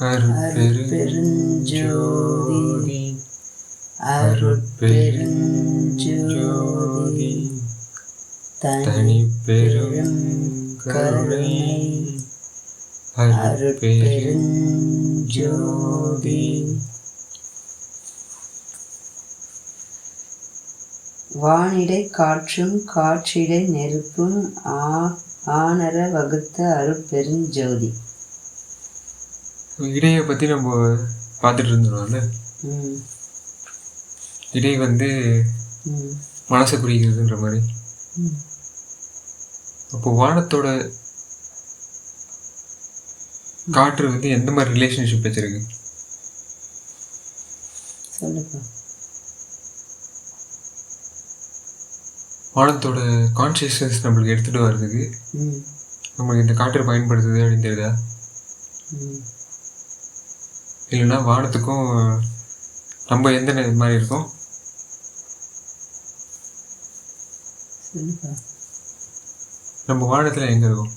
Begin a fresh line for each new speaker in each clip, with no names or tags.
அருட்பெருஞ்சோதி அருட்பெருஞ்சோதி தனிப்பெரும் கருணை அருட்பெருஞ்சோதி. வானிடை காற்றும் காற்றிடை நெருப்பும் ஆனர வகுத்த அருட்பெருஞ்சோதி.
இடையை பற்றி நம்ம பார்த்துட்டு இருந்துருவோம்ல. இடை மனசை குறிக்கிறதுன்ற மாதிரி. அப்போ வானத்தோட காற்று எந்த மாதிரி ரிலேஷன்ஷிப் வச்சிருக்கு? வானத்தோட கான்சியஸ்னஸ் நம்மளுக்கு எடுத்துகிட்டு வர்றதுக்கு நம்மளுக்கு இந்த காற்று பயன்படுத்துது அப்படின்னு தெரியுதா? இல்லைன்னா வானத்துக்கும் நம்ம எந்த மாதிரி இருக்கோம்? நம்ம வானத்தில் எங்கே இருக்கோம்?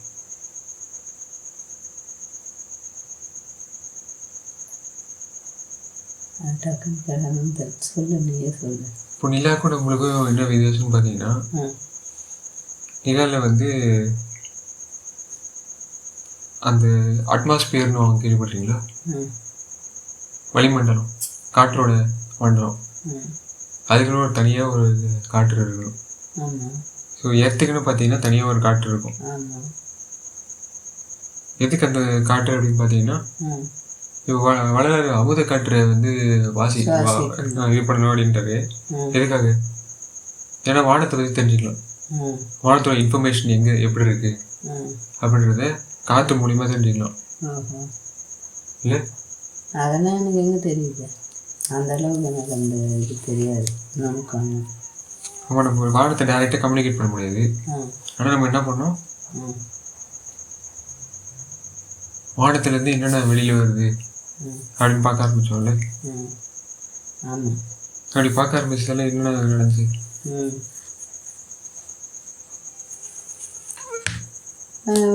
இப்போ நிலாவுக்கும் நம்மளுக்கும் என்ன வித்தியாசம்னு பார்த்தீங்கன்னா, நிலாவில் அந்த அட்மாஸ்பியர்னு அவங்க கேள்விப்பட்டீங்களா? வளிமண்டலம், காற்றோட மண்டலம், அதுக்குன்னு ஒரு தனியாக ஒரு காற்று இருக்கணும். ஸோ எர்த்துக்குன்னு பார்த்தீங்கன்னா தனியாக ஒரு காற்று இருக்கும். எதுக்கு அந்த காற்று அப்படின்னு பார்த்தீங்கன்னா, இப்போ வளர அமுத காற்றை வாசி இது பண்ணணும் அப்படின்றது எதுக்காக? ஏன்னா வானத்தை பற்றி தெரிஞ்சுக்கலாம். வானத்தோட இன்ஃபர்மேஷன் எங்கே எப்படி இருக்கு அப்படின்றத காற்று மூலியமாக தெரிஞ்சுக்கலாம். இல்லை,
அதெல்லாம் எனக்கு எங்கே தெரியுது? அந்த அளவுக்கு எனக்கு அந்த இது தெரியாது. நமக்கு
நம்ம ஒரு வானத்தை டைரெக்டாக கம்யூனிகேட் பண்ண முடியாது. ஆனால் நம்ம என்ன பண்ணோம், வானத்துலேருந்து என்னென்ன வெளியில் வருது அப்படின்னு பார்க்க ஆரம்பித்தோம்ல.
ஆமாம்,
அப்படி பார்க்க ஆரம்பிச்சதால என்னென்ன நடந்துச்சு?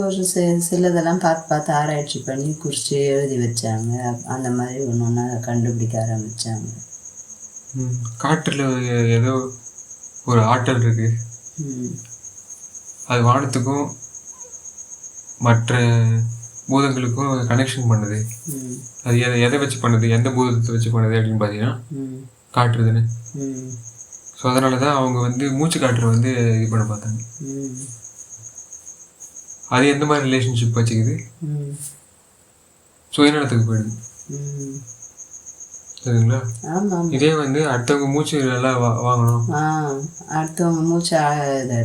ஒரு சிலதெல்லாம் பார்த்து ஆராய்ச்சி பண்ணி குறித்து எழுதி வச்சாங்க. அந்த மாதிரி ஒன்று ஒன்றா கண்டுபிடிக்க ஆரம்பித்தாங்க.
காற்றில் ஏதோ ஒரு ஆற்றல் இருக்கு. அது வானத்துக்கும் மற்ற பூதங்களுக்கும் கனெக்ஷன் பண்ணுது. அது எதை வச்சு பண்ணுது, எந்த பூதத்தை வச்சு பண்ணுது அப்படின்னு பார்த்தீங்கன்னா காற்று தானே. ஸோ அதனால தான் அவங்க மூச்சு காற்றை இது பண்ண பார்த்தாங்க. அது எந்த மாதிரி ரிலேஷன்ஷிப் வச்சுக்குது? சுயநலத்துக்கு போயிடுது. சரிங்களா? இதே அடுத்தவங்க மூச்சு நல்லா வாங்கணும்,
அடுத்தவங்க மூச்சை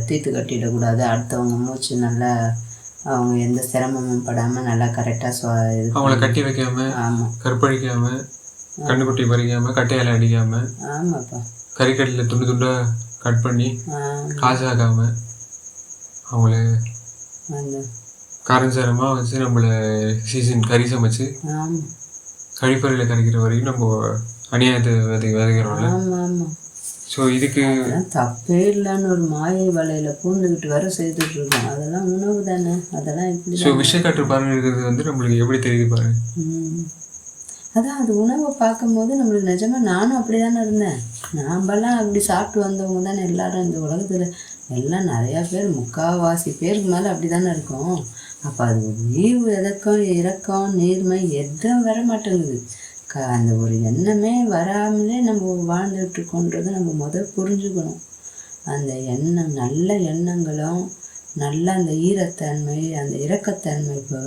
தீர்த்து கட்டிடக்கூடாது, அடுத்தவங்க மூச்சு நல்லா அவங்க எந்த சிரமமும் படாமல் நல்லா கரெக்டாக
அவங்கள கட்டி வைக்காம, கற்பழிக்காம, கண்ணுக்குட்டி பறிக்காம, கட்டையால் அடிக்காம, கறிக்கட்டில் துண்டு துண்டாக கட் பண்ணி காசாக்காம, அவங்கள காரஞ்சாரமாக வச்சு நம்மளை கறி சமைச்சு கழிப்பறையில் கரைக்கிற வரைக்கும் நம்ம அநியாயத்தை விதைக்கிறோம்ல. ஸோ இதுக்கு
தப்பே இல்லைன்னு ஒரு மாயை வலையில் பூந்துக்கிட்டு வர செய்துட்டு இருக்கோம். அதெல்லாம் உணவு தானே, அதெல்லாம் எப்படி?
ஸோ விஷக்காற்று பறவை இருக்கிறது நம்மளுக்கு எப்படி தெரியுது பாருங்க.
அதான் அது உணவை பார்க்கும்போது நம்மளுக்கு நிஜமாக நானும் அப்படி தானே இருந்தேன். நாம்பெல்லாம் அப்படி சாப்பிட்டு வந்தவங்க தானே எல்லாரும் இந்த உலகத்தில் எல்லாம் நிறையா பேர், முக்கால்வாசி பேருக்கு மேலே அப்படி தானே இருக்கும். அப்போ அது ஈவு எதக்கம் இறக்கம் நீர்மை எதுவும் வர மாட்டேங்குது. அந்த ஒரு எண்ணமே வராமலே நம்ம வாழ்ந்துட்டுருக்கோன்றதை நம்ம புரிஞ்சுக்கணும். அந்த எண்ணம், நல்ல எண்ணங்களும் நல்ல அந்த ஈரத்தன்மை, அந்த இரக்கத்தன்மை இப்போ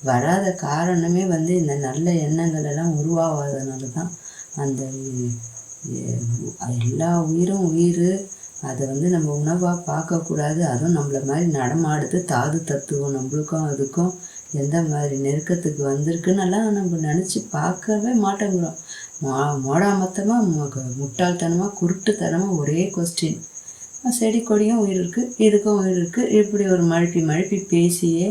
வராத காரணமே இந்த நல்ல எண்ணங்கள் எல்லாம் உருவாகாதனால தான். அந்த எல்லா உயிரும் உயிர், அதை நம்ம உணவாக பார்க்கக்கூடாது. அதுவும் நம்மள மாதிரி நடமாடுது தாது தத்துவம் நம்மளுக்கும் அதுக்கும் எந்த மாதிரி நெருக்கத்துக்கு வந்திருக்குன்னெல்லாம் நம்ம நினச்சி பார்க்கவே மாட்டேங்கிறோம். மொத்தமாக முட்டாள்தனமாக குருட்டுத்தனமாக ஒரே கொஸ்டின், செடி கொடியும் உயிர் இருக்குது, இதுக்கும் உயிர் இருக்குது, இப்படி ஒரு மழுப்பி பேசியே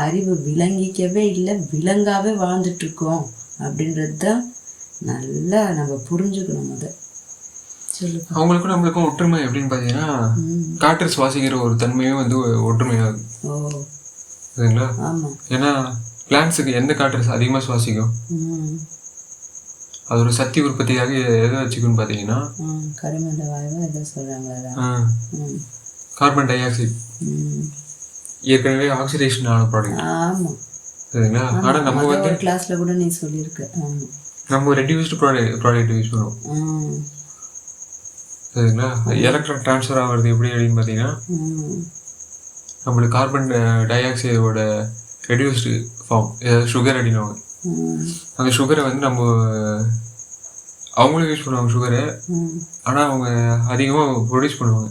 அறிவு விளங்கிக்கவே இல்லை, விலங்காகவே வாழ்ந்துட்டுருக்கோம் அப்படின்றது தான் நல்லா நம்ம புரிஞ்சுக்கணும்.
அவங்களுக்கும் நம்மளுக்கும் ஒற்றுமை எப்படின்னு பார்த்தீங்கன்னா, காற்று சுவாசிக்கிற ஒரு தன்மையும் ஒற்றுமையாகுது. சரிங்களா? ஏன்னா பிளான்ஸுக்கு எந்த காற்று அதிகமாக சுவாசிக்கும்? அது ஒரு சக்தி உற்பத்தியாக எதை வச்சுக்குன்னு பார்த்தீங்கன்னா
கரிமல வாயுவை எதை சொல்கிறாங்களா?
Carbon di oxide. ஏற்கனவே ஆக்சிடேஷன் ஆன ப்ராடக்ட்.
ஆமாம்,
சரிங்களா? ஆனால் நம்ம வந்து
கிளாஸில் கூட நீ சொல்லியிருக்க. ஆமாம்,
நம்ம ரெடியூஸ்டு ப்ராடக்ட் யூஸ் பண்ணுவோம். சரிங்களா? எலக்ட்ரான் ட்ரான்ஸ்ஃபர் ஆகிறது எப்படி அப்படின்னு பார்த்தீங்கன்னா நம்மளுக்கு கார்பன் டை ஆக்சைடோட ரெடியூஸ்டு ஃபார்ம், சுகர் அப்படின்னுவாங்க. அந்த சுகரை வந்து நம்ம அவங்களும் யூஸ் பண்ணுவாங்க சுகரை, ஆனால் அவங்க அதிகமாக ப்ரொடியூஸ் பண்ணுவாங்க.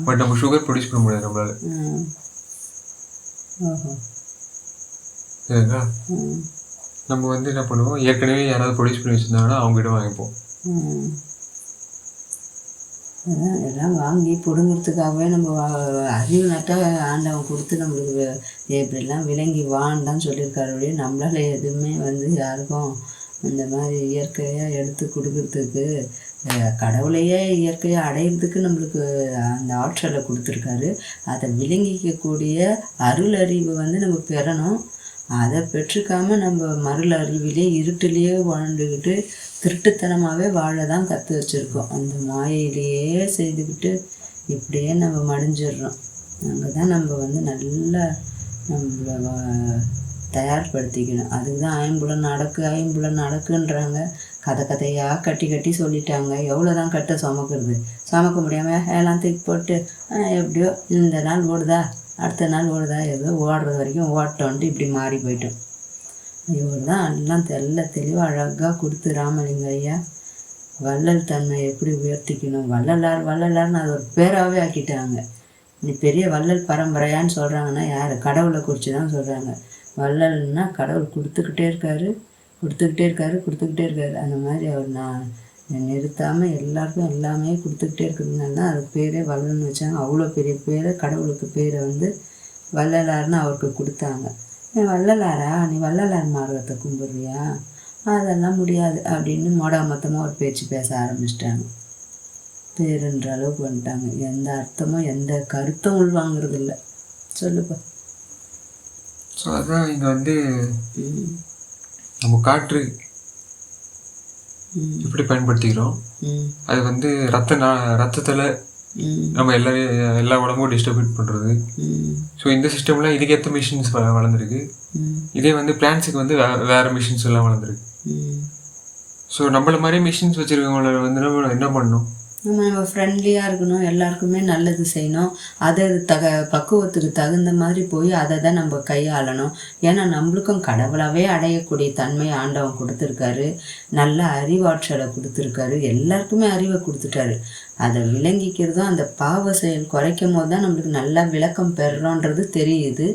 பட் நம்ம சுகர் ப்ரொடியூஸ் பண்ண முடியாது நம்மளால. சரிங்களா? நம்ம வந்து என்ன பண்ணுவோம், ஏற்கனவே யாராவது ப்ரொடியூஸ் பண்ணி வச்சுருந்தாங்கன்னா அவங்ககிட்ட வாங்கிப்போம்.
அதான் எல்லாம் வாங்கி பிடுங்கிறதுக்காகவே நம்ம அறிவு நட்டால் ஆண்டவன் கொடுத்து நம்மளுக்கு எப்படிலாம் விளங்கி வான்னு சொல்லியிருக்காரு. அப்படியே நம்மளால் எதுவுமே வந்து யாருக்கும் இந்த மாதிரி இயற்கையாக எடுத்து கொடுக்கறதுக்கு, கடவுளையே இயற்கையாக அடையிறதுக்கு நம்மளுக்கு அந்த ஆற்றலை கொடுத்துருக்காரு. அதை விளங்கிக்கக்கூடிய அருள் அறிவு வந்து நம்ம பெறணும். அதை பெற்றுக்காமல் நம்ம மருள் அறிவிலே இருட்டிலேயே வாழ்ந்துக்கிட்டு திருட்டுத்தனமாகவே வாழ தான் கற்று வச்சுருக்கோம். அந்த மாயையிலேயே செய்துக்கிட்டு இப்படியே நம்ம மடிஞ்சிடுறோம். அங்கே தான் நம்ம வந்து நல்லா நம்மளை தயார்படுத்திக்கணும். அதுக்கு தான் ஐம்புலன் நடக்குன்றாங்க. கதையாக கட்டி சொல்லிட்டாங்க. எவ்வளோ தான் கட்ட சுமக்க முடியாமல் எல்லாம் தூக்கி போட்டு எப்படியோ இந்த நாள் ஓடுதா அடுத்த நாள் ஓடுதா ஏதோ ஓடுறது வரைக்கும் ஓட்டோன்ட்டு இப்படி மாறி போயிட்டோம். இவர் தான் எல்லாம் தெளிவாக அழகாக கொடுத்து ராமலிங்க ஐயா வள்ளல் தன்மை எப்படி உயர்த்திக்கணும், வள்ளலார்னு அது ஒரு பேராகவே ஆக்கிட்டாங்க. நீ பெரிய வள்ளல் பரம்பரையான்னு சொல்கிறாங்கன்னா யார்? கடவுளை குறித்து தான் சொல்கிறாங்க. வள்ளல்னா கடவுள் கொடுத்துக்கிட்டே இருக்காரு. அந்த மாதிரி அவர் நான் நிறுத்தாமல் எல்லாருக்கும் எல்லாமே கொடுத்துக்கிட்டே இருக்கிறதுனால தான் அதுக்கு பேரே வள்ளல்னு வச்சாங்க. அவ்வளோ பெரிய பேரை, கடவுளுக்கு பேரை வந்து வள்ளலார்னு அவருக்கு கொடுத்தாங்க. வள்ளலாரா, நீ வள்ளலார் மார்க்கத்தை கும்பிட்றியா? அதெல்லாம் முடியாது அப்படின்னு மொத்தமாக ஒரு பேச்சு பேச ஆரம்பிச்சிட்டாங்க. பேருன்ற அளவுக்கு வந்துட்டாங்க. எந்த அர்த்தமும் எந்த கருத்தும் உள்வாங்கிறது இல்லை. சொல்லுப்பா.
ஸோ அதான் இங்கே வந்து நம்ம காற்று எப்படி பயன்படுத்திக்கிறோம், அது வந்து ரத்தத்தில் நம்ம எல்லா உடம்பும் டிஸ்ட்ரிபியூட் பண்ணுறது. ஸோ இந்த சிஸ்டம்லாம் இதுக்கேற்ற மிஷின்ஸ் வளர்ந்துருக்கு. இதே வந்து பிளான்ஸுக்கு வந்து வேறு மிஷின்ஸ் எல்லாம் வளர்ந்துருக்கு. ஸோ நம்மள மாதிரி மிஷின்ஸ் வச்சுருக்கவங்கள வந்து நம்ம என்ன பண்ணணும்,
நம்ம ஃப்ரெண்ட்லியாக இருக்கணும், எல்லாருக்குமே நல்லது செய்யணும். அது பக்குவத்துக்கு தகுந்த மாதிரி போய் அதை தான் நம்ம கையாளணும். ஏன்னா நம்மளுக்கும் கடவுளாகவே அடையக்கூடிய தன்மை ஆண்டவன் கொடுத்துருக்காரு. நல்ல அறிவாற்றலை கொடுத்துருக்காரு. எல்லாருக்குமே அறிவை கொடுத்துட்டாரு. அதை விளங்கிக்கிறதும் அந்த பாவ செயல் குறைக்கும் போது தான் நம்மளுக்கு நல்லா விளக்கம் பெறுறோன்றது தெரியுது.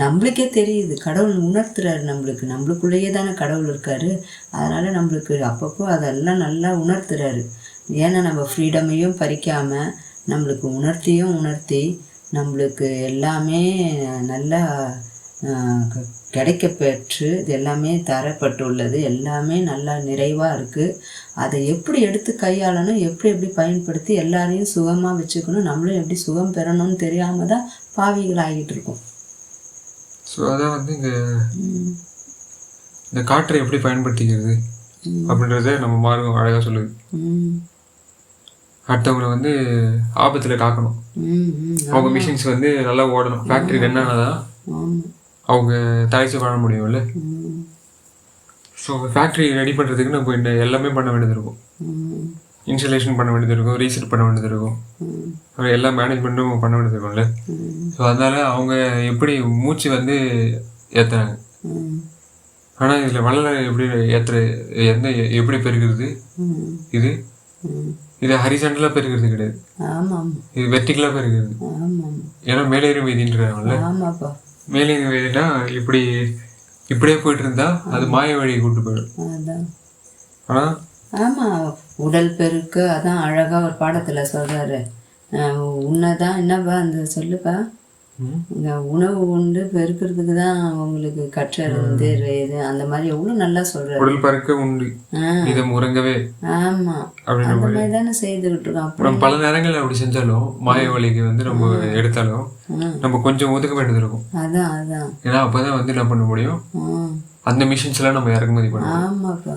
நம்மளுக்கே தெரியுது. கடவுள் உணர்த்துறாரு. நம்மளுக்குள்ளேயே தானே கடவுள் இருக்காரு. அதனால் நம்மளுக்கு அப்பப்போ அதெல்லாம் நல்லா உணர்த்துறாரு. ஏன்னா நம்ம ஃப்ரீடமையும் பறிக்காமல் நம்மளுக்கு உணர்த்தி நம்மளுக்கு எல்லாமே நல்லா கிடைக்க பெற்று இது எல்லாமே தரப்பட்டுள்ளது. எல்லாமே நல்லா நிறைவாக இருக்குது. அதை எப்படி எடுத்து கையாளணும், எப்படி பயன்படுத்தி எல்லாரையும் சுகமாக வச்சுக்கணும், நம்மளும் எப்படி சுகம் பெறணும்னு தெரியாமல் தான் பாவிகள் ஆகிட்டு இருக்கோம்.
ஸோ அதான் வந்து இந்த காற்றை எப்படி பயன்படுத்திக்கிறது அப்படின்றத நம்ம மார்க்கம் அழகாக சொல்லுது. அடுத்தவங்களை வந்து ஆபத்தில் காக்கணும். அவங்க மிஷின்ஸ் வந்து நல்லா ஓடணும். ஃபேக்ட்ரி என்னன்னா தான் அவங்க தயாரித்து வாழ முடியும்ல. ஸோ ஃபேக்ட்ரி ரெடி பண்ணுறதுக்கு நம்ம இந்த எல்லாமே பண்ண வேண்டியது இருக்கும். இன்ஸ்டலேஷன் பண்ண வேண்டியது இருக்கும், ரீசெட் பண்ண வேண்டியது இருக்கும், எல்லா மேனேஜ்மெண்ட்டும் பண்ண வேண்டியது இருக்கும்ல. ஸோ அதனால் அவங்க எப்படி மூச்சு வந்து ஏற்றுறாங்க. ஆனால் இதில் வள்ளலார் எப்படி எப்படி பெருகிறது, இது ஹரிசாண்டலாக பெருகிறது கிடையாது. இது வெர்டிகலாக பெருகிறது. ஏன்னா மேலேறும் வீதின்றாங்கல்ல. மேலேறும் வீதினா இப்படியே போயிட்டு இருந்தா அது மாய வழியை கூட்டு போயிடும். ஆனால்
ஆமாம், உடல் பெருக்கு அதான் அழகாக ஒரு பாடத்தில் சொல்கிறாரு. உன்னதான் என்னப்பா அந்த சொல்லுப்பா, இந்த உணவு உண்டு பெருக்கிறதுக்கு தான் உங்களுக்கு கற்றறிந்து இது அந்த மாதிரி எவ்வளோ நல்லா சொல்றாரு.
உடல் பறக்க உண்டு இதம் உறங்கவே.
ஆமா அந்த மாதிரி தானே செய்துகிட்டு இருக்கோம்.
நம்ம பல நேரங்கள் அப்படி செஞ்சாலும் மாய வழிக்கு வந்து நம்ம எடுத்தாலும் நம்ம கொஞ்சம் ஒதுக்க வேண்டியது இருக்கும்.
அதான் அதான்
ஏன்னா அப்பதான் வந்து என்ன பண்ண முடியும், அந்த மிஷின்ஸ் எல்லாம் நம்ம இறக்குமதி பண்ணணும்.
ஆமாப்பா.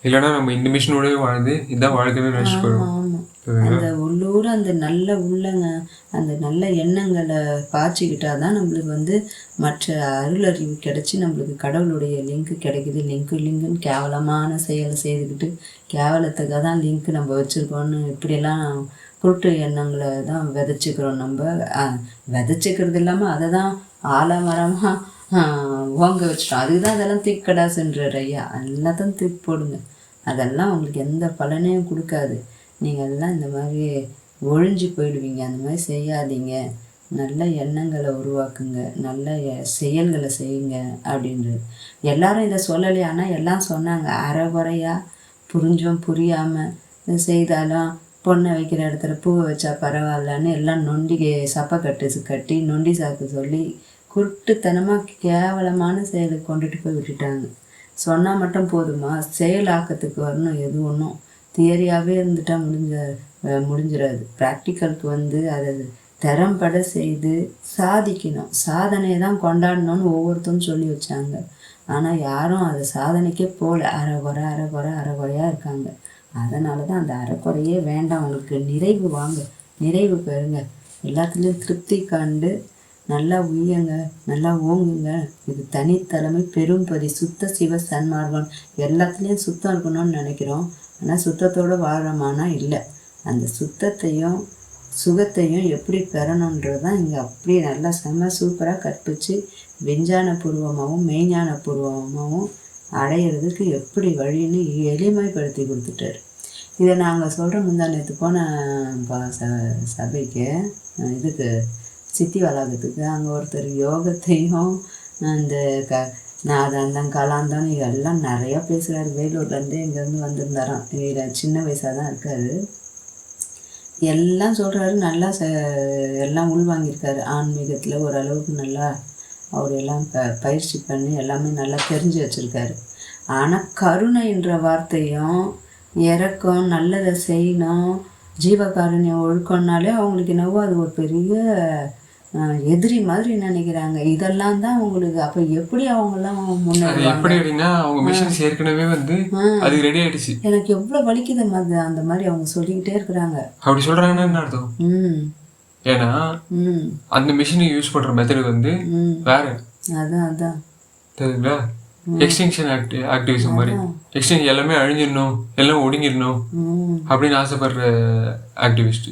இல்லைன்னா நம்ம இந்த மிஷினோடய வாழ்ந்து இதான் வாழ்க்கைன்னு நினைச்சு போயிடும்.
அந்த உள்ளூர் அந்த நல்ல உள்ளங்க அந்த நல்ல எண்ணங்களை பாய்ச்சிக்கிட்டாதான் நம்மளுக்கு வந்து மற்ற அருள் அறிவு கிடைச்சி நம்மளுக்கு கடவுளுடைய லிங்க் கிடைக்குது. லிங்குன்னு கேவலமான செயலை செய்துக்கிட்டு கேவலத்துக்காக தான் லிங்க் நம்ம வச்சுருக்கோன்னு இப்படியெல்லாம் குருட்டு எண்ணங்களை தான் விதைச்சிக்கிறோம். நம்ம விதைச்சிக்கிறது இல்லாமல் அதை தான் ஆலமரமாக ஓங்க வச்சிட்டோம். அதுதான் அதெல்லாம் தூக்கடாசுன்றார் ஐயா. எல்லாத்தையும் தூக்கி போடுங்க, அதெல்லாம் உங்களுக்கு எந்த பலனையும் கொடுக்காது. நீங்கள் எல்லாம் இந்த மாதிரி ஒழிஞ்சு போயிடுவீங்க. அந்த மாதிரி செய்யாதீங்க. நல்ல எண்ணங்களை உருவாக்குங்க, நல்ல செயல்களை செய்யுங்க அப்படின்றது. எல்லாரும் இதை சொல்லலையே, ஆனால் எல்லாம் சொன்னாங்க. அரைகுறையாக புரிஞ்சும் புரியாமல் செய்தாலும் பொண்ணை வைக்கிற இடத்துல பூவை வச்சா பரவாயில்லன்னு எல்லாம் நொண்டி கட்டி நொண்டி சாக்கு சொல்லி குருட்டுத்தனமாக கேவலமான செயலுக்கு கொண்டுட்டு போய் விட்டுட்டாங்க. சொன்னால் மட்டும் போதுமா, செயலாக்கத்துக்கு வரணும். எது ஒன்றும் தியரியாகவே இருந்துட்டால் முடிஞ்சிடாது. ப்ராக்டிக்கலுக்கு வந்து அதை திறம்பட செய்து சாதிக்கணும். சாதனையை தான் கொண்டாடணும்னு ஒவ்வொருத்தரும் சொல்லி வச்சாங்க. ஆனால் யாரும் அதை சாதனைக்கே போகல. அரைகுறையாக இருக்காங்க. அதனால தான் அந்த அரைக்குறையே வேண்டாம். உங்களுக்கு நிறைவு வாங்க, நிறைவு பெறுங்க, எல்லாத்துலேயும் திருப்தி காண்டு நல்லா உய்யங்க, நல்லா ஓங்குங்க. இது தனித்தலைமை பெரும்பதி சுத்த சிவ சன்மார்க்கம். எல்லாத்துலேயும் சுத்தம் இருக்கணும்னு நினைக்கிறோம், ஆனால் சுத்தத்தோடு வாழ்கிறோமானா இல்லை. அந்த சுத்தத்தையும் சுகத்தையும் எப்படி பெறணுன்றது தான் இங்கே அப்படியே நல்லா சூப்பராக கற்பிச்சு விஞ்ஞான பூர்வமாகவும் மெய்ஞான பூர்வமாகவும் அடையிறதுக்கு எப்படி வழின்னு எளிமைப்படுத்தி கொடுத்துட்டார். இதை நாங்கள் சொல்கிற முந்தானத்து போன சபைக்கு இதுக்கு சித்தி வளாகத்துக்கு அங்கே ஒருத்தர் யோகத்தையும் இந்த நாதாந்தம் கலாந்தம் இதெல்லாம் நிறையா பேசுகிறாரு. வேலூர்லேருந்து இங்கேருந்து வந்திருந்தாராம். இதில் சின்ன வயசாக தான் இருக்கார். எல்லாம் சொல்கிறாரு, நல்லா எல்லாம் உள்வாங்கியிருக்காரு. ஆன்மீகத்தில் ஓரளவுக்கு நல்லா அவர் எல்லாம் பயிற்சி பண்ணி எல்லாமே நல்லா தெரிஞ்சு வச்சுருக்காரு. ஆனால் கருணைன்ற வார்த்தையும் இறக்கம் நல்லதை செய்யணும் ஜீவகாருண்யம் ஒழுக்கம்னாலே அவங்களுக்கு என்னவோ அது ஒரு பெரிய எதிரி மாதிரி நினைக்கிறாங்க. இதெல்லாம் தான் உங்களுக்கு அப்போ எப்படி அவங்கெல்லாம் முன்னாடி
எப்படி அப்படின்னா அவங்க மிஷின்ஸ் ஏற்கனவே வந்து அது ரெடி ஆயிடுச்சு. எனக்கு
எவ்வளோ வலிக்குது மாதிரி அந்த மாதிரி அவங்க சொல்லிக்கிட்டே இருக்கிறாங்க.
அப்படி சொல்கிறாங்கன்னா என்ன அர்த்தம்? ஏன்னா அந்த மிஷினை யூஸ் பண்ற மெத்தட் வந்து வேற.
அதான்
தெரியுங்களா? எக்ஸ்டிங்ஷன் ஆக்டிவிசம் மாதிரி. எக்ஸ்டிங்ஷன் எல்லாமே அழிஞ்சிடணும், எல்லாம் ஒடுங்கிடணும் அப்படின்னு ஆசைப்படுற ஆக்டிவிஸ்ட்.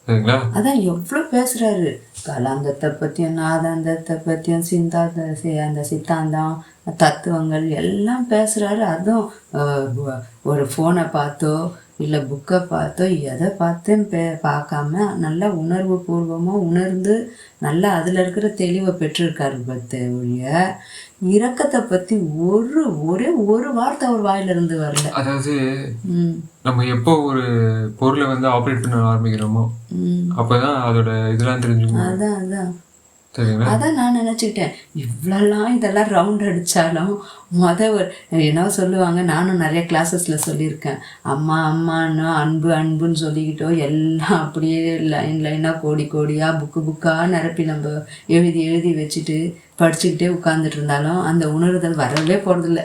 சரிங்களா?
அதான் எவ்வளோ பேசுறாரு. கலாந்தத்தை பற்றியும் நாதாந்தத்தை பற்றியும் அந்த சித்தாந்தம் தத்துவங்கள் எல்லாம் பேசுறாரு. அதுவும் ஒரு ஃபோனை பார்த்தோ இல்லை புக்கை பார்த்தோ எதை பார்த்தும் பார்க்காம நல்லா உணர்வு பூர்வமாக உணர்ந்து நல்லா அதில் இருக்கிற தெளிவை பெற்றிருக்காரு. ஒழிய இரக்கத்தை பற்றி ஒரே ஒரு வார்த்தை அவர் வாயிலிருந்து வரல.
அதாவது நம்ம எப்போ ஒரு பொருளை வந்து ஆப்ரேட் பண்ண ஆரம்பிக்கிறோமோ அப்போதான் அதோட இதெல்லாம் தெரிஞ்சுக்கணும்.
அதான் அதான் நான் நினச்சிக்கிட்டேன். இவ்வளோலாம் இதெல்லாம் ரவுண்ட் அடித்தாலும் என்ன சொல்லுவாங்க, நானும் நிறைய கிளாஸஸில் சொல்லியிருக்கேன். அம்மான்னு அன்புன்னு சொல்லிக்கிட்டோ எல்லாம் அப்படியே லைனாக கோடியாக புக்காக நிரப்பி நம்ம எழுதி வச்சுட்டு படிச்சுக்கிட்டே உட்காந்துட்டு இருந்தாலும் அந்த உணர்தல் வரவே போகிறதில்ல.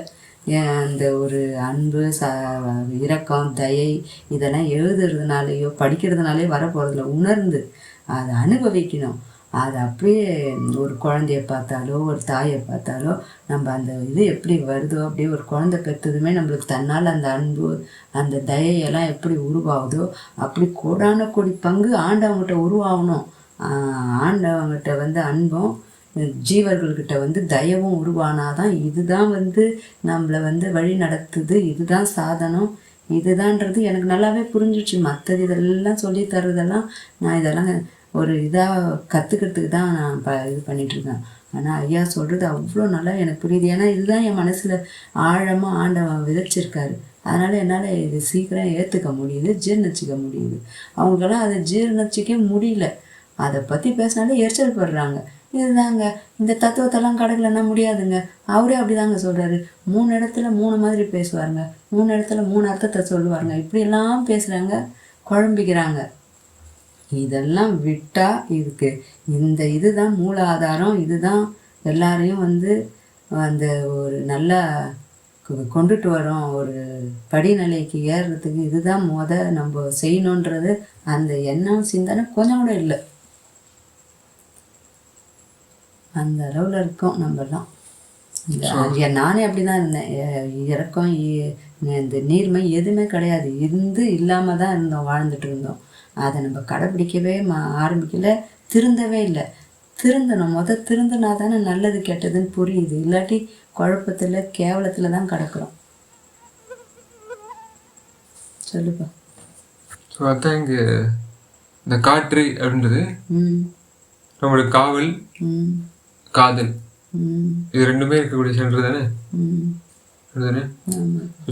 அந்த ஒரு அன்பு இரக்கம் தயை இதெல்லாம் எழுதுறதுனாலையோ படிக்கிறதுனாலே வர போகிறதில்ல. உணர்ந்து அதை அனுபவிக்கணும். அது அப்படியே ஒரு குழந்தைய பார்த்தாலோ ஒரு தாயை பார்த்தாலோ நம்ம அந்த இது எப்படி வருதோ அப்படியே ஒரு குழந்தை பெற்றதுமே நம்மளுக்கு தன்னால் அந்த அன்பு அந்த தயையெல்லாம் எப்படி உருவாகுதோ அப்படி கோடான கோடி பங்கு ஆண்டவங்கிட்ட உருவாகணும். ஆண்டவங்கிட்ட வந்து அன்பும் ஜீவர்கள்கிட்ட வந்து தயவும் உருவானாதான் இதுதான் வந்து நம்மளை வந்து வழி நடத்துது, இதுதான் சாதனம், இதுதான்றது எனக்கு நல்லாவே புரிஞ்சிச்சு. மற்றது இதெல்லாம் சொல்லி தர்றதெல்லாம் நான் இதெல்லாம் ஒரு இதாக கற்றுக்கிறதுக்கு தான் நான் இது பண்ணிகிட்ருக்கேன். ஆனால் ஐயா சொல்கிறது அவ்வளோ நல்லா எனக்கு புரியுது. ஏன்னா இதுதான் என் மனசில் ஆழமாக ஆண்டவன் விதைச்சிருக்காரு. அதனால் என்னால் இது சீக்கிரம் ஏற்றுக்க முடியுது, ஜீர்ணிச்சிக்க முடியுது. அவங்களுக்கெல்லாம் அதை ஜீர்ணிச்சிக்க முடியல. அதை பற்றி பேசினாலே எரிச்சல் படுறாங்க. இதுதாங்க இந்த தத்துவத்தெல்லாம் கடக்கலைன்னா முடியாதுங்க. அவரே அப்படிதாங்க சொல்கிறாரு. 3 இடத்துல 3 மாதிரி பேசுவாருங்க, 3 இடத்துல 3 அர்த்தத்தை சொல்லுவாருங்க. இப்படியெல்லாம் பேசுகிறாங்க, குழம்பிக்கிறாங்க. இதெல்லாம் விட்டால் இதுக்கு இந்த இதுதான் மூல ஆதாரம். இதுதான் எல்லாரையும் அந்த ஒரு நல்லா கொண்டுட்டு வரோம், ஒரு படிநிலைக்கு ஏறுறதுக்கு இதுதான் நம்ம செய்யணுன்றது அந்த எண்ணம் சிந்தனை கொஞ்சம் கூட இல்லை. அந்த அளவில் இருக்கோம் நம்மலாம். நானே அப்படி தான் இருந்தேன். இறக்கம் இந்த நீர்மை எதுவுமே கிடையாது, இல்லாமல் தான் இருந்தோம், வாழ்ந்துட்டு இருந்தோம். அதை நம்ம கடைப்பிடிக்கவே ஆரம்பிக்கல, திருந்தவே இல்லை. திருந்தணும், திருந்தினா தானே நல்லது கெட்டதுன்னு புரியுது. இல்லாட்டி குழப்பத்தில் கேவலத்தில் தான் கிடக்குறோம். சொல்லுப்பா.
ஸோ அதான் இங்கே இந்த காற்று அப்படின்றது நம்மளுக்கு காவல், காதல், இது ரெண்டுமே இருக்கக்கூடிய சென்டர் தானே.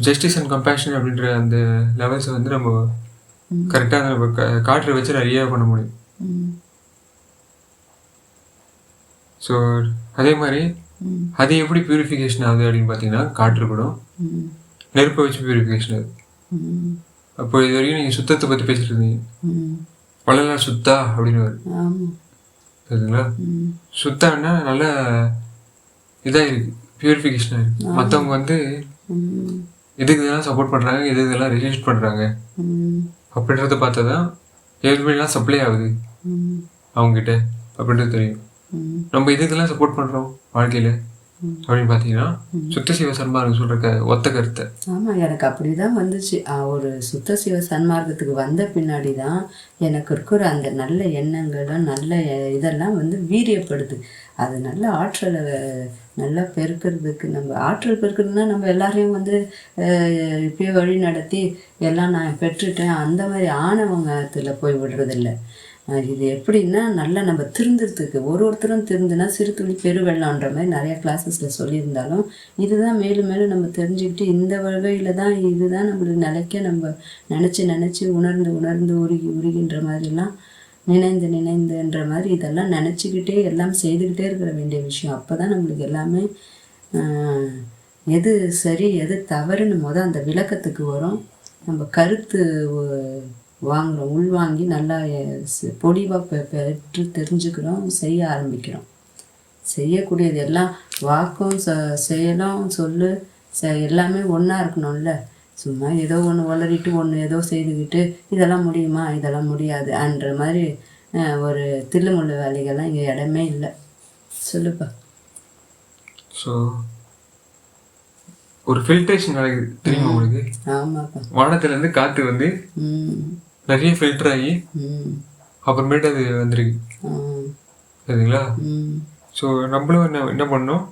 ஜஸ்டிஸ் அண்ட் கம்பேஷன் அப்படின்ற அந்த லெவல்ஸை நம்ம கரெக்டாக நம்ம காற்றை வச்சு நிறைய பண்ண முடியும். ஸோ அதே மாதிரி அது எப்படி பியூரிஃபிகேஷன் ஆகுது அப்படின்னு பார்த்தீங்கன்னா, காற்று கூட நெருப்பை வச்சு பியூரிஃபிகேஷன் ஆகுது. அப்போ இது வரைக்கும் நீங்கள் சுத்தத்தை பற்றி பேசிட்டு இருந்தீங்க. பழலாம் சுத்தா அப்படின்னு சரிங்களா? சுத்தான்னா நல்ல இதாக இருக்குது, பியூரிஃபிகேஷனாக இருக்குது. மற்றவங்க எதுக்கு இதெல்லாம் சப்போர்ட் பண்ணுறாங்க, இதெல்லாம் ரெசிஸ்ட் பண்ணுறாங்க அப்படின்றத பார்த்தா தான் எப்படிலாம் சப்ளை ஆகுது அவங்ககிட்ட அப்படின்றது தெரியும். நம்ம இதுக்கெல்லாம் சப்போர்ட் பண்ணுறோம் வாழ்க்கையில் அப்படின்னு பார்த்தீங்கன்னா, சுத்த சிவ சன்மார்க்கம் சொல்கிற ஒத்த கருத்தை.
ஆமாம், எனக்கு அப்படி தான் வந்துச்சு. ஒரு சுத்த சிவ சன்மார்க்கத்துக்கு வந்த பின்னாடி தான் எனக்கு இருக்கிற அந்த நல்ல எண்ணங்களும் நல்ல இதெல்லாம் வீரியப்படுது. அது நல்ல ஆற்றலை நல்லா பெருக்கிறதுக்கு, நம்ம ஆற்றல் பெருக்கிறதுனா நம்ம எல்லாரையும் இப்பயே வழி நடத்தி எல்லாம் நான் பெற்றுட்டேன் அந்த மாதிரி ஆணவங்கத்தில் போய் விடுறதில்லை. இது எப்படின்னா, நல்லா நம்ம திருந்துறதுக்கு ஒருத்தரும் திருந்துனா சிறு துளி பெருவெள்ளம்ன்ற மாதிரி நிறையா கிளாஸஸில் சொல்லியிருந்தாலும், இதுதான் மேலும் மேலும் நம்ம தெரிஞ்சுக்கிட்டு இந்த வகையில் தான் இதுதான் நம்மளுக்கு நிலைக்க நம்ம நினச்சி உணர்ந்து உருகின்ற மாதிரிலாம் நினைந்துன்ற மாதிரி இதெல்லாம் நினச்சிக்கிட்டே எல்லாம் செய்துக்கிட்டே இருக்கிற வேண்டிய விஷயம். அப்போ தான் நம்மளுக்கு எல்லாமே எது சரி எது தவறுன்னு அந்த விளக்கத்துக்கு வரும். நம்ம கருத்து வாங்குகிறோம், உள்வாங்கி நல்லா பொடிவாக பெற்று தெரிஞ்சுக்கிறோம், செய்ய ஆரம்பிக்கிறோம். செய்யக்கூடியது எல்லாம் வாக்கும் செயலும் எல்லாமே ஒன்றா இருக்கணும்ல. சும்மா ஏதோ ஒன்று வளரிட்டு ஏதோ செய்துக்கிட்டு இதெல்லாம் முடியுமா, இதெல்லாம் முடியாது என்ற மாதிரி ஒரு தில்லுமுள்ளு வேலைகள்லாம் இங்கே இடமே இல்லை. சொல்லுப்பா.
ஸோ ஒரு ஃபில்ட்ரேஷன் நடக்குது தெரியுமா உங்களுக்கு?
ஆமாப்பா.
வானத்துலேருந்து காற்று நிறைய ஃபில்டர் ஆகி அப்புறமேட்டு அது வந்துருக்கு சரிங்களா? ஸோ நம்மளும் என்ன பண்ணோம்,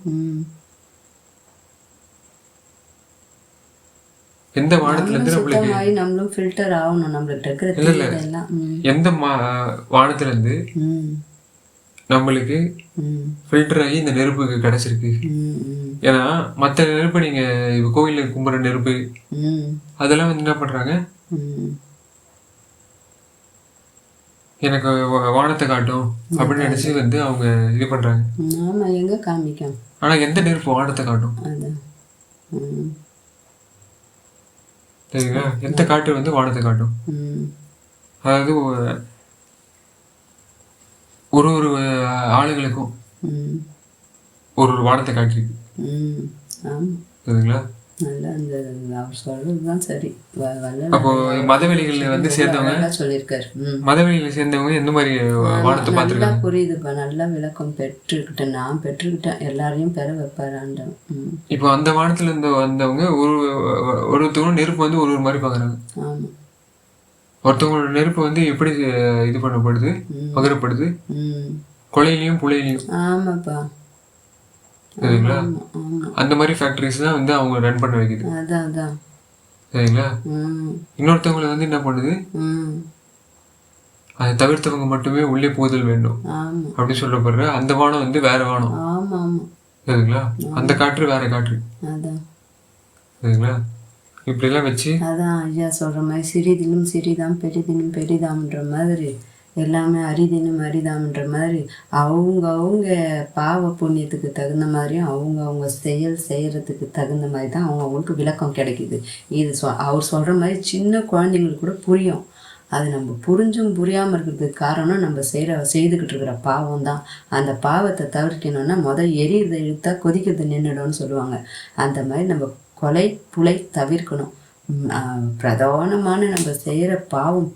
எந்த வானத்துலேருந்து
நம்மளும் ஃபில்டர் ஆகணும். நம்மளுக்கு
இல்லை எந்த வானத்துலேருந்து நம்மளுக்கு ஃபில்டர் ஆகி இந்த நெருப்புக்கு கிடைச்சிருக்கு. ஏன்னா மற்ற நெருப்பு நீங்கள் இப்போ கோயிலில் கும்பிட்ற நெருப்பு அதெல்லாம் என்ன பண்ணுறாங்க, எனக்கு வானத்தை காட்டும் அப்படின்னு நினைச்சு அவங்க இது பண்றாங்க.
ஆமா, எங்க காமிக்கும்.
ஆனா எந்த நெருப்பு வானத்தை காட்டும்? சரிங்களா? எந்த காற்று வானத்தை காட்டும்? அதாவது ஒரு ஆளுங்களுக்கும் ஒரு வானத்தை காட்டிருக்கு சரிங்களா? அப்போ மதவெளிகளில் சேர்ந்தவங்க
சொல்லியிருக்காரு.
மதவெளியில் சேர்ந்தவங்க எந்த மாதிரி வானத்தை பார்த்துருக்காங்க?
புரியுதுப்பா, நல்லா விளக்கம் பெற்றுக்கிட்டேன். எல்லாரையும் பெற வைப்பாராண்டம்.
இப்போ அந்த வானத்துல இருந்து வந்தவங்க ஒருத்தவங்க நெருப்பு ஒரு மாதிரி பாக்குறாங்க.
ஆமா,
ஒருத்தவங்களோட நெருப்பு எப்படி இது பண்ணப்படுது, பகிரப்படுது, கொலையிலையும் புலையிலையும்.
ஆமாப்பா,
சரிங்களா? அந்த மாதிரி ஃபேக்டரிஸ் தான் அவங்க ரன் பண்ண வைக்குது.
அதான்
சரிங்களா? இன்னொருத்தவங்களை என்ன பண்ணுது, அதை தவிர்த்தவங்க மட்டுமே உள்ளே போதல் வேண்டும் அப்படி சொல்லப்படுற அந்த வானம் வேற வானம். சரிங்களா? அந்த காற்று வேற காற்று. சரிங்களா? இப்படிலாம் வச்சு
அதான் ஐயா சொல்ற மாதிரி சிறிதிலும் சிறிதாம் பெரிதிலும் பெரிதாம்ன்ற மாதிரி எல்லாமே அரிதினும் அரிதாம்ன்ற மாதிரி அவங்க பாவ புண்ணியத்துக்கு தகுந்த மாதிரியும் அவங்க செய்கிறதுக்கு தகுந்த மாதிரி தான் அவங்களுக்கு விளக்கம் கிடைக்குது. இது அவர் சொல்கிற மாதிரி சின்ன குழந்தைங்களுக்கு கூட புரியும். அது நம்ம புரிஞ்சும் புரியாமல் இருக்கிறதுக்கு காரணம் நம்ம செய்துக்கிட்டு இருக்கிற பாவம் தான். அந்த பாவத்தை தவிர்க்கணும்னா எரியறதை இழுத்தா கொதிக்கிறது நின்றுடும்னு சொல்லுவாங்க. அந்த மாதிரி நம்ம கொலை புலை தவிர்க்கணும். பிரதானமான நம்ம செய்கிற பாவம்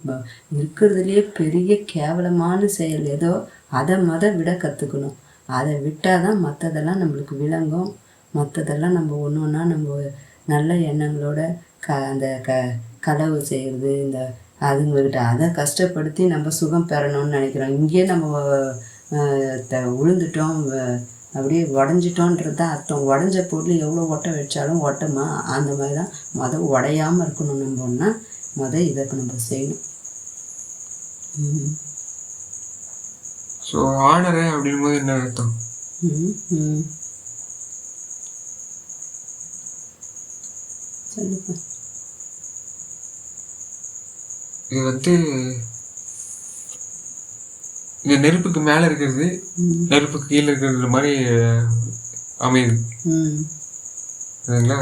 இருக்கிறதுலையே பெரிய கேவலமான செயல் ஏதோ அதை விட கற்றுக்கணும். அதை விட்டால் தான் மற்றதெல்லாம் நம்மளுக்கு விளங்கும். மற்றதெல்லாம் நம்ம ஒன்று ஒன்றா நம்ம நல்ல எண்ணங்களோட அந்த களவு செய்கிறது, இந்த அதுங்கக்கிட்ட அதை கஷ்டப்படுத்தி நம்ம சுகம் பெறணும்னு நினைக்கிறோம். இங்கேயே நம்ம விழுந்துட்டோம், அப்படியே உடஞ்சிட்டோன்றது தான் அர்த்தம். உடஞ்ச பொருள் எவ்வளோ ஒட்ட வச்சாலும் ஒட்டமா, அந்த மாதிரி தான் உடையாமல் இருக்கணும். நம்மன்னா இதை நம்ம செய்யணும்.
ஸோ ஆனரை அப்படின் போது என்ன அர்த்தம்?
சொல்லுப்பா.
இது வந்து இந்த நெருப்புக்கு மேலே இருக்கிறது நெருப்புக்கு கீழே இருக்கிறது மாதிரி அமையுது சரிங்களா?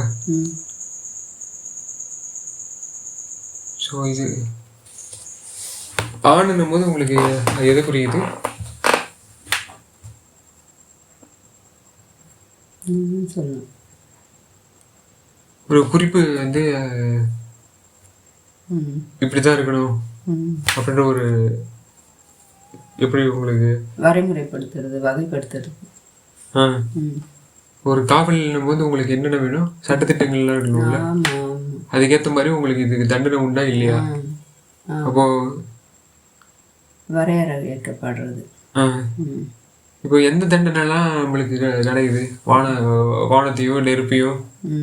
ஸோ இது ஆணுன்னும் போது உங்களுக்கு எது புரியுது?
சொல்லணும்
ஒரு குறிப்பு வந்து இப்படிதான் இருக்கணும் அப்படின்ற ஒரு எப்படி உங்களுக்கு
வரைமுறைப்படுத்துறது, வகைப்படுத்துறது.
ஒரு காவலின் போது உங்களுக்கு என்னென்ன வேணும், சட்டத்திட்டங்கள்லாம் இருக்கணும்ல, அதுக்கேற்ற மாதிரி உங்களுக்கு இதுக்கு தண்டனை உண்டா இல்லையா? அப்போ
வரையறை ஏற்கப்படுறது.
இப்போ எந்த தண்டனைலாம் நம்மளுக்கு கிடைக்குது? வானத்தையோ நெருப்பையோ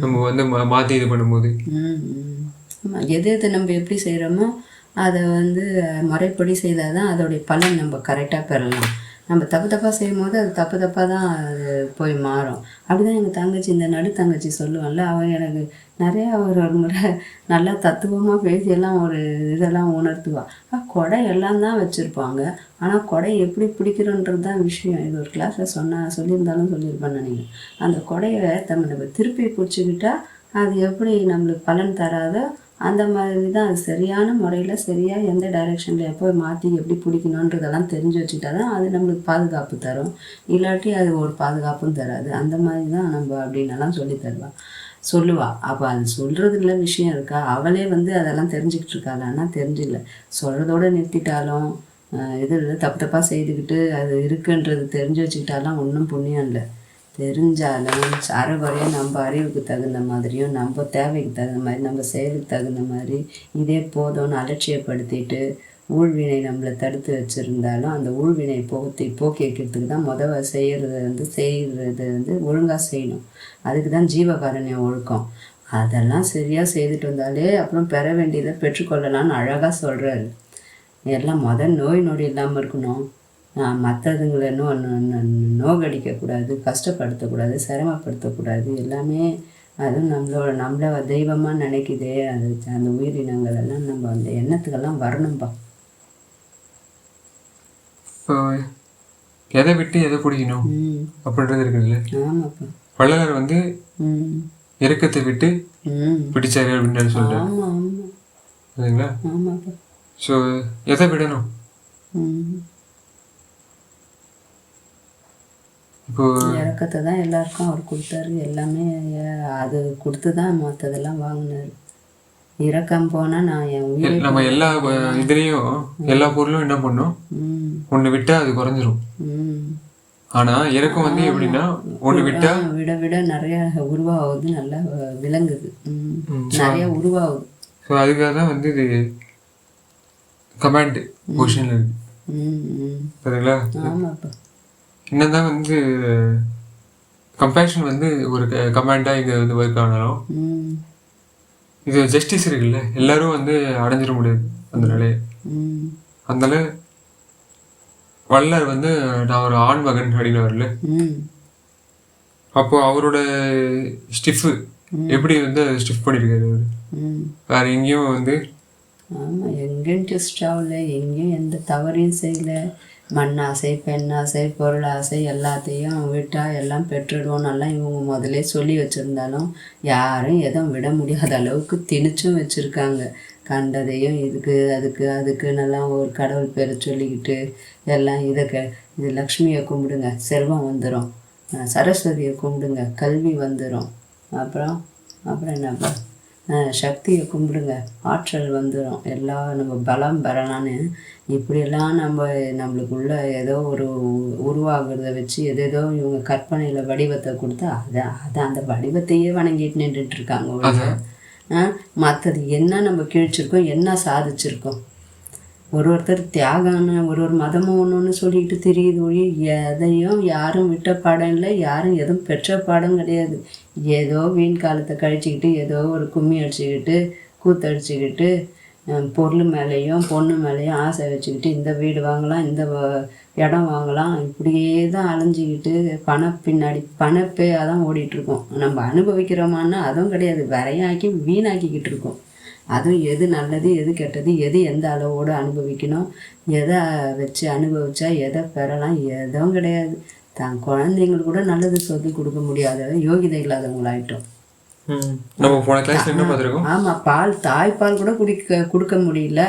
நம்ம வந்து மாற்றி இது பண்ணும்போது
எது நம்ம எப்படி செய்கிறோமோ அதை வந்து முறைப்படி செய்தால் தான் அதோடைய பலன் நம்ம கரெக்டாக பெறலாம். நம்ம தப்பாக செய்யும் போது அது தப்பாக தான் அது போய் மாறும். அப்படி தான் எங்கள் தங்கச்சி, இந்த தங்கச்சி சொல்லுவான்ல, அவன் எனக்கு நிறையா ஒரு முறை நல்லா தத்துவமாக பேசி எல்லாம் ஒரு இதெல்லாம் உணர்த்துவாள். கொடை எல்லாம் தான் வச்சுருப்பாங்க, ஆனால் கொடை எப்படி பிடிக்கிறோன்றது தான் விஷயம். இது ஒரு கிளாஸில் சொல்லியிருந்தாலும் சொல்லியிருப்பேன்னு நினைக்கிறேன். அந்த கொடையை நம்ம திருப்பி பிடிச்சிக்கிட்டா அது எப்படி நம்மளுக்கு பலன் தராதோ அந்த மாதிரி தான் அது சரியான முறையில் சரியாக எந்த டைரெக்ஷனில் எப்போ மாற்றி எப்படி பிடிக்கணுன்றதெல்லாம் தெரிஞ்சு வச்சுக்கிட்டா தான் அது நம்மளுக்கு பாதுகாப்பு தரும். இல்லாட்டி அது ஒரு பாதுகாப்பும் தராது. அந்த மாதிரி தான் நம்ம அப்படின்னெல்லாம் சொல்லுவாள். அப்போ அது சொல்கிறதுல விஷயம் இருக்கா? அவளே வந்து அதெல்லாம் தெரிஞ்சுக்கிட்டு இருக்காளான்னா தெரிஞ்சில்லை. சொல்கிறதோடு நிறுத்திட்டாலும் இதில் தப்பாக செய்துக்கிட்டு அது இருக்குன்றது தெரிஞ்சு வச்சுக்கிட்டாலும் ஒன்றும் புண்ணியம் இல்லை. தெரிஞ்சாலும் அரைகுறையாக நம்ம அறிவுக்கு தகுந்த மாதிரியும் நம்ம தேவைக்கு தகுந்த மாதிரி நம்ம செயலுக்கு தகுந்த மாதிரி இதே போதும்னு அலட்சியப்படுத்திட்டு ஊழ்வினை நம்மளை தடுத்து வச்சுருந்தாலும் அந்த ஊழ்வினை போக்கி வைக்கிறதுக்கு தான் செய்கிறது வந்து ஒழுங்காக செய்யணும். அதுக்கு தான் ஜீவகாருண்யம் ஒழுக்கம். அதெல்லாம் சரியாக செய்துட்டு வந்தாலே அப்புறம் பெற வேண்டியதை பெற்றுக்கொள்ளலான்னு அழகாக சொல்கிறாரு. எல்லாம் நோய் நொடி இல்லாமல் இருக்கணும், மற்றதுங்களை நோகடிக்கக்கூடாது, கஷ்டப்படுத்தக்கூடாது, சிரமப்படுத்தக்கூடாது. எல்லாமே அதுவும் நம்மளை தெய்வமாக நினைக்குதே அது அந்த உயிரினங்கள் எல்லாம் நம்ம அந்த எண்ணத்துக்கெல்லாம் வரணும்பா.
எதை விட்டு எதை பிடிக்கணும் அப்படின்றது இருக்குல்ல.
ஆமாப்பா.
வள்ளலார் வந்து இறக்கத்தை விட்டு பிடிச்சாரு அப்படின்னு சொல்றாரு.
ஆமாம் ஆமாம்
சரிங்களா?
ஆமாப்பா.
ஸோ எதை விடணும்? இப்போ
இறக்கத்தை தான் எல்லாருக்கும் அவர் கொடுத்தாரு. எல்லாமே அது கொடுத்து தான் மற்றதெல்லாம் வாங்கினாரு. இறக்கம் போனால் நான் என் உயிரை
நம்ம எல்லா இதுலேயும் எல்லா பொருளும் என்ன பண்ணும், ஒன்று விட்டால் அது குறைஞ்சிரும். ஆனால் இறக்கம் வந்து எப்படின்னா ஒன்று விட்டால்
விட விட நிறைய உருவாகுது, நல்லா விளங்குது, நிறைய உருவாகுது.
ஸோ அதுக்காக தான் வந்து இது கமாண்ட் பொசிஷனில் இருக்கு. சரிங்களா?
ஆமாப்பா.
என்னதான் வந்து கம்பேஷன் வந்து ஒரு கமாண்டாக இங்கே வந்து ஒர்க் ஆனாலும் இது ஜஸ்டிஸ் இருக்குல்ல, எல்லாரும் வந்து அடைஞ்சிட முடியாது அந்த நிலையை. அதனால வள்ளலார் வந்து நான் ஒரு ஆண் மகன் அப்படின்னு வரல, அப்போ அவரோட ஸ்டிஃப் எப்படி வந்து ஸ்டிஃப் பண்ணியிருக்காரு. அவர் வேற எங்கேயும் வந்து
ஆமாம், எங்கேயும் ட்விஸ்ட் ஆகல, எங்கேயும் எந்த தவறையும் செய்யலை. மண் ஆசை, பெண் ஆசை, பொருள் ஆசை எல்லாத்தையும் விட்டால் எல்லாம் பெற்றுடுவோம் நல்லா இவங்க முதலே சொல்லி வச்சுருந்தாலும் யாரும் எதுவும் விட முடியாத அளவுக்கு திணிச்சும் வச்சுருக்காங்க. கண்டதையும் இதுக்கு அதுக்கு அதுக்குன்னெல்லாம் ஒரு கடவுள் பேரை சொல்லிக்கிட்டு எல்லாம் இது லக்ஷ்மியை கும்பிடுங்க செல்வம் வந்துடும், சரஸ்வதியை கும்பிடுங்க கல்வி வந்துடும், அப்புறம் என்னப்பா சக்தியை கும்பிடுங்க ஆற்றல் வந்துடும், எல்லாம் நம்ம பலம் பெறலான்னு இப்படியெல்லாம் நம்மளுக்குள்ள ஏதோ ஒரு உருவாகிறத வச்சு எதேதோ இவங்க கற்பனையில் வடிவத்தை கொடுத்தா அதை அந்த வடிவத்தையே வணங்கிட்டு நின்றுட்டுருக்காங்க ஒழிய மற்றது என்ன நம்ம கிழிச்சிருக்கோம், என்ன சாதிச்சிருக்கோம். ஒருத்தர் தியாகம்னு ஒரு மதமும் ஒன்று சொல்லிக்கிட்டு தெரியுது ஒழிய எதையும் யாரும் விட்ட பாடம் இல்லை, யாரும் எதுவும் பெற்ற பாடம் கிடையாது. ஏதோ வீண் காலத்தை கழிச்சிக்கிட்டு ஏதோ ஒரு கும்மி அடிச்சுக்கிட்டு கூத்தடிச்சுக்கிட்டு பொருள் மேலேயும் பொண்ணு மேலேயும் ஆசை வச்சுக்கிட்டு இந்த வீடு வாங்கலாம் இந்த இடம் வாங்கலாம் இப்படியே தான் அலைஞ்சிக்கிட்டு பின்னாடி பணப்பேயாக தான் ஓடிட்டுருக்கோம். நம்ம அனுபவிக்கிறோமான்னா அதுவும் கிடையாது, விரையாக்கி வீணாக்கிக்கிட்டு இருக்கோம். அதுவும் எது நல்லது எது கெட்டது எது எந்த அளவோடு அனுபவிக்கணும் எதை வச்சு அனுபவிச்சா எதை பெறலாம் எதுவும் கிடையாது. தான் குழந்தைங்களுக்கு கூட நல்லது சொல்லி கொடுக்க முடியாத யோகிதை இல்லாதவங்களாயிட்டோம். ஆமாம், தாய்ப்பால் கூட கொடுக்க முடியல,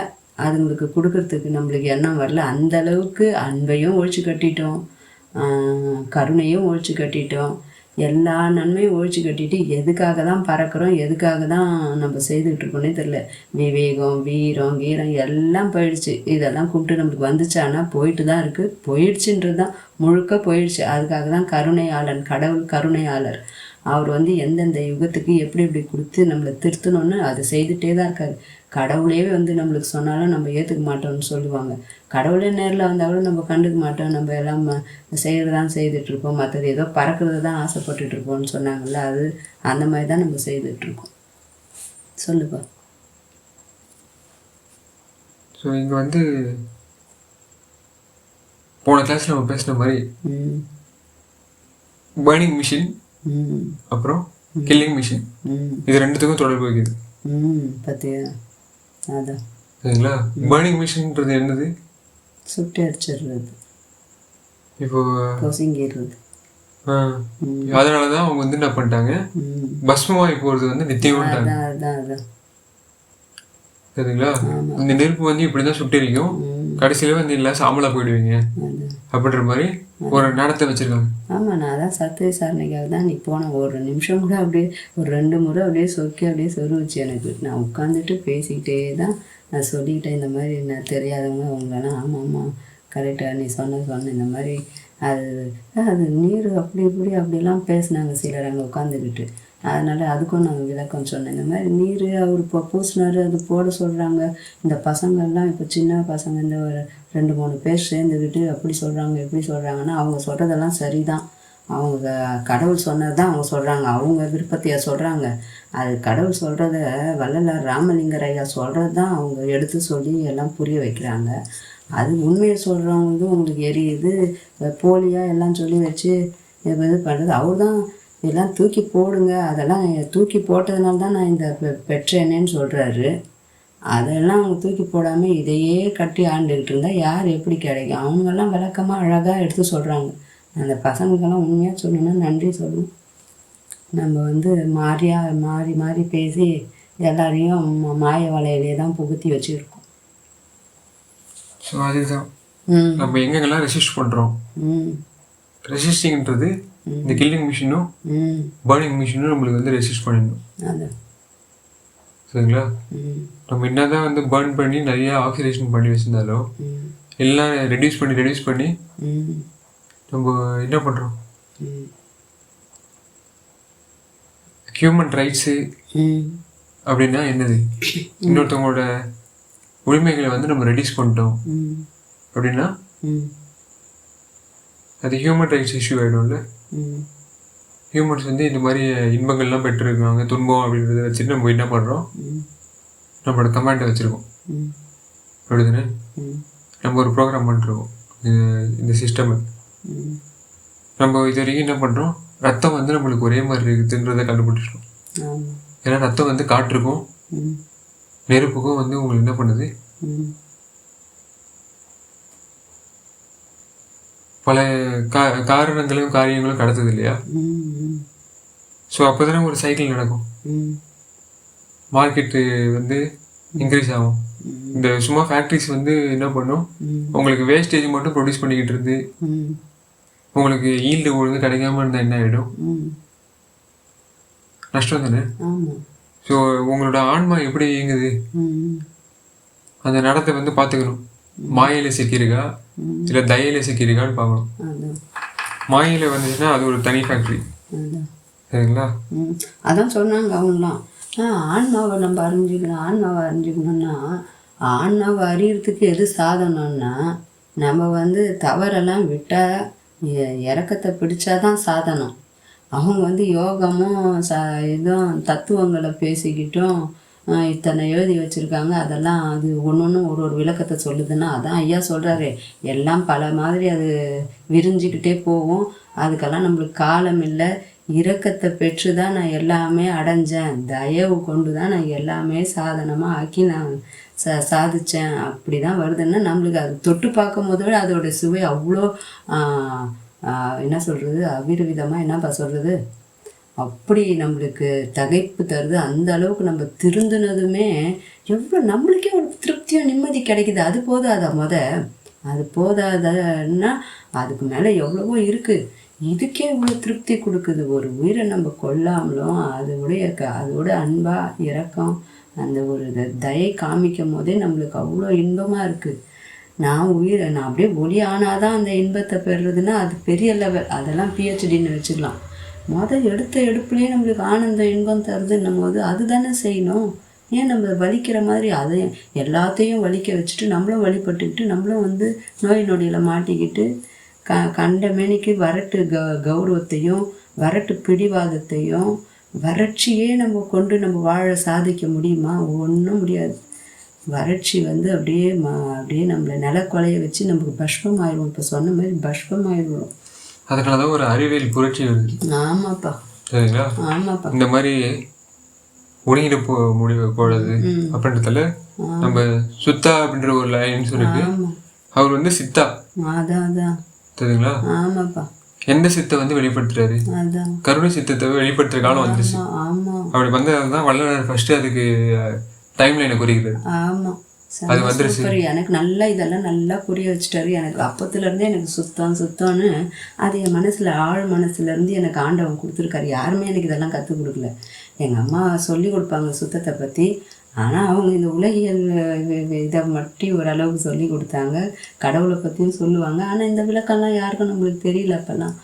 அதுங்களுக்கு கொடுக்கறதுக்கு நம்மளுக்கு எண்ணம் வரல. அந்த அளவுக்கு அன்பையும் ஒழிச்சு கட்டிட்டோம், கருணையும் ஒழிச்சு கட்டிட்டோம், எல்லா நன்மையும் ஒழிச்சு கட்டிட்டு எதுக்காக தான் பறக்கிறோம், எதுக்காக தான் நம்ம செய்துக்கிட்டு இருக்கோன்னே தெரில. விவேகம் வீரம் கீரம் எல்லாம் போயிடுச்சு. இதெல்லாம் கூப்பிட்டு நம்மளுக்கு வந்துச்சானா போயிட்டு தான் இருக்குது, போயிடுச்சுன்றது தான் முழுக்க போயிடுச்சு. அதுக்காக தான் கருணையாளன் கடவுள் கருணையாளர் அவர் எந்தெந்த யுகத்துக்கு எப்படி எப்படி கொடுத்து நம்மளை திருத்தணும்னு அதை செய்துகிட்டே தான் இருக்காரு. கடவுளே நம்மளுக்கு சொன்னாலும் நம்ம ஏற்றுக்க மாட்டோம்னு சொல்லுவாங்க. கடவுளே நேரில் வந்தாலும் நம்ம கண்டுக்க மாட்டோம், நம்ம எல்லாம் செய்கிறதான் செய்துட்ருப்போம், மற்றது ஏதோ பறக்கிறது தான் ஆசைப்பட்டுட்ருப்போம்னு சொன்னாங்கல்ல, அது அந்த மாதிரி தான் நம்ம செய்துட்ருக்கோம். சொல்லுப்பா.
ஸோ இங்கே போன கிளாஸில் நம்ம பேசின மாதிரி பர்னிங் மிஷின் அப்புறம் கில்லிங் மிஷின் இது ரெண்டுத்துக்கும் தொடர்பு வைக்குது.
பார்த்தியா, அதான்
சரிங்களா. பர்னிங் மிஷின்ன்றது என்னது?
சுட்டி அடிச்சிடுறது,
இப்போ
பொசுங்கிடுறது.
அதனால தான் அவங்க என்ன பண்ணிட்டாங்க, பஸ்மமாகி போகிறது நித்தியம்ட்டாங்க.
அதான்
சரிங்களா. இந்த நெருப்பு இப்படி தான் சுட்டிருக்கும், கடைசியில் இல்லை சாம்பலாக போயிடுவீங்க அப்படின்ற மாதிரி ஒரு நடத்தை வச்சுருக்காங்க.
ஆமாம், நான் தான் சத்து விசாரணைக்காக தான் நீ போனேன். ஒரு நிமிஷம் கூட அப்படியே ஒரு 2 முறை அப்படியே அப்படியே சொருவிச்சு எனக்கு. நான் உட்காந்துட்டு பேசிக்கிட்டே தான் நான் சொல்லிக்கிட்டேன், இந்த மாதிரி நான் தெரியாதவங்க அவங்களெல்லாம் ஆமாம் கரெக்டாக நீ சொன்ன இந்த மாதிரி அது நீர் அப்படி இப்படி அப்படிலாம் பேசினாங்க சிலர் அங்கே உட்காந்துக்கிட்டு. அதனால் அதுக்கும் நாங்கள் விளக்கம் சொன்னேன். இந்த மாதிரி நீர் அவர் இப்போ பூசினார் அது போட சொல்கிறாங்க. இந்த பசங்கள்லாம் இப்போ சின்ன பசங்க இந்த ஒரு 2-3 பேர் சேர்ந்துக்கிட்டு அப்படி சொல்கிறாங்க எப்படி சொல்கிறாங்கன்னா அவங்க சொல்கிறதெல்லாம் சரிதான், அவங்க கடவுள் சொன்னது தான் அவங்க சொல்கிறாங்க, அவங்க விருப்பத்தையாக சொல்கிறாங்க. அது கடவுள் சொல்கிறத வள்ளலார் ராமலிங்கர் ஐயா சொல்கிறது தான் அவங்க எடுத்து சொல்லி எல்லாம் புரிய வைக்கிறாங்க. அது உண்மையை சொல்கிறவங்க உங்களுக்கு எரியுது, போலியாக எல்லாம் சொல்லி வச்சு இது பண்ணுறது. அவர் தான் இதெல்லாம் தூக்கி போடுங்க, அதெல்லாம் தூக்கி போட்டதுனால தான் நான் இந்த பெற்றேனேன்னு சொல்கிறாரு. அதெல்லாம் அவங்க தூக்கி போடாமல் இதையே கட்டி ஆண்டுக்கிட்டு இருந்தால் யார் எப்படி கிடைக்கும்? அவங்கெல்லாம் விளக்கமாக அழகாக எடுத்து சொல்கிறாங்க. அந்த பசங்களுக்கெல்லாம் உண்மையாக சொல்லணும்னா நன்றி சொல்லணும். நம்ம மாறி மாறி பேசி எல்லாரையும் மாய வலையிலே தான் புகுத்தி வச்சுருக்கோம்.
ஸோ அதுதான் நம்ம எங்கெங்கெல்லாம் ரெசிஸ்ட் பண்ணுறோம். ரெசிஸ்டிங்ன்றது இந்த கில்லிங் மிஷினும் பர்னிங் மிஷினும் நம்மளுக்கு ரெசிஸ்ட் பண்ணிடணும். சரிங்களா. நம்ம என்னதான் பர்ன் பண்ணி நிறைய ஆக்சிடேஷன் பண்ணி வச்சிருந்தாலும் எல்லாம் ரெடியூஸ் பண்ணி நம்ம என்ன பண்ணுறோம், ஹியூமன் ரைட்ஸு அப்படின்னா என்னது, இன்னொருத்தவங்களோட உரிமைகளை நம்ம ரெடியூஸ் பண்ணிட்டோம் அப்படின்னா அது ஹியூமன் ரைட்ஸ் இஷ்யூ ஆகிடும்ல. ஹியூமன்ஸ் இந்த மாதிரி இன்பங்கள்லாம் பெற்றிருக்காங்க, துன்பம் அப்படின்றத வச்சுட்டு நம்ம என்ன பண்ணுறோம், நம்மளோட கமாண்டை வச்சுருக்கோம் அப்படிதானே. நம்ம ஒரு ப்ரோக்ராம் பண்ணிருக்கோம் இந்த சிஸ்டமை. நம்ம இது வரைக்கும் என்ன பண்ணுறோம், ரத்தம் நம்மளுக்கு ஒரே மாதிரி இருக்குதுன்றதை கண்டுபிடிச்சிட்டோம். ஏன்னா ரத்தம் காற்றுக்கும் நெருப்புக்கும் வந்து உங்களுக்கு என்ன பண்ணுது,
ம்
பல காரணங்களும் காரியங்களும் கடத்துது இல்லையா?
ம் ம்
ஸோ அப்போ தானே ஒரு சைக்கிள் நடக்கும்.
ம்
மார்க்கெட்டு வந்து இன்க்ரீஸ் ஆகும்.
ம்
இந்த சும்மா ஃபேக்ட்ரிஸ் வந்து என்ன பண்ணும்,
ம்
உங்களுக்கு வேஸ்டேஜ் மட்டும் ப்ரொடியூஸ் பண்ணிக்கிட்டு இருந்து
ம்
உங்களுக்கு ஈல்டு ஒழுங்கு கிடைக்காம இருந்தால் என்ன ஆகிடும்,
ம்
நஷ்டம் தானே.
ஆமாம்.
ஸோ உங்களோட ஆன்மா எப்படி இயங்குது,
ம்
அந்த நடத்தை வந்து பார்த்துக்கணும். மாயையில் சிக்கியிருக்கா இல்லை தயையில் சிக்கியிருக்கான்னு பார்க்கணும்.
அதான்
மாயையில் வந்துச்சுன்னா அது ஒரு தனி ஃபேக்ட்ரி,
அதான்
சரிங்களா?
அதான் சொன்னாங்க அவங்களாம். ஆன்மாவை நம்ம அறிஞ்சிக்கணும். ஆன்மாவை அறிஞ்சிக்கணும்னா ஆன்மாவை அறியறதுக்கு எது சாதனம்னா நம்ம வந்து தவறெல்லாம் விட்டால் இறக்கத்தை பிடிச்சாதான் சாதனம். அவங்க வந்து யோகமும் இதுவும் தத்துவங்களை பேசிக்கிட்டும் இத்தனை எழுதி வச்சுருக்காங்க. அதெல்லாம் அது ஒன்று ஒன்று ஒரு ஒரு விளக்கத்தை சொல்லுதுன்னா அதான் ஐயா சொல்கிறாரு, எல்லாம் பல மாதிரி அது விரிஞ்சிக்கிட்டே போகும். அதுக்கெல்லாம் நம்மளுக்கு காலம் இல்லை. இரக்கத்தை பெற்று தான் நான் எல்லாமே அடைஞ்சேன். தயவு கொண்டு தான் நான் எல்லாமே சாதனமாக ஆக்கி நான் சாதித்தேன். அப்படி தான் வருதுன்னா நம்மளுக்கு அது தொட்டு பார்க்கும் போது அதோட சுவை அவ்வளோ என்ன சொல்கிறது, அவிரவிதமாக என்னப்பா சொல்கிறது, அப்படி நம்மளுக்கு தகைப்பு தருது. அந்த அளவுக்கு நம்ம திருந்தினதுமே எவ்வளோ நம்மளுக்கே ஒரு திருப்தியும் நிம்மதி கிடைக்குது. அது போதாதா? அது போதாதன்னா அதுக்கு மேலே எவ்வளவோ இருக்குது. இதுக்கே இவ்வளோ திருப்தி கொடுக்குது. ஒரு உயிரை நம்ம கொல்லாமலும் அதோட அன்பா இரக்கம் அந்த ஒரு தயை காமிக்கும் போதே நம்மளுக்கு அவ்வளோ இன்பமாக இருக்குது. நான் அப்படியே ஒளி ஆனாதான் அந்த இன்பத்தை பெறுறதுன்னா அது பெரிய லெவல். அதெல்லாம் பிஹெச்டின்னு வச்சுக்கலாம். எடுத்த எடுப்புலேயே நம்மளுக்கு ஆனந்தம் இன்பம் தருதுன்னும் போது அதுதானே செய்யணும். ஏன் நம்ம வலிக்கிற மாதிரி அதையும் எல்லாத்தையும் வலிக்க வச்சுட்டு நம்மளும் வழிபட்டுக்கிட்டு நம்மளும் வந்து நோய் நொடியில் மாட்டிக்கிட்டு கண்ட மேனிக்கு வரட்டு கௌரவத்தையும் வரட்டு பிடிவாதத்தையும் வறட்சியே நம்ம கொண்டு நம்ம வாழ சாதிக்க முடியுமா? ஒன்றும் முடியாது. வறட்சி வந்து அப்படியே நம்மளை நிலக்கொலைய வச்சு நமக்கு பஷ்பம் ஆயிடுவோம். இப்போ சொன்ன மாதிரி பஷ்பம் ஆயிடுவோம்.
அதனால தான் ஒரு அறிவியல் புரட்சி வருது.
ஆமாப்பா,
சரிங்களா?
ஆமாப்பா.
இந்த மாதிரி ஒழுங்கிட முடிவு போடுறது அப்படின்றதுல நம்ம சுத்தா அப்படின்ற ஒரு லைன்ஸ் இருக்கு. அவர் வந்து சித்தா,
அதான்
சரிங்களா?
ஆமாப்பா.
எந்த சித்தை வந்து வெளிப்படுத்துறாரு, கருணை சித்தத்தை வெளிப்படுத்துற காலம் வந்துருச்சு. அப்படி வந்ததால தான் வள்ளலார் ஃபர்ஸ்ட் அதுக்கு டைம் லைனை குறிக்கிறாரு.
ஆமாம்,
அது வந்துருச்சு.
எனக்கு நல்லா இதெல்லாம் நல்லா புரிய வச்சுட்டாரு. எனக்கு அப்பத்துலேருந்தே எனக்கு சுத்தம்னு அது என் மனசில் ஆழ் மனசுலேருந்து எனக்கு ஆண்டவன் கொடுத்துருக்காரு. யாருமே எனக்கு இதெல்லாம் கற்றுக் கொடுக்கல. எங்கள் அம்மா சொல்லி கொடுப்பாங்க சுத்தத்தை பற்றி. ஆனால் அவங்க இந்த உலகியல் இதை மட்டும் ஓரளவுக்கு சொல்லி கொடுத்தாங்க. கடவுளை பற்றியும் சொல்லுவாங்க. ஆனால் இந்த விளக்கம்லாம் யாருக்கும் நம்மளுக்கு தெரியல அப்போல்லாம்.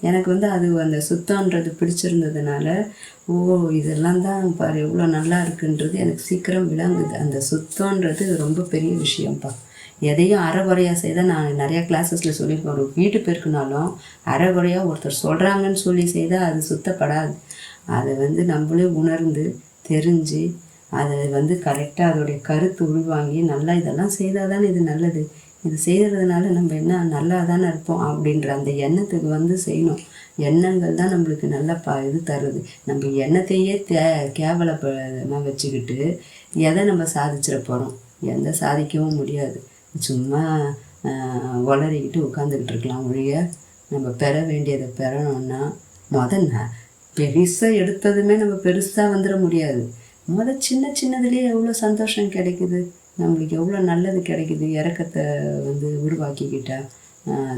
எனக்கு வந்து அது அந்த சுத்தம்ன்றது பிடிச்சிருந்ததுனால இதெல்லாம் தான் பாரு எவ்வளோ நல்லா இருக்குன்றது எனக்கு சீக்கிரம் விளங்குது. அந்த சுத்தம்ன்றது ரொம்ப பெரிய விஷயம்ப்பா. எதையும் அறகுறையாக செய்தால் நான் நிறையா கிளாஸஸில் சொல்லியிருக்கேன். ஒரு வீட்டு பெருக்குனாலும் அறகுறையாக ஒருத்தர் சொல்கிறாங்கன்னு சொல்லி செய்தால் அது சுத்தப்படாது. அதை வந்து நம்மளே உணர்ந்து தெரிஞ்சு அதை வந்து கரெக்டாக அதோடைய கருத்து உள்வாங்கி நல்லா இதெல்லாம் செய்தால் தானே இது நல்லது, இது செய்கிறதுனால நம்ம என்ன நல்லா தானே இருப்போம் அப்படின்ற அந்த எண்ணத்துக்கு வந்து செய்யணும். எண்ணங்கள் தான் நம்மளுக்கு நல்ல இது தருது. நம்ம எண்ணத்தையே கேவலமாக வச்சுக்கிட்டு எதை நம்ம சாதிச்சிட போகிறோம்? எந்த சாதிக்கவும் முடியாது. சும்மா வளரிக்கிட்டு உட்காந்துக்கிட்டு இருக்கலாம் ஒழிய நம்ம பெற வேண்டியதை பெறணும்னா பெருசாக எடுத்ததுமே நம்ம பெருசாக வந்துட முடியாது. சின்னதுலேயே எவ்வளோ சந்தோஷம் கிடைக்குது, நம்மளுக்கு எவ்வளோ நல்லது கிடைக்குது. இறக்கத்தை வந்து உருவாக்கிக்கிட்டா,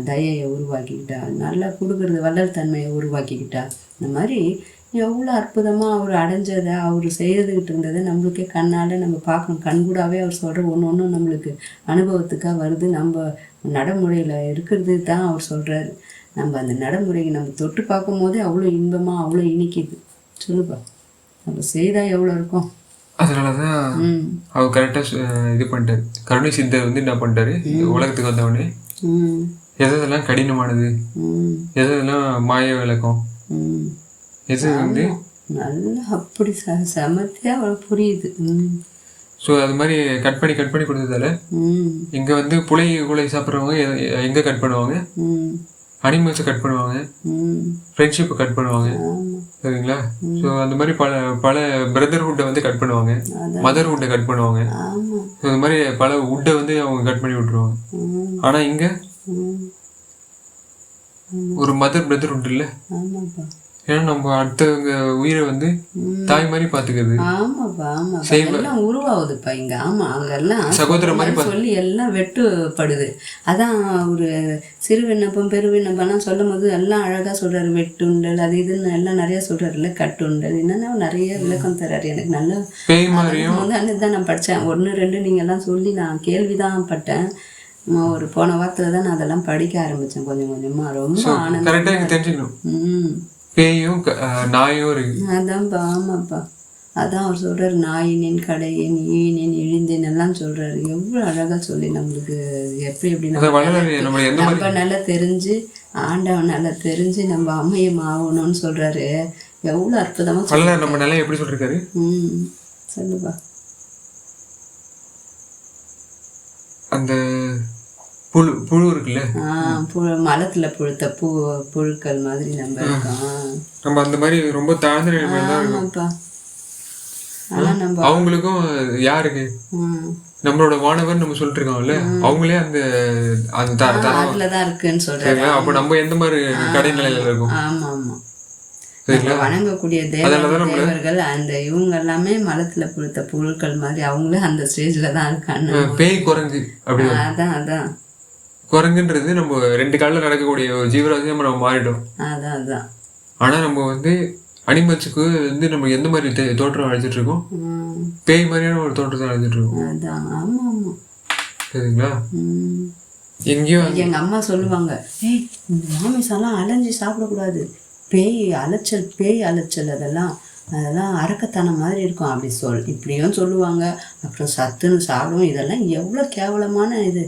தயையை உருவாக்கிக்கிட்டா, நல்லா கொடுக்குறது வள்ளல் தன்மையை உருவாக்கிக்கிட்டா, இந்த மாதிரி எவ்வளோ அற்புதமாக அவர் அடைஞ்சதை அவர் செய்துக்கிட்டு இருந்ததை நம்மளுக்கே கண்ணால் நம்ம பார்க்கணும். கண்கூடாவே அவர் சொல்கிற ஒன்று நம்மளுக்கு அனுபவத்துக்காக வருது. நம்ம நடைமுறையில் இருக்கிறது தான் அவர் சொல்கிறாரு. நம்ம அந்த நடைமுறைக்கு நம்ம தொட்டு பார்க்கும் போதே அவ்வளோ இன்பமாக அவ்வளோ இனிக்குது. சொல்லுப்பா, நம்ம செய்தால் எவ்வளோ இருக்கும்.
அதனால தான் அவர் கரெக்டாக இது பண்ணிட்டாரு. கருணை சித்தர் வந்து என்ன பண்ணிட்டாரு, உலகத்துக்கு வந்தவொடனே எதெல்லாம் கடினமானது, எதெல்லாம் மாய விளக்கம், எது வந்து
நல்லா அப்படி சமத்தியாக அவ்வளோ புரியுது.
ஸோ அது மாதிரி கட் பண்ணி கொடுத்ததால இங்கே வந்து புளி சாப்பிட்றவங்க எங்கே கட் பண்ணுவாங்க, அனிமல்ஸை கட் பண்ணுவாங்க, ஃப்ரெண்ட்ஷிப்பை கட் பண்ணுவாங்க. சரிங்களா? ஸோ அந்த மாதிரி பல பல பிரதர்ஹுட்டை வந்து கட் பண்ணுவாங்க, மதர்ஹுட்டை கட் பண்ணுவாங்க. ஸோ இந்த மாதிரி பல வுட்டை வந்து அவங்க கட் பண்ணி விட்டுருவாங்க. ஆனால் இங்கே ஒரு மதர் பிரதர்ஹுட் இல்லை. ஏன்னா நம்ம அடுத்தவங்க உயிரை வந்து தாய் மாதிரி பாத்துக்கிறது.
ஆமாப்பா ஆமாப்பா எல்லாம் உருவாகுதுப்பா இங்க. ஆமா அங்கெல்லாம்
சகோதர மாதிரி
சொல்லி எல்லாம் வெட்டுப்படுது. அதான் ஒரு சிறு விண்ணப்பம் பெரு விண்ணப்பம்லாம் சொல்லும் போது எல்லாம் அழகா சொல்றாரு. வெட்டுண்டல் அது இதுன்னு எல்லாம் நிறைய சொல்றாருல்ல. கட்டுண்டல் என்னன்னா நிறைய விளக்கம் தர்றாரு. எனக்கு நல்ல வந்து அன்னைக்கு நான் படித்தேன். 1 2 நீங்க எல்லாம் சொல்லி நான் கேள்விதான் பட்டேன். ஒரு போன வாரத்துல தான் நான் அதெல்லாம் படிக்க ஆரம்பிச்சேன் கொஞ்சம் கொஞ்சமா. ரொம்ப ஆனந்தம்.
பேயும் நாயும் இருக்கு.
அதான்ப்பா ஆமாப்பா. அதான் அவர் சொல்றாரு, நாயினேன் கடையேன் ஈனேன் இழிந்தேன் எல்லாம் சொல்றாரு. எவ்வளவு அழகா சொல்லி நம்மளுக்கு எப்படி எப்படி நம்ம நல்லா தெரிஞ்சு ஆண்டவன் நல்லா தெரிஞ்சு நம்ம அம்மையம் ஆகணும்னு சொல்றாரு. எவ்வளவு அற்புதமா
நம்ம நல்லா எப்படி சொல்றாரு.
சொல்லுப்பா.
அந்த புழு இருக்குல்ல,
மலத்துல புழுத்த புழுக்கள் மாதிரி நம்ம இருக்கோம்.
நம்ம அந்த மாதிரி ரொம்ப தாழ்ந்த நிலைமையில தான் இருக்கோம். அவங்களுக்கும் யாருக்கு நம்மளோட வானவர் நம்ம சொல்லிட்டு இருக்கோம்ல, அவங்களே அந்த
அதுலதான் இருக்குன்னு சொல்றாங்க.
அப்ப நம்ம எந்த மாதிரி கடைநிலையில இருக்கோம்.
ஆமா ஆமா வணங்கக்கூடிய தேவர்கள் அந்த இவங்க எல்லாமே மலத்துல புழுத்த புழுக்கள் மாதிரி அவங்களும் அந்த ஸ்டேஜ்ல தான் இருக்காங்க.
பேய் குரங்கு அப்படி.
அதான் அதான்
குரங்குன்றது நம்ம 2 காலில் நடக்கக்கூடிய ஒரு ஜீவராசியா நம்ம மாறிட்டோம்.
அதான் அதான்.
ஆனா நம்ம வந்து அனிமல்ஸுக்கு வந்து நம்ம எந்த மாதிரி தோற்றம் அழைச்சிட்டு இருக்கோம், பேய் மாதிரியான ஒரு தோற்றத்தை அழைச்சிட்டு இருக்கோம்.
அதான் ஆமா ஆமா.
சரிங்களா? எங்கேயோ
எங்க அம்மா சொல்லுவாங்க, ஏய் இந்த மாமிசெல்லாம் அலைஞ்சி சாப்பிடக்கூடாது, பேய் அலைச்சல் அதெல்லாம் அரக்கத்தனம் மாதிரி இருக்கும் அப்படி இப்படியும் சொல்லுவாங்க. அப்புறம் சத்துன்னு சாப்பிடுவோம். இதெல்லாம் எவ்வளோ கேவலமான இது.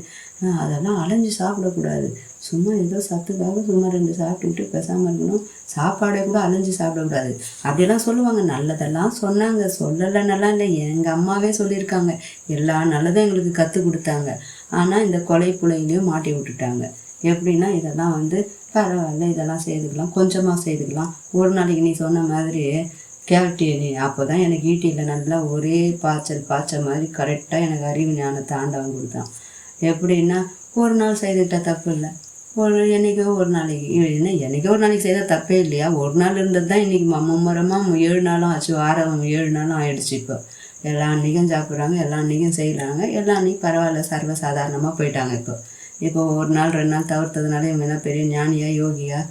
அதெல்லாம் அலைஞ்சி சாப்பிடக்கூடாது. சும்மா ஏதோ சத்துக்காக சும்மா 2 சாப்பிட்டுக்கிட்டு பேசாமல் இருக்கணும். சாப்பாடை கூட அலைஞ்சி சாப்பிடக்கூடாது அப்படியெல்லாம் சொல்லுவாங்க. நல்லதெல்லாம் சொன்னாங்க, சொல்லலைன்னெல்லாம் இல்லை. எங்கள் அம்மாவே சொல்லியிருக்காங்க. எல்லா நல்லதும் எங்களுக்கு கற்றுக் கொடுத்தாங்க. ஆனால் இந்த கொலை புலையிலையும் மாட்டி விட்டுட்டாங்க. எப்படின்னா இதெல்லாம் வந்து பரவாயில்ல, இதெல்லாம் செய்துக்கலாம், கொஞ்சமாக செய்துக்கலாம். ஒரு நாளைக்கு நீ சொன்ன மாதிரி கேரட்டி நீ அப்போ தான் எனக்கு ஈட்டியில் நல்லா ஒரே பாய்ச்ச மாதிரி கரெக்டாக எனக்கு அறிவு ஞானத்தை ஆண்டவன் கொடுத்தான். எப்படின்னா ஒரு நாள் செய்துக்கிட்டா தப்பு இல்லை, என்றைக்கோ ஒரு நாளைக்கு செய்தால் தப்பே இல்லையா? ஒரு நாள் இருந்தது தான் இன்றைக்கி மும்முரமாக 7 நாளும் ஆச்சு. வாரம் 7 நாளும் ஆயிடுச்சு. இப்போ எல்லா அன்றைக்கும் சாப்பிட்றாங்க, எல்லா அன்றைக்கும் செய்கிறாங்க, எல்லா அன்றைக்கும் பரவாயில்ல, சர்வசாதாரணமாக போயிட்டாங்க. இப்போ 1 நாள் 2 நாள் தவிர்த்ததுனால இவங்க என்ன பெரிய ஞானியா யோகியா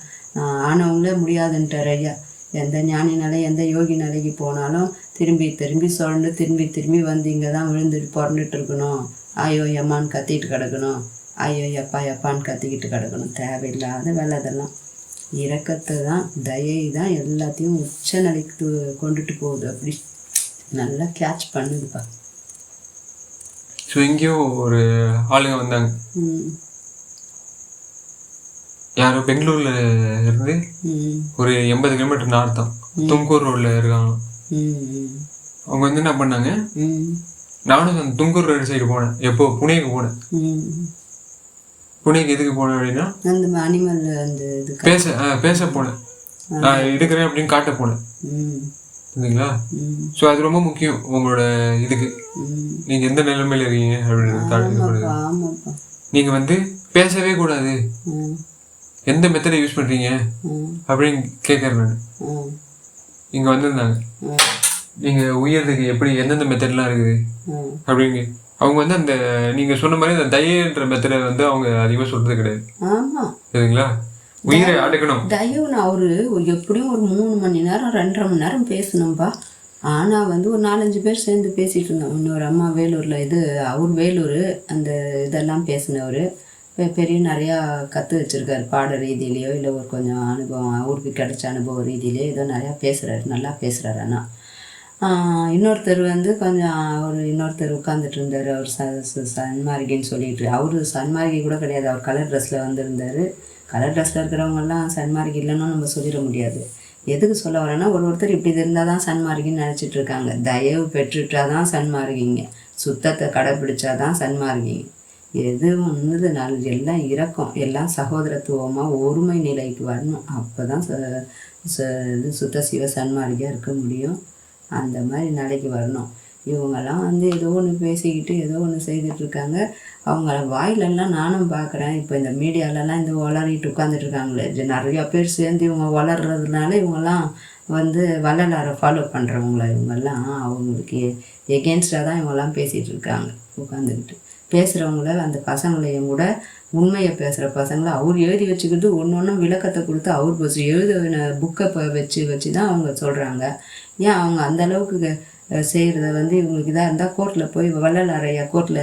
ஆனவங்களே முடியாதுன்ட்டார் ஐயா. எந்த ஞானினாலே எந்த யோகி நிலைக்கு போனாலும் திரும்பி சொல்லிட்டு திரும்பி வந்து இங்கே தான் விழுந்துட்டு புறந்துட்டு இருக்கணும். ஐயோ எம்மான்னு கத்திட்டு கிடக்கணும், ஐயோ எப்பான்னு கத்திக்கிட்டு கிடக்கணும். தேவையில்லாத வேலை அதெல்லாம். இரக்கத்தை தான் தயை தான் எல்லாத்தையும் உச்ச நிலைக்கு கொண்டுட்டு போகுது. அப்படி நல்லா கேட்ச் பண்ணுதுப்பா.
ஸோ எங்கேயோ ஒரு ஆளுங்க வந்தாங்க. யாரோ பெங்களூர்ல இருந்து ஒரு 80 கிலோமீட்டர் நார்த் தான், தும்கூர் ரோட்ல இருக்காங்க. அவங்க வந்து என்ன பண்ணாங்க, நானும் அந்த தும்கூர் ரோடு சைடு போனேன். எப்போ புனேக்கு போனேன். புனேக்கு எதுக்கு போனேன் அப்படின்னா
அந்த அனிமல் அந்த
பேச போனேன். நான் இருக்கிறேன் அப்படின்னு காட்ட போனேன். சரிங்களா? ஸோ அது ரொம்ப முக்கியம் உங்களோட இதுக்கு. நீங்க எந்த நிலைமையில இருக்கீங்க அப்படின்னு. நீங்க வந்து பேசவே கூடாது, எந்த மெத்தடை யூஸ் பண்றீங்க அப்படின்னு கேட்கறேன் நான். இங்க வந்திருந்தாங்க, நீங்க உயர்றதுக்கு எப்படி எந்தெந்த மெத்தட்லாம் இருக்குது அப்படின்னு. அவங்க வந்து அந்த நீங்க சொன்ன மாதிரி அந்த தயன்ற மெத்தடை வந்து அவங்க அதிகமாக சொல்றது கிடையாது. சரிங்களா? உயிரை அடக்கணும்
தயவுன்னு அவரு எப்படியும் ஒரு 3 மணி நேரம் 2.5 மணி நேரம் பேசணும்பா. ஆனால் வந்து ஒரு 4-5 பேர் சேர்ந்து பேசிகிட்டு இருந்தோம். இன்னொரு அம்மா வேலூரில் அவர் வேலூர் அந்த இதெல்லாம் பேசினவர். பெரிய நிறையா கற்று வச்சுருக்காரு. பாட ரீதியிலையோ இல்லை ஒரு கொஞ்சம் அனுபவம் அவருக்கு கிடைச்ச அனுபவ ரீதியிலையோ ஏதோ நிறையா பேசுகிறாரு, நல்லா பேசுகிறாரு. ஆனால் இன்னொருத்தர் வந்து கொஞ்சம் இன்னொருத்தர் உட்காந்துட்டு இருந்தார். அவர் சன்மார்கின்னு சொல்லிட்டு, அவர் சன்மார்கி கூட கிடையாது, அவர் கலர் ட்ரெஸ்ஸில் வந்திருந்தார். கலர் ட்ரெஸ்ஸில் இருக்கிறவங்கெல்லாம் சன்மார்கி இல்லைன்னு நம்ம சொல்லிட முடியாது. எதுக்கு சொல்ல வரேன்னா, ஒருத்தர் இப்படி இருந்தால் தான் சன்மார்கின்னு நினச்சிட்டு இருக்காங்க. தயவு பெற்றுட்டா தான் சன்மார்கிங்க, சுத்தத்தை கடைப்பிடிச்சா தான் சன்மார்கிங்க. எது ஒன்று எல்லாம் இரக்கம், எல்லாம் சகோதரத்துவமாக ஒருமை நிலைக்கு வரணும். அப்போ தான் இது சுத்த சிவ சன்மார்க்கியாக இருக்க முடியும். அந்த மாதிரி நிலைக்கு வரணும். இவங்கெல்லாம் வந்து ஏதோ ஒன்று பேசிக்கிட்டு ஏதோ ஒன்று செய்துட்ருக்காங்க. அவங்க வாயிலெல்லாம் நானும் பார்க்குறேன். இப்போ இந்த மீடியாலலாம் இந்த வளரிட்டு உட்காந்துட்ருக்காங்களே, நிறையா பேர் சேர்ந்து இவங்க வளர்கிறதுனால இவங்கெல்லாம் வந்து வள்ளலாரை ஃபாலோ பண்ணுறவங்கள இவங்கெல்லாம் அவங்களுக்கு எகென்ஸ்டாக தான் இவங்கெல்லாம் பேசிகிட்டு இருக்காங்க. உட்காந்துக்கிட்டு பேசுகிறவங்கள அந்த பசங்களையும் கூட உண்மையை பேசுகிற பசங்களை அவர் எழுதி வச்சுக்கிட்டு ஒன்று ஒன்றும் விளக்கத்தை கொடுத்து அவர் எழுதின புக்கை வச்சு தான் அவங்க சொல்கிறாங்க. ஏன் அவங்க அந்தளவுக்கு செய்கிறத வந்து இவங்களுக்கு இதாக இருந்தால் கோர்ட்டில் போய் வள்ளலாரையா கோர்ட்டில்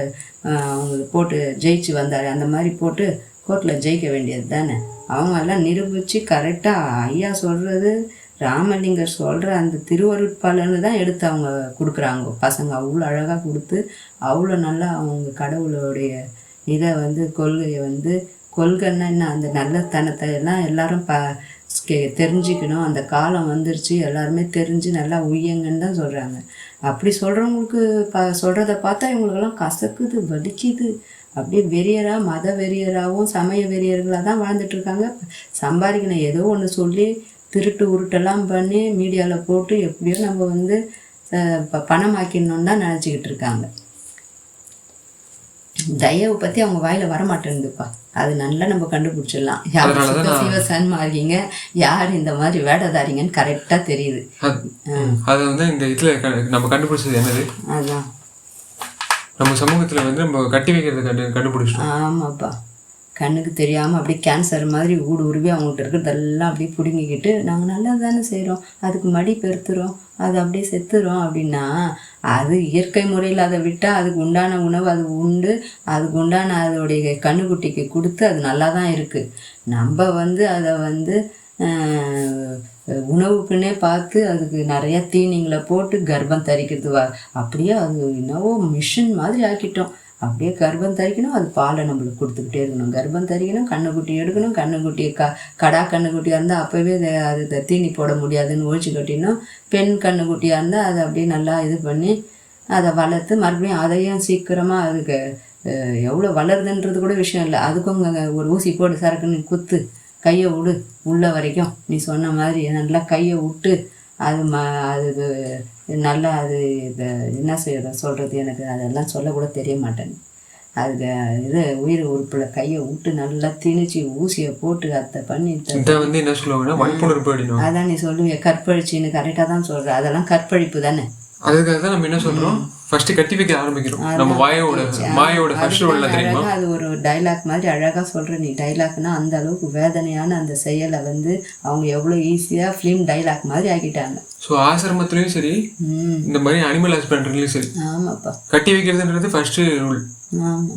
அவங்களுக்கு போட்டு ஜெயிச்சு வந்தார், அந்த மாதிரி போட்டு கோர்ட்டில் ஜெயிக்க வேண்டியது தானே. அவங்க எல்லாம் நிரூபித்து கரெக்டாக ஐயா சொல்கிறது ராமலிங்கர் சொல்கிற அந்த திருவருட்பாலன்னு தான் எடுத்து அவங்க கொடுக்குறாங்க. பசங்க அவ்வளோ அழகாக கொடுத்து அவ்வளோ நல்லா அவங்க கடவுளுடைய இதை வந்து கொள்கையை வந்து கொள்கைன்னா என்ன, அந்த நல்லத்தனத்தை எல்லாம் எல்லாரும் தெரிஞ்சுக்கணும். அந்த காலம் வந்துருச்சு, எல்லாருமே தெரிஞ்சு நல்லா உய்யங்கன்னு தான் சொல்கிறாங்க. அப்படி சொல்கிறவங்களுக்கு சொல்கிறத பார்த்தா இவங்களுக்கெல்லாம் கசக்குது, வலிக்குது. அப்படியே வெறியராக மத வெறியராகவும் சமய வெறியர்களாக தான் வாழ்ந்துட்டுருக்காங்க. சம்பாதிக்கணும் ஏதோ ஒன்று சொல்லி திருட்டு உருட்டெல்லாம் பண்ணி மீடியாவில் போட்டு எப்படியோ நம்ம வந்து பணமாக்கிடணுன்னு தான் நினச்சிக்கிட்டு இருக்காங்க. தயவை பற்றி அவங்க வாயில் வரமாட்டேங்குதுப்பா. அது நல்லா நம்ம கண்டுபிடிச்சிடலாம். யார் சிவ சன்மார்க்கிங்க, யார் இந்த மாதிரி வேடதாரிங்கன்னு கரெக்டாக தெரியுது.
அது வந்து இந்த இதில் நம்ம கண்டுபிடிச்சது என்னது,
அதுதான்
நம்ம சமூகத்தில் வந்து நம்ம கட்டி வைக்கிறது கண்டுபிடிச்சிட்டோம்.
ஆமாப்பா, கண்ணுக்கு தெரியாமல் அப்படியே கேன்சர் மாதிரி உருவி அவங்கள்ட்ட இருக்கிறதெல்லாம் அப்படியே பிடுங்கிக்கிட்டு நாங்கள் நல்லா தானே செய்கிறோம், அதுக்கு மடி பெருத்துறோம், அது அப்படியே செத்துறோம் அப்படின்னா அது இயற்கை முறையில் அதை விட்டால் அதுக்கு உண்டான உணவு அது உண்டு, அதுக்கு உண்டான அதோடைய கண்ணுக்குட்டிக்கு கொடுத்து அது நல்லா தான் இருக்குது. நம்ம வந்து அதை வந்து உணவுக்குன்னே பார்த்து அதுக்கு நிறையா தீனிங்களை போட்டு கர்ப்பம் தரிக்கிறது அப்படியே அது என்னவோ மிஷின் மாதிரி ஆக்கிட்டோம். அப்படியே கர்ப்பம் தரிக்கணும், அது பாலை நம்மளுக்கு கொடுத்துக்கிட்டே இருக்கணும். கர்ப்பம் தரிக்கணும், கண்ணுக்குட்டி எடுக்கணும், கண்ணுக்குட்டியை கடா கண்ணுக்குட்டியாக இருந்தால் அப்போவே அது தீனி போட முடியாதுன்னு ஒழிச்சு கட்டினோம். பெண் கண்ணுக்குட்டியாக இருந்தால் அதை அப்படியே நல்லா இது பண்ணி அதை வளர்த்து மறுபடியும் அதையும் சீக்கிரமாக அதுக்கு எவ்வளோ வளருதுன்றது கூட விஷயம் இல்லை. அதுக்கும் ஒரு ஊசி போட்டு சரக்குன்னு குத்து கையை விடு உள்ள வரைக்கும், நீ சொன்ன மாதிரி நல்லா கையை விட்டு அது அதுக்கு நல்லா அது இதை என்ன சொல்கிறது, எனக்கு அதெல்லாம் சொல்லக்கூட தெரிய மாட்டேங்குது. அதுக்கு இது உயிர் உறுப்பில் கையை விட்டு நல்லா திணிச்சு ஊசியை போட்டு அதை பண்ணி
வந்து என்ன சொல்லுவாங்கன்னா
அதான் நீ சொல்லுவீங்க கற்பழிச்சின்னு கரெக்டாக தான் சொல்கிற. அதெல்லாம் கற்பழிப்பு தானே.
அதுக்காக தான் நம்ம என்ன சொல்றோம், ஃபர்ஸ்ட் கட்டி வைக்க ஆரம்பிக்கிறோம். நம்ம மாயோட ஃபர்ஸ்ட் ரோல் தெரியுமா,
அது ஒரு டைலாக் மாதிரி அழகா சொல்ற. நீ டைலாக்னா அந்த அளவுக்கு வேதனையான அந்த செயலை வந்து அவங்க எவ்வளோ ஈஸியாக ஃபிலிம் டைலாக் மாதிரி ஆக்கிட்டாங்க.
ஸோ ஆசிரமத்துலேயும் சரி இந்த மாதிரி அனிமல் ஹஸ்பண்ட்ரிலையும் சரி,
ஆமாப்பா,
கட்டி வைக்கிறதுன்றது ஃபர்ஸ்ட் ரூல்.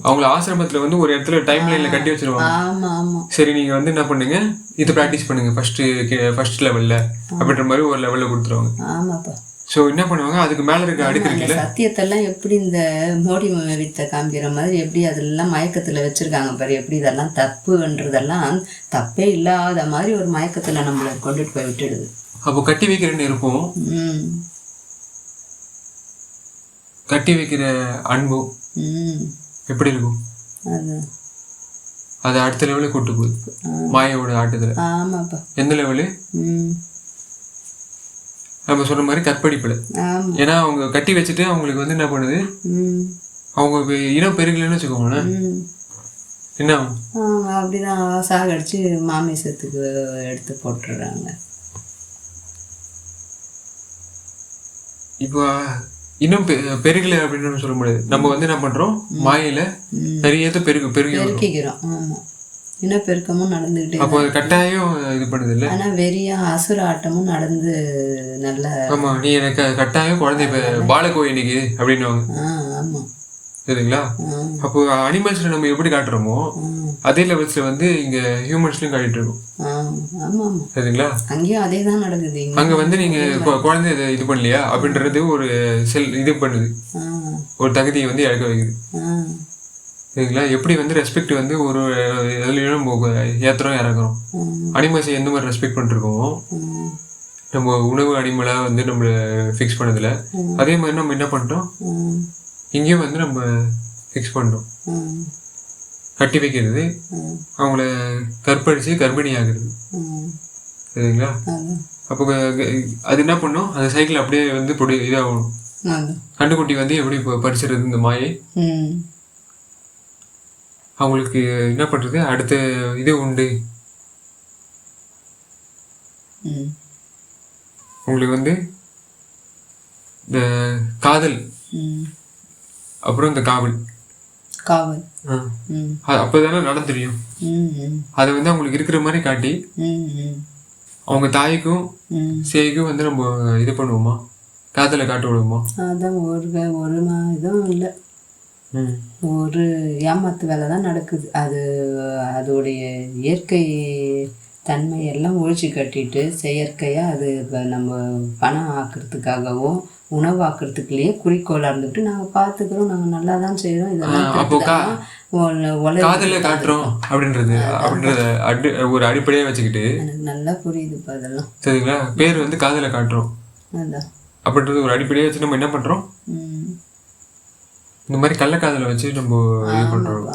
அவங்கள ஆசிரமத்தில் வந்து ஒரு இடத்துல டைம் லைன்ல கட்டி வச்சிருவாங்க.
ஆமா ஆமா,
சரி நீங்க வந்து என்ன பண்ணுங்க, இது ப்ராக்டிஸ் பண்ணுங்க ஃபர்ஸ்ட் லெவல்ல அப்படின்ற மாதிரி ஒரு லெவல்ல கொடுத்துருவாங்க.
ஆமாப்பா.
ஸோ என்ன பண்ணுவாங்க, அதுக்கு மேலே இருக்க அடுக்கிறீங்களா
சத்தியத்தெல்லாம் எப்படி இந்த மோடி வித்தை காமிக்கிற மாதிரி எப்படி அதெல்லாம் மயக்கத்தில் வச்சுருக்காங்க பாரு, எப்படி இதெல்லாம் தப்புன்றதெல்லாம் தப்பே இல்லாத மாதிரி ஒரு மயக்கத்தில் நம்மளை கொண்டுட்டு போய் விட்டுடுது.
அப்போ கட்டி வைக்கிறேன்னு இருக்கும், கட்டி வைக்கிற அன்பு எப்படி இருக்கும், அது அடுத்த லெவலுக்கு கூட்டு போகுது மாயோட ஆட்டத்தில்.
ஆமாப்பா.
எந்த லெவலு, நம்ம சொல்ற மாதிரி கற்பழிப்புல. ஏன்னா அவங்க கட்டி வச்சுட்டு அவங்களுக்கு வந்து என்ன பண்ணுது, அவங்க இனம் பெருகலன்னு வச்சுக்கோங்களேன், என்ன ஆகும்,
அப்படிதான் சாகடிச்சு மாமிசத்துக்கு எடுத்து போட்டுடுறாங்க.
இப்போ இன்னும் பெருகல அப்படின்னு சொல்ல முடியாது. நம்ம வந்து என்ன பண்றோம், மாயில நிறைய பெருகிக்கிறோம்.
ஆமா, இனப்பெருக்கமும் நடந்துகிட்டே.
அப்போ அது கட்டாயம் இது பண்ணுது இல்லை,
ஆனா வெறியா அசுர ஆட்டமும் நடந்து நல்ல.
ஆமா, நீ எனக்கு கட்டாயம் குழந்தை பாலகோய் இன்னைக்கு அப்படின்னுவாங்க.
ஆமா,
சரிங்களா. அப்போ அனிமல்ஸ்ல நம்ம எப்படி காட்டுறோமோ அதே லெவல்ஸ்ல வந்து இங்க ஹியூமன்ஸ்லயும் காட்டிட்டு இருக்கோம். சரிங்களா,
அங்கேயும் அதே தான் நடக்குது.
அங்க வந்து நீங்க குழந்தை இது பண்ணலையா அப்படின்றது ஒரு இது பண்ணுது, ஒரு தகுதியை வந்து இழக்க வைக்குது. சரிங்களா, எப்படி வந்து ரெஸ்பெக்ட் வந்து ஒரு இதுலையும் ஏத்துறோம் இறக்குறோம். அனிமல்ஸை எந்த மாதிரி ரெஸ்பெக்ட் பண்ணிருக்கோமோ நம்ம உணவு அனிமலா வந்து நம்மள ஃபிக்ஸ் பண்ணதுல, அதே மாதிரி நம்ம என்ன பண்ணிட்டோம் இங்கேயும் வந்து நம்ம ஃபிக்ஸ் பண்ணிட்டோம். கட்டி வைக்கிறது, அவங்கள கற்பழிச்சு கர்ப்பிணி ஆகுறது. சரிங்களா? அப்போ அது என்ன பண்ணும், அந்த சைக்கிள் அப்படியே வந்து இதாகணும். கண்டுக்குட்டி வந்து எப்படி பறிச்சிடுறது இந்த மாயை. அவங்களுக்கு என்ன பண்றது, அடுத்த இது உண்டு. உங்களுக்கு வந்து இந்த காதல், அப்புறம் இந்த காவல் அப்பதானே நடம் தெரியும். அதை வந்து அவங்களுக்கு இருக்கிற மாதிரி காட்டி அவங்க தாய்க்கும் சேய்க்கும் வந்து நம்ம இது பண்ணுவோமா, காதலை காட்ட விடுவோமா?
அதான் ஒரு இதுவும் இல்லை, ஒரு ஏமாத்து வேலை தான் நடக்குது. அதோடைய இயற்கை தன்மை எல்லாம் ஒழிச்சு கட்டிட்டு செயற்கையாக அது நம்ம பணம் ஆக்கிறதுக்காகவும் உணவாக்குறதுக்குள்ளேயே குறிக்கோளாக இருந்துட்டு நாங்கள் பார்த்துக்கிறோம், நாங்கள் நல்லா தான் செய்கிறோம், இதெல்லாம்
காதலை காட்டுறோம் அப்படின்றத ஒரு அடிப்படையாக வச்சுக்கிட்டு.
எனக்கு நல்லா புரியுதுப்பா அதெல்லாம்.
சரிங்களா? பேர் வந்து காதலை காட்டுறோம்
அதான்
அப்படின்றது ஒரு அடிப்படையாக வச்சு நம்ம என்ன பண்ணுறோம், இந்த மாதிரி கள்ளக்காதலை வச்சு நம்ம இது பண்ணுறோம்.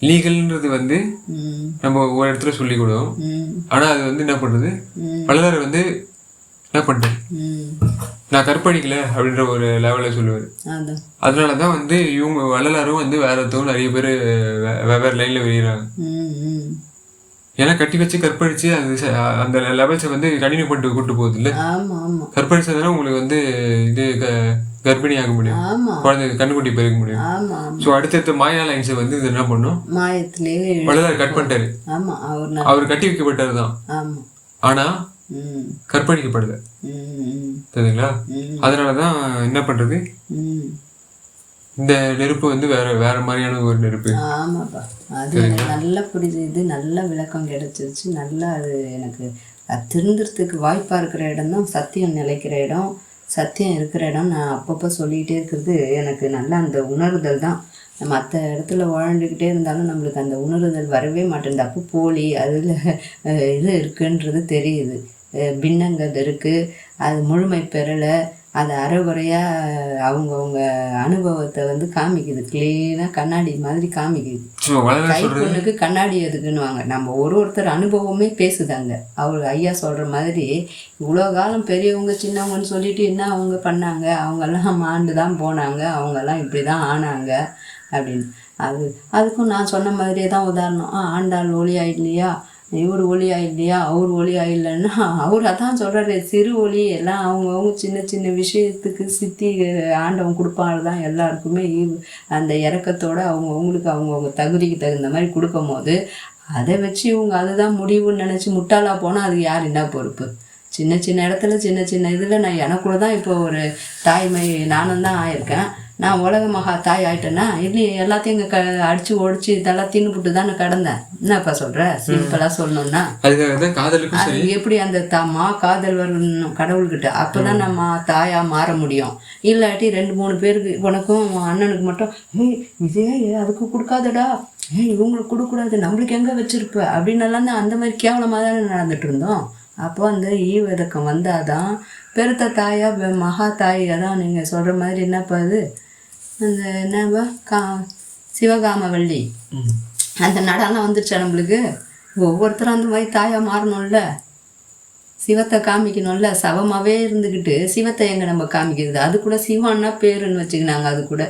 லீகல்ன்றது வந்து நம்ம ஒரு இடத்துல சொல்லி கொடுவோம், ஆனால் அது வந்து என்ன பண்ணுறது, வள்ளலார் வந்து என்ன பண்ணுறது, நான் கற்பழிக்கல அப்படின்ற ஒரு லெவலில் சொல்லுவார். அதனால தான் வந்து இவங்க வள்ளலாரும் வந்து வேற ஒருத்தவங்க நிறைய பேர் வெவ்வேறு லைனில் வெளியிடறாங்க. ஏன்னா கட்டி வச்சு கற்பழிச்சு அது அந்த லெவல்ஸை வந்து கண்டினியூ பண்ணிட்டு கூட்டு போகுது இல்லை. கற்பழிச்சதுனா உங்களுக்கு வந்து இது கர்ப்பிணி ஆக முடியும், குழந்தை கண்ணுக்குட்டி பெருக்க முடியும். ஸோ அடுத்தடுத்த மாயா லைன்ஸை வந்து இது என்ன பண்ணும், வள்ளலார் கட் பண்ணிட்டாரு. அவர் கட்டி வைக்கப்பட்டாரு தான், ஆனா கற்பழிக்கப்படல. சரிங்களா? அதனாலதான் என்ன பண்றது, இந்த நெருப்பு வந்து வேற மாதிரியான ஒரு நெருப்பு.
ஆமாப்பா, அது நல்லா புரியுது, நல்ல விளக்கம் கிடைச்சிருச்சு. நல்லா அது எனக்கு திருந்துறதுக்கு வாய்ப்பாக இருக்கிற இடம் தான் சத்தியம் நிலைக்கிற இடம், சத்தியம் இருக்கிற இடம். நான் அப்பப்போ சொல்லிகிட்டே இருக்கிறது எனக்கு நல்லா அந்த உணர்தல் தான். மற்ற இடத்துல வாழ்ந்துக்கிட்டே இருந்தாலும் நம்மளுக்கு அந்த உணர்தல் வரவே மாட்டேங்குது. அப்போ போலி அதில் இது இருக்குன்றது தெரியுது, பின்னங்கள் இருக்குது, அது முழுமை பெறலை, அது அரைகுறையாக அவங்கவுங்க அனுபவத்தை வந்து காமிக்குது, கிளீனாக கண்ணாடி மாதிரி காமிக்குது. கை பொண்ணுக்கு கண்ணாடி எதுக்குன்னுவாங்க. நம்ம ஒருத்தர் அனுபவமே பேசுதாங்க. அவர் ஐயா சொல்கிற மாதிரி இவ்வளோ காலம் பெரியவங்க சின்னவங்கன்னு சொல்லிட்டு என்ன அவங்க பண்ணாங்க, அவங்கெல்லாம் ஆண்டு தான் போனாங்க, அவங்கெல்லாம் இப்படி தான் ஆனாங்க அப்படின்னு. அதுக்கும் நான் சொன்ன மாதிரியே தான் உதாரணம். ஆண்டாள் ஒளி ஆயிடலையா, இவர் ஒளி ஆயிடலையா, அவர் ஒளி ஆயிடலன்னா அவர் அதான் சொல்கிறாரு, சிறு ஒளி எல்லாம் அவங்கவுங்க சின்ன சின்ன விஷயத்துக்கு சித்தி ஆண்டவன் கொடுப்பாள் தான் எல்லாருக்குமே. அந்த இறக்கத்தோடு அவங்கவுங்களுக்கு அவங்கவுங்க தகுதிக்கு தகுந்த மாதிரி கொடுக்கும் போது அதை வச்சு இவங்க அதுதான் முடிவுன்னு நினச்சி முட்டாளாக போனால் அது யார் என்ன பொறுப்பு? சின்ன சின்ன இடத்துல சின்ன சின்ன இதில் நான் எனக்குள்ள தான் இப்போ ஒரு தாய்மை நானும் தான் ஆயிருக்கேன். நான் உலக மகா தாய் ஆயிட்டேன்னா இல்லை, எல்லாத்தையும் இங்கே அடித்து ஒடிச்சு இதெல்லாம் தின்னுபுட்டு தானே கடந்தேன். என்னப்பா சொல்கிற? சிம்பிளாக சொல்லணும்னா அது எப்படி அந்த காதல் வரணும் கடவுள்கிட்ட, அப்போ தான் நம்ம தாயாக மாற முடியும். இல்லாட்டி 2-3 பேருக்கு, உனக்கும் அண்ணனுக்கு மட்டும் இதே அதுக்கு கொடுக்காதடா, இவங்களுக்கு கொடுக்கூடாது, நம்மளுக்கு எங்கே வச்சிருப்ப அப்படின்னலாம் தான் அந்த மாதிரி கேவலமாக தானே நடந்துட்டு இருந்தோம். அப்போ அந்த ஈவிரக்கம் வந்தாதான் பெருத்த தாயா மகா தாயா தான் நீங்கள் சொல்கிற மாதிரி. என்னப்பா அது அந்த என்னவா சிவகாமவள்ளி அந்த நடனம் வந்துருச்சா நம்மளுக்கு? ஒவ்வொருத்தரும் அந்த மாதிரி தாயாக மாறணும்ல, சிவத்தை காமிக்கணும்ல. சவமாகவே இருந்துக்கிட்டு சிவத்தை எங்கே நம்ம காமிக்கிறது? அது கூட சிவான்னா பேருன்னு வச்சுக்கினாங்க. அது கூட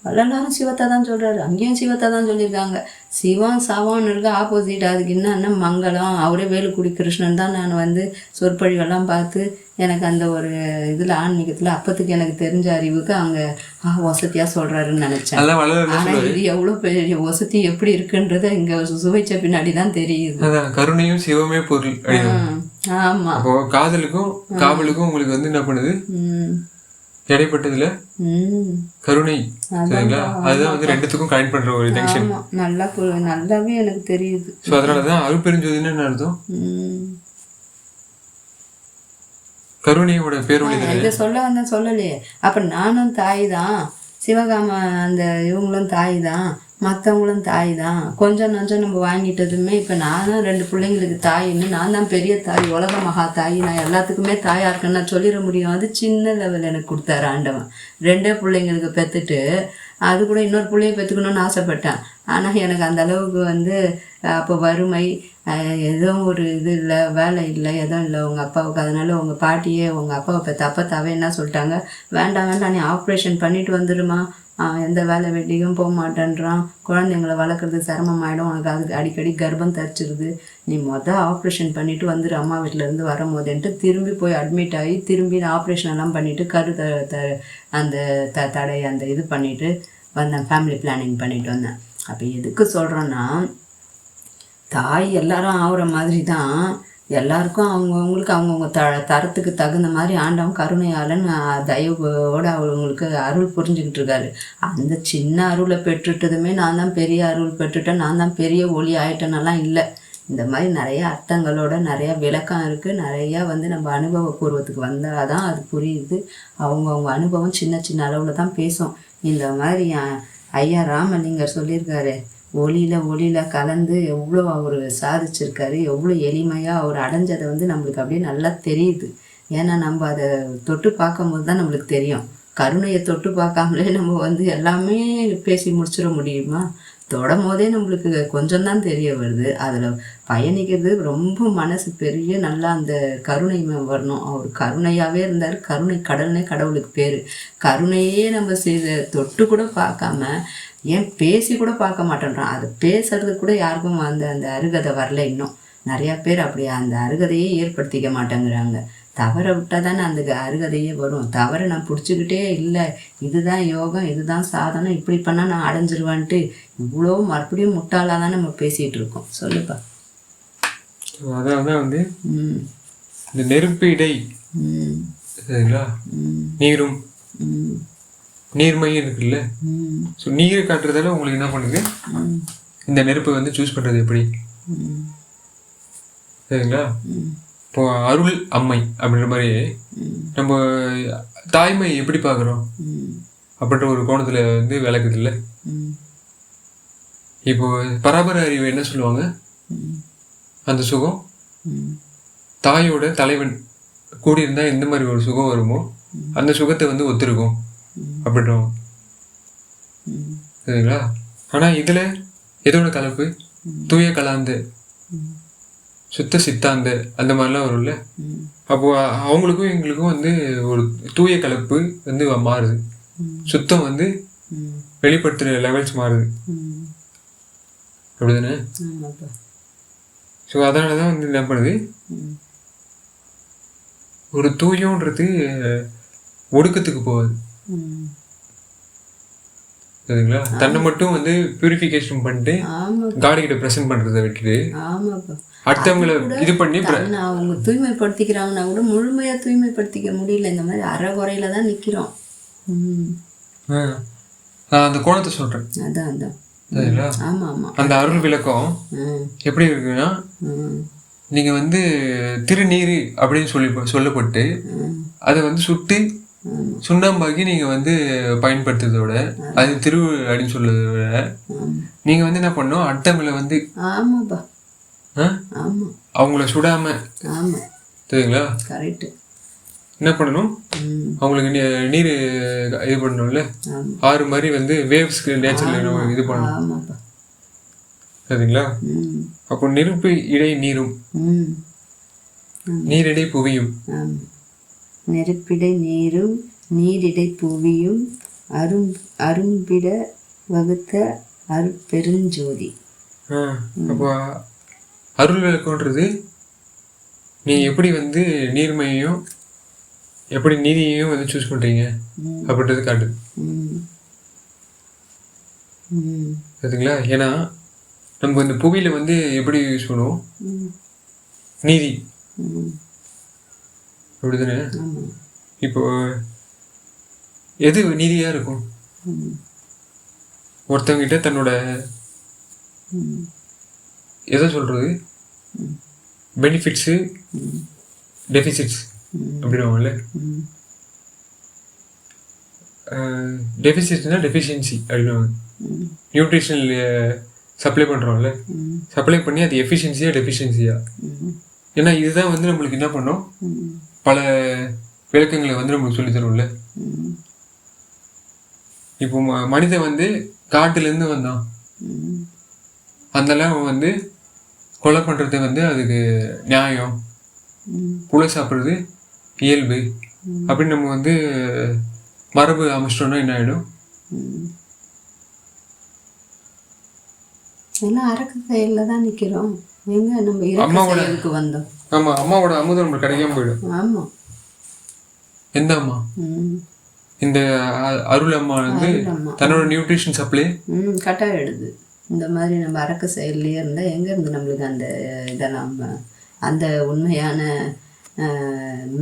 எல்லாரும் சிவத்தை தான் சொல்கிறாரு, அங்கேயும் சிவத்தை தான் சொல்லியிருக்காங்க. சிவம் சவான்னு இருக்க ஆப்போசிட். அதுக்கு என்னன்னா மங்களம். அவரே வேலுக்குடி கிருஷ்ணன் தான். நான் வந்து சொற்பொழிவெல்லாம் பார்த்து எனக்கு அந்த ஒரு இதில் ஆன்மீகத்தில் அப்போத்துக்கு எனக்கு தெரிஞ்ச அறிவுக்கு அங்கே வசதியாக சொல்கிறாருன்னு நினச்சேன். ஆனால் இது எவ்வளோ பெரிய வசதி எப்படி இருக்குன்றத இங்கே சுவைச்ச பின்னாடி தான் தெரியுது.
கருணையும் சிவமே பொருள்.
ஆமாம்.
அப்போ காதலுக்கும் காவலுக்கும் உங்களுக்கு வந்து என்ன பண்ணுது, இடைப்பட்டதுல கருணை. சரிங்களா? அதுதான் வந்து ரெண்டுத்துக்கும் கனெக்ட் பண்ற ஒரு ஜங்ஷன்.
நல்லாவே எனக்கு தெரியுது.
ஸோ அதனாலதான் அருட்பெருஞ்சோதின்னு என்ன அர்த்தம், கருணையோட பேரொழி.
இதை சொல்ல வந்தேன் சொல்லலையே. அப்ப நானும் தாய் தான், சிவகாம அந்த இவங்களும் தாய் தான், மற்றவங்களும் தாய் தான். கொஞ்சம் நஞ்சம் நம்ம வாங்கிட்டதுமே இப்போ நானும் 2 பிள்ளைங்களுக்கு தாயின்னு நான் தான் பெரிய தாய், உலக மகா தாய், நான் எல்லாத்துக்குமே தாயாக இருக்கேன்னு நான் சொல்லிட முடியும். அது சின்ன லெவல் எனக்கு கொடுத்தாரு ஆண்டவன். 2 பிள்ளைங்களுக்கு பெற்றுட்டு அது கூட இன்னொரு பிள்ளைய பெற்றுக்கணும்னு ஆசைப்பட்டேன். ஆனால் எனக்கு அந்த அளவுக்கு வந்து அப்போ வறுமை, எதுவும் ஒரு இது இல்லை, வேலை இல்லை, எதுவும் இல்லை உங்கள் அப்பாவுக்கு. அதனால உங்கள் பாட்டியே உங்கள் அப்பாவை பெற்ற அப்பத்தாவே என்ன சொல்லிட்டாங்க, வேண்டாம் வேண்டாம் நீ ஆப்ரேஷன் பண்ணிட்டு வந்துடுமா, எந்த வேலை வெட்டிக்கும் போக மாட்டேன்றான், குழந்தைங்களை வளர்க்குறது சிரமமாயிடும், உனக்கு அதுக்கு அடிக்கடி கர்ப்பம் தரிச்சிருது, நீ ஆப்ரேஷன் பண்ணிவிட்டு வந்துடு அம்மா வீட்டிலேருந்து வரும்போதுன்ட்டு திரும்பி போய் அட்மிட் ஆகி திரும்பி ஆப்ரேஷன் எல்லாம் பண்ணிவிட்டு அந்த தடை அந்த இது பண்ணிவிட்டு வந்தேன். ஃபேமிலி பிளானிங் பண்ணிட்டு வந்தேன். அப்போ எதுக்கு சொல்கிறேன்னா, தாய் எல்லாரும் ஆகுற மாதிரி தான் எல்லாருக்கும் அவங்கவுங்களுக்கு அவங்கவுங்க தரத்துக்கு தகுந்த மாதிரி ஆண்டவன் கருணையாளன்னு தயவோடு அவங்களுக்கு அருள் புரிஞ்சுக்கிட்டு இருக்காரு. அந்த சின்ன அருளை பெற்றுட்டதுமே நான் தான் பெரிய அருள் பெற்றுட்டேன், நான் தான் பெரிய ஒளி ஆயிட்டேன்னெல்லாம் இல்லை. இந்த மாதிரி நிறைய அர்த்தங்களோட நிறையா விளக்கம் இருக்குது. நிறையா வந்து நம்ம அனுபவபூர்வத்துக்கு வந்தால் தான் அது புரியுது. அவங்கவுங்க அனுபவம் சின்ன சின்ன அளவில் தான் பேசும். இந்த மாதிரி ஐயா ராமலிங்கர் சொல்லியிருக்காரு, ஒளியில் கலந்து எவ்வளோ அவர் சாதிச்சிருக்காரு, எவ்வளோ எளிமையாக அவர் அடைஞ்சதை வந்து நம்மளுக்கு அப்படியே நல்லா தெரியுது. ஏன்னா நம்ம அதை தொட்டு பார்க்கும்போது தான் நம்மளுக்கு தெரியும். கருணையை தொட்டு பார்க்காமலே நம்ம வந்து எல்லாமே பேசி முடிச்சிட முடியுமா? தொடும் போதே நம்மளுக்கு கொஞ்சம் தான் தெரிய வருது. அதில் பயணிக்கிறது ரொம்ப மனசு பெரிய நல்லா அந்த கருணை வரணும். அவர் கருணையாகவே இருந்தார். கருணை கடல்னே கடவுளுக்கு பேர். கருணையே நம்ம செய்த தொட்டு கூட பார்க்காம ஏன் பேசி கூட பார்க்க மாட்டேன்றான். அது பேசுறது கூட யாருக்கும் அந்த அந்த அருகதை வரல. இன்னும் நிறையா பேர் அப்படி அந்த அருகதையே ஏற்படுத்திக்க மாட்டேங்கிறாங்க. தவறை விட்டால் தானே அந்த அருகதையே வரும். தவறை நான் பிடிச்சிக்கிட்டே இல்லை, இதுதான் யோகம், இதுதான் சாதனம், இப்படி பண்ணால் நான் அடைஞ்சிருவான்ட்டு இவ்வளோ மறுபடியும் முட்டாளாக தான் நம்ம பேசிகிட்டு இருக்கோம். சொல்லுப்பா.
அதான் வந்து இந்த நெருப்பு இடை சரிங்களா, நீரும் நீர்மையும் இருக்குல்ல. ஸோ நீரை காட்டுறதால உங்களுக்கு என்ன பண்ணுது, இந்த நெருப்பை வந்து சூஸ் பண்ணுறது எப்படி சரிங்களா. இப்போ அருள் அம்மை அப்படின்ற மாதிரி நம்ம தாய்மை எப்படி பார்க்குறோம் அப்படின்ற ஒரு கோணத்தில் வந்து விளக்குது இல்லை. இப்போ பராபர அறிவு என்ன சொல்லுவாங்க, அந்த சுகம் தாயோட தலைவன் கூடியிருந்தா எந்த மாதிரி ஒரு சுகம் வருமோ அந்த சுகத்தை வந்து ஒத்துருக்கும் அப்படின்றோம் சரிங்களா. ஆனால் இதில் எதோட கலப்பு, தூய கலாந்து சுத்த சித்தாந்த அந்த மாதிரிலாம் வரும்ல. அப்போது அவங்களுக்கும் எங்களுக்கும் வந்து ஒரு தூய கலப்பு வந்து மாறுது, சுத்தம் வந்து வெளிப்படுத்துகிற லெவல்ஸ் மாறுது அப்படிதானே. ஸோ அதனால தான் வந்து என்ன பண்ணுது, ஒரு தூயன்றது ஒடுக்கத்துக்கு போகாது சரிங்களா. தன்னை மட்டும் வந்து பியூரிஃபிகேஷன் பண்ணிட்டு காடி கிட்ட ப்ரெசென்ட் பண்ணுறதை விட்டுட்டு அடுத்தவங்களை இது பண்ணி
அவங்க தூய்மைப்படுத்திக்கிறாங்கன்னா கூட முழுமையாக தூய்மைப்படுத்திக்க முடியல. இந்த மாதிரி அறகுறையில தான் நிற்கிறோம்.
நான் அந்த கோணத்தை சொல்கிறேன்.
அதான் அதான்
சரிங்களா.
ஆமாம் ஆமாம்.
அந்த அருள் விளக்கம் எப்படி இருக்குன்னா, நீங்கள் வந்து திருநீர் அப்படின்னு சொல்லப்பட்டு அதை வந்து சுட்டு சுண்ணாம்பாக்கி நீங்கள் வந்து பயன்படுத்துறதோட அது திரு அப்படின்னு சொல்றதை விட நீங்கள் வந்து என்ன பண்ணணும், அடுத்தவங்களை வந்து அவங்கள சுடாம சரிங்களா என்ன பண்ணணும், அவங்களுக்கு நீர் இது பண்ணணும்ல, ஆறு மாதிரி வந்து வேவ்ஸ்க்கு நேச்சர்ல இது பண்ணணும் சரிங்களா. அப்போ நெருப்பு இடை நீரும் நீரிடை புவியும்,
நெருப்பிடை நீரும் நீரிடை புவியும் அரும்பிட வகுத்த அருட்பெருஞ்சோதி.
அப்போ அருள் விளக்கம்ன்றது நீ எப்படி வந்து நீர்மையையும் எப்படி நீதியையும் வந்து சூஸ் பண்றீங்க அப்படின்றது காட்டு சரிங்களா. ஏன்னா நம்ம இந்த புவியில வந்து எப்படி யூஸ் பண்ணுவோம், நீதி அப்படிதானே. இப்போ எது நீதியா இருக்கும், ஒருத்தவங்கிட்ட தன்னோட எதை சொல்றது பெனிஃபிட்ஸு டெபிசிட்ஸ் அப்படின்னுவாங்கல்ல. டெபிசிட்ஸ்னா டெஃபிஷியன்சி அப்படின்னுவாங்க நியூட்ரிஷனல் சப்ளை பண்ணுறோம்ல, சப்ளை பண்ணி அது எஃபிஷியன்சியா டெஃபிஷியன்சியா. ஏன்னா இதுதான் வந்து நம்மளுக்கு என்ன பண்ணோம், பல விளக்கங்களை வந்து நம்மளுக்கு சொல்லி தரும்ல. இப்போ மனிதன் வந்து காட்டுலேருந்து வந்தான், அதெல்லாம் வந்து கொலை பண்ணுறது வந்து அதுக்கு நியாயம், புலை சாப்பிட்றது இயல்பு அப்படின்னு நம்ம வந்து மரபு அமைச்சிட்டோம்னா என்ன ஆகிடும்?
எல்லாம் அரக்க செயலில் தான் நிற்கிறோம். எங்க நம்ம இறக்க செயலுக்கு வந்தோம்.
ஆமாம், அம்மாவோட அமுதம் நம்மளுக்கு கிடைக்காம போயிடும்.
ஆமாம்.
எந்த அம்மா? இந்த அருள் அம்மா வந்து தன்னோட நியூட்ரிஷன் சப்ளை
கட்டாயம் எடுது. இந்த மாதிரி நம்ம அரக்க செயல்லையே இருந்தால் எங்கேருந்து நம்மளுக்கு அந்த இதெல்லாம் அந்த உண்மையான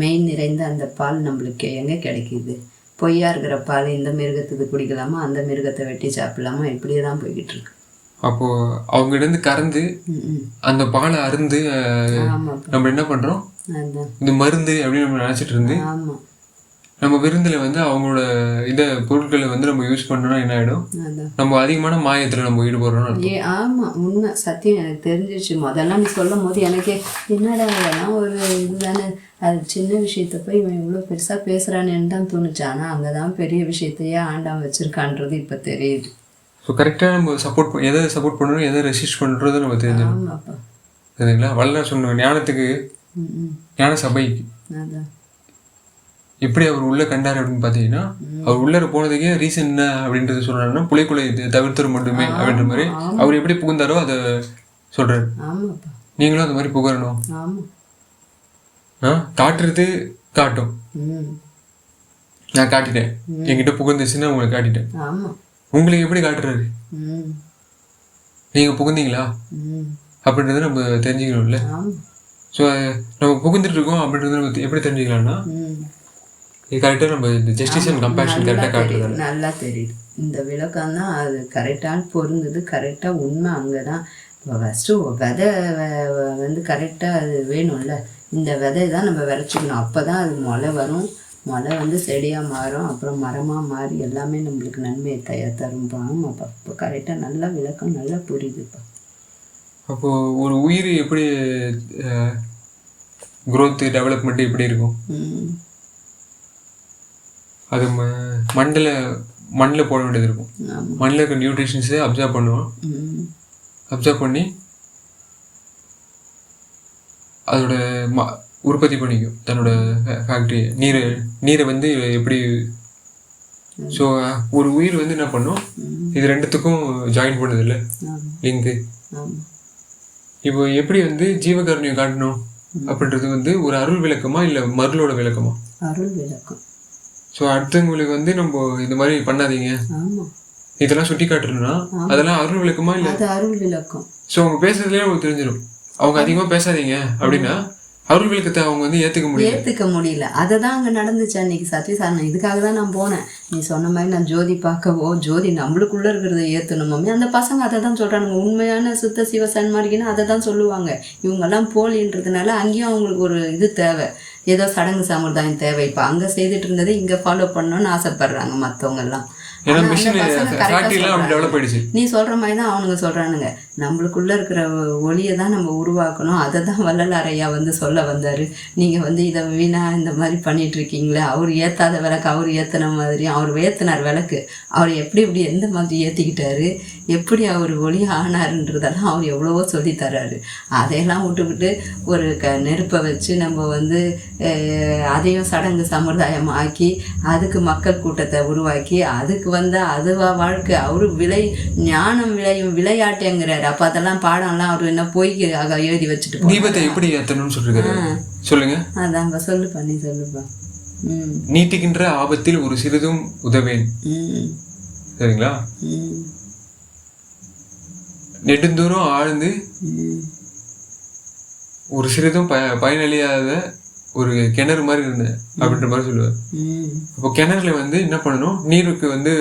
மெயின் நிறைந்த அந்த பால் நம்மளுக்கு எங்கே கிடைக்கிது? பொய்யா இருக்கிற பால் இந்த மிருகத்துக்கு குடிக்கலாமா, அந்த மிருகத்தை வெட்டி சாப்பிடலாமா, இப்படியே தான் போய்கிட்டு இருக்கு.
அப்போது அவங்ககிட்ட கறந்து அந்த பாலை அருந்து நம்ம என்ன பண்ணுறோம், இது மருந்து அப்படின்னு நம்ம நினச்சிட்டு இருந்து நம்ம விருந்தில் வந்து அவங்களோட இதை பொருட்களை வந்து நம்ம யூஸ் பண்ணோம்னா என்ன ஆகிடும், நம்ம அதிகமான மாயத்தில் நம்ம ஈடுபடுறோம்.
ஆமாம், உண்மை சத்தியம். எனக்கு தெரிஞ்சிச்சு. முதல்ல நீ சொல்லும் போது எனக்கே என்னடா அதெல்லாம் ஒரு இதுதானே, அது சின்ன விஷயத்த போய் இவன் இவ்வளோ பெருசாக பேசுகிறானேன்னு தான் தோணுச்சு. ஆனால் அங்கே தான் பெரிய விஷயத்தையே ஆண்டான் வச்சுருக்கான்றது இப்போ தெரியுது.
ஸோ கரெக்டாக நம்ம எதை சப்போர்ட் பண்ணணும், எதை ரெசிஸ்ட் பண்ணுறது நம்ம தெரிஞ்சிடும்.
ஆமாப்பா,
சரிங்களா? வள்ளலார் சொன்ன ஞானத்துக்கு, ஞான சபைக்கு எப்படி அவர் உள்ள கண்டார் அப்படின்னு பார்த்தீங்கன்னா, அவர் உள்ளர போனதுக்கே ரீசன் என்ன அப்படின்றது சொல்றாருன்னா, புலைக்குலை தவிர்த்தரும் மட்டுமே அப்படின்ற மாதிரி அவர் எப்படி புகுந்தாரோ அதை சொல்றாரு. நீங்களும் அந்த மாதிரி புகழணும். காட்டுறது காட்டும், நான் காட்டிட்டேன், என்கிட்ட புகுந்துச்சுன்னா உங்களை காட்டிட்டேன். உங்களுக்கு எப்படி காட்டுறாரு, நீங்க புகுந்தீங்களா அப்படின்றத நம்ம தெரிஞ்சுக்கணும்ல. ஸோ நம்ம புகுந்துட்டு இருக்கோம் அப்படின்றத நம்ம எப்படி தெரிஞ்சுக்கலாம்னா, இது கரெக்டாக நம்ம இந்த ஜஸ்டிஸ் அண்ட் கம்பேஷன் கரெக்டாக காட்டுறது
நல்லா தெரியுது. இந்த விளக்கம் தான் அது கரெக்டான பொருந்தது, கரெக்டாக உண்மை. அங்கே தான் ஃபஸ்ட்டு விதை வந்து கரெக்டாக அது வேணும்ல. இந்த விதை தான் நம்ம விளைச்சிக்கணும், அப்போ தான் அது முளை வரும், முளை வந்து செடியாக மாறும், அப்புறம் மரமாக மாறி எல்லாமே நம்மளுக்கு நன்மையை தரும்பாங்க. அப்போ இப்போ கரெக்டாக நல்லா விளக்கம் நல்லா புரியுதுப்பா.
அப்போது ஒரு உயிர் எப்படி க்ரோத்து டெவலப்மெண்ட் எப்படி இருக்கும், அது மண்ணில் போட வேண்டியது இருக்கும். மண்ணில் இருக்க நியூட்ரிஷன்ஸை அப்சர்வ் பண்ணுவோம், அப்சர்வ் பண்ணி அதோட உற்பத்தி பண்ணிக்கும் தன்னோட ஃபேக்ட்ரி. நீரை வந்து எப்படி, ஸோ ஒரு உயிர் வந்து என்ன பண்ணும், இது ரெண்டுத்துக்கும் ஜாயின் பண்ணுது இல்லை லிங்கு. இப்போ எப்படி வந்து ஜீவகாருண்யம் காட்டணும் அப்படின்றது வந்து ஒரு அருள் விளக்கமா இல்லை மருளோட விளக்கமா?
அருள் விளக்கம்.
ஸோ அடுத்தவங்களுக்கு வந்து நம்ம இந்த மாதிரி பண்ணாதீங்க, இதெல்லாம் சுட்டி காட்டுறோம்னா அதெல்லாம் அருள் விளக்கமா இல்லை?
அது அருள் விளக்கம்.
ஸோ அவங்க பேசுறதுலேயே அவங்களுக்கு தெரிஞ்சிடும், அவங்க அதிகமாக பேசாதீங்க அப்படின்னா அருள் விளக்கத்தை அவங்க வந்து ஏற்றுக்க முடியல.
அதை தான் அங்கே நடந்துச்சு அன்னைக்கு சத்யசாரணம். இதுக்காக தான் நான் போனேன். நீ சொன்ன மாதிரி நான் ஜோதி பார்க்கவோ, ஜோதி நம்மளுக்குள்ளே இருக்கிறத ஏற்றணுமே. அந்த பசங்க அதை தான் சொல்கிறானுங்க. உண்மையான சுத்த சிவ சன்மார்க்கினா அதை தான் சொல்லுவாங்க. இவங்கெல்லாம் போலின்றதுனால அங்கேயும் அவங்களுக்கு ஒரு இது தேவை, ஏதோ சடங்கு சம்பிரதாயம் தேவை. இப்போ அங்கே செய்துட்டு இருந்ததை இங்கே ஃபாலோ பண்ணணும்னு ஆசைப்படுறாங்க மற்றவங்கெல்லாம். நீ சொல்ற மாதிரி தான் அவனுங்க சொல்றானுங்க. நம்மளுக்குள்ள இருக்கிற ஒளியை தான் நம்ம உருவாக்கணும். அதை தான் வள்ளலார் ஐயா வந்து சொல்ல வந்தாரு. நீங்க வந்து இதை வீணா இந்த மாதிரி பண்ணிட்டு இருக்கீங்களே, அவர் ஏத்தாத விளக்கு அவர் ஏத்தின மாதிரி, அவர் ஏத்தினார் விளக்கு, அவர் எப்படி எப்படி எந்த மாதிரி ஏத்திக்கிட்டாரு, எப்படி அவர் ஒளி ஆனாருன்றதெல்லாம் அவர் எவ்வளவோ சொல்லி தர்றாரு. அதையெல்லாம் விட்டுக்கிட்டு ஒரு நெருப்பை வச்சு நம்ம வந்து அதையும் சடங்கு சம்பிரதாயம் ஆக்கி அதுக்கு மக்கள் கூட்டத்தை உருவாக்கி அதுக்கு வந்து அதுவா வாழ்க்கை. அவரு ஞானம் விளையும் விளையாட்டுங்கிறாரு. அப்ப அதெல்லாம் பாடம்லாம் அவரு என்ன போய் எழுதி வச்சுட்டு
தீபத்தை எப்படி ஏத்தணும்னு சொல்றாரு. சொல்லுங்க.
அதான் சொல்லுப்பா, நீ சொல்லுப்பா.
நீட்டுகின்ற ஆபத்தில் ஒரு சிறிதும் உதவேன். சரிங்களா? நெடுந்தூரம் ஆழ்ந்து ஒரு சிறிதும் பயனளியாத ஒரு கிணறு மாதிரி இருந்தேன் அப்படின்ற மாதிரி சொல்லுவார். அப்போ கிணறுல வந்து என்ன பண்ணணும், நீருக்கு வந்து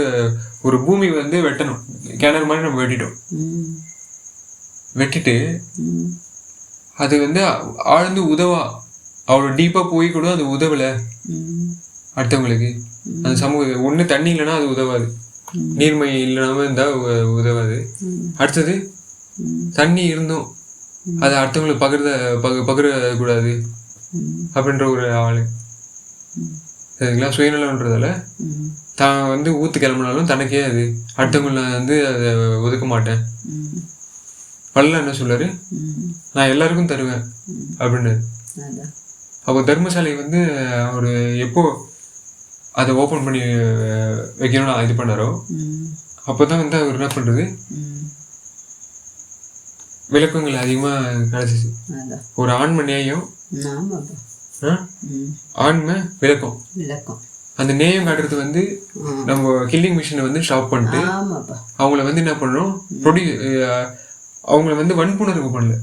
ஒரு பூமி வந்து வெட்டணும். கிணறு மாதிரி நம்ம வெட்டிட்டு அது வந்து ஆழ்ந்து உதவா, அவ்வளோ டீப்பாக போய் கூட அது உதவலை அடுத்தவங்களுக்கு. அந்த சமூக ஒன்று தண்ணி இல்லைன்னா அது உதவாது. நீர்மை இல்லாமல் இருந்தால் உதவாது. அடுத்தது தண்ணி இருந்தும் அதை அடுத்தவங்களுக்கு பகிரக்கூடாது அப்படின்ற ஒரு ஆள். சரிங்களா? சுயநலன்றதால தான் வந்து ஊற்று கிளம்புனாலும் தனக்கே அது அடுத்தவங்கள வந்து அதை ஒதுக்க மாட்டேன். வள்ளலார் என்ன சொல்றாரு, நான் எல்லாருக்கும் தருவேன் அப்படின்னு. அப்போ தர்மசாலை வந்து அவர் எப்போ அதை ஓப்பன் பண்ணி வைக்கணும்னு இது பண்ணாரோ அப்போதான் வந்து அவர் என்ன பண்றது, விளக்கங்கள் அதிகமாக கிடைச்சிச்சு. ஒரு ஆண்மை நேயம், ஆண்மை விளக்கம். அந்த நேயம் காட்டுறது வந்து நம்ம கில்லிங் மிஷினை வந்து ஸ்டாப் பண்ணிட்டு அவங்கள வந்து என்ன பண்ணணும், அவங்கள வந்து வன்புணர்வு பண்ணல.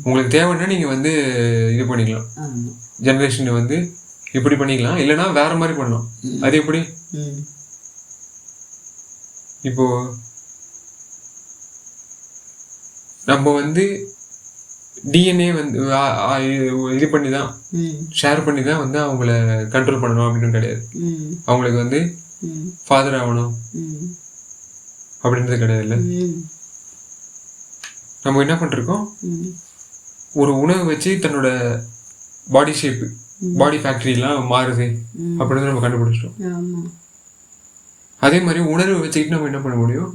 உங்களுக்கு தேவைன்னா நீங்கள் வந்து இது பண்ணிக்கலாம், ஜென்ரேஷனை வந்து இப்படி பண்ணிக்கலாம், இல்லைன்னா வேற மாதிரி பண்ணலாம். அது எப்படி, இப்போ நம்ம வந்து டிஎன்ஏ வந்து இது பண்ணி தான் ஷேர் பண்ணி தான் வந்து அவங்கள கண்ட்ரோல் பண்ணணும் அப்படின்னு கிடையாது. அவங்களுக்கு வந்து ஃபாதர் ஆகணும் அப்படின்றது கிடையாது. இல்லை, நம்ம என்ன பண்ணிருக்கோம், ஒரு உணவு வச்சு தன்னோட பாடி ஷேப்பு, பாடி ஃபேக்டரிலாம் மாறுது அப்படின்னு நம்ம கண்டுபிடிச்சிட்டோம். அதே மாதிரி உணர்வு வச்சுக்கிட்டு நம்ம என்ன பண்ண முடியும்,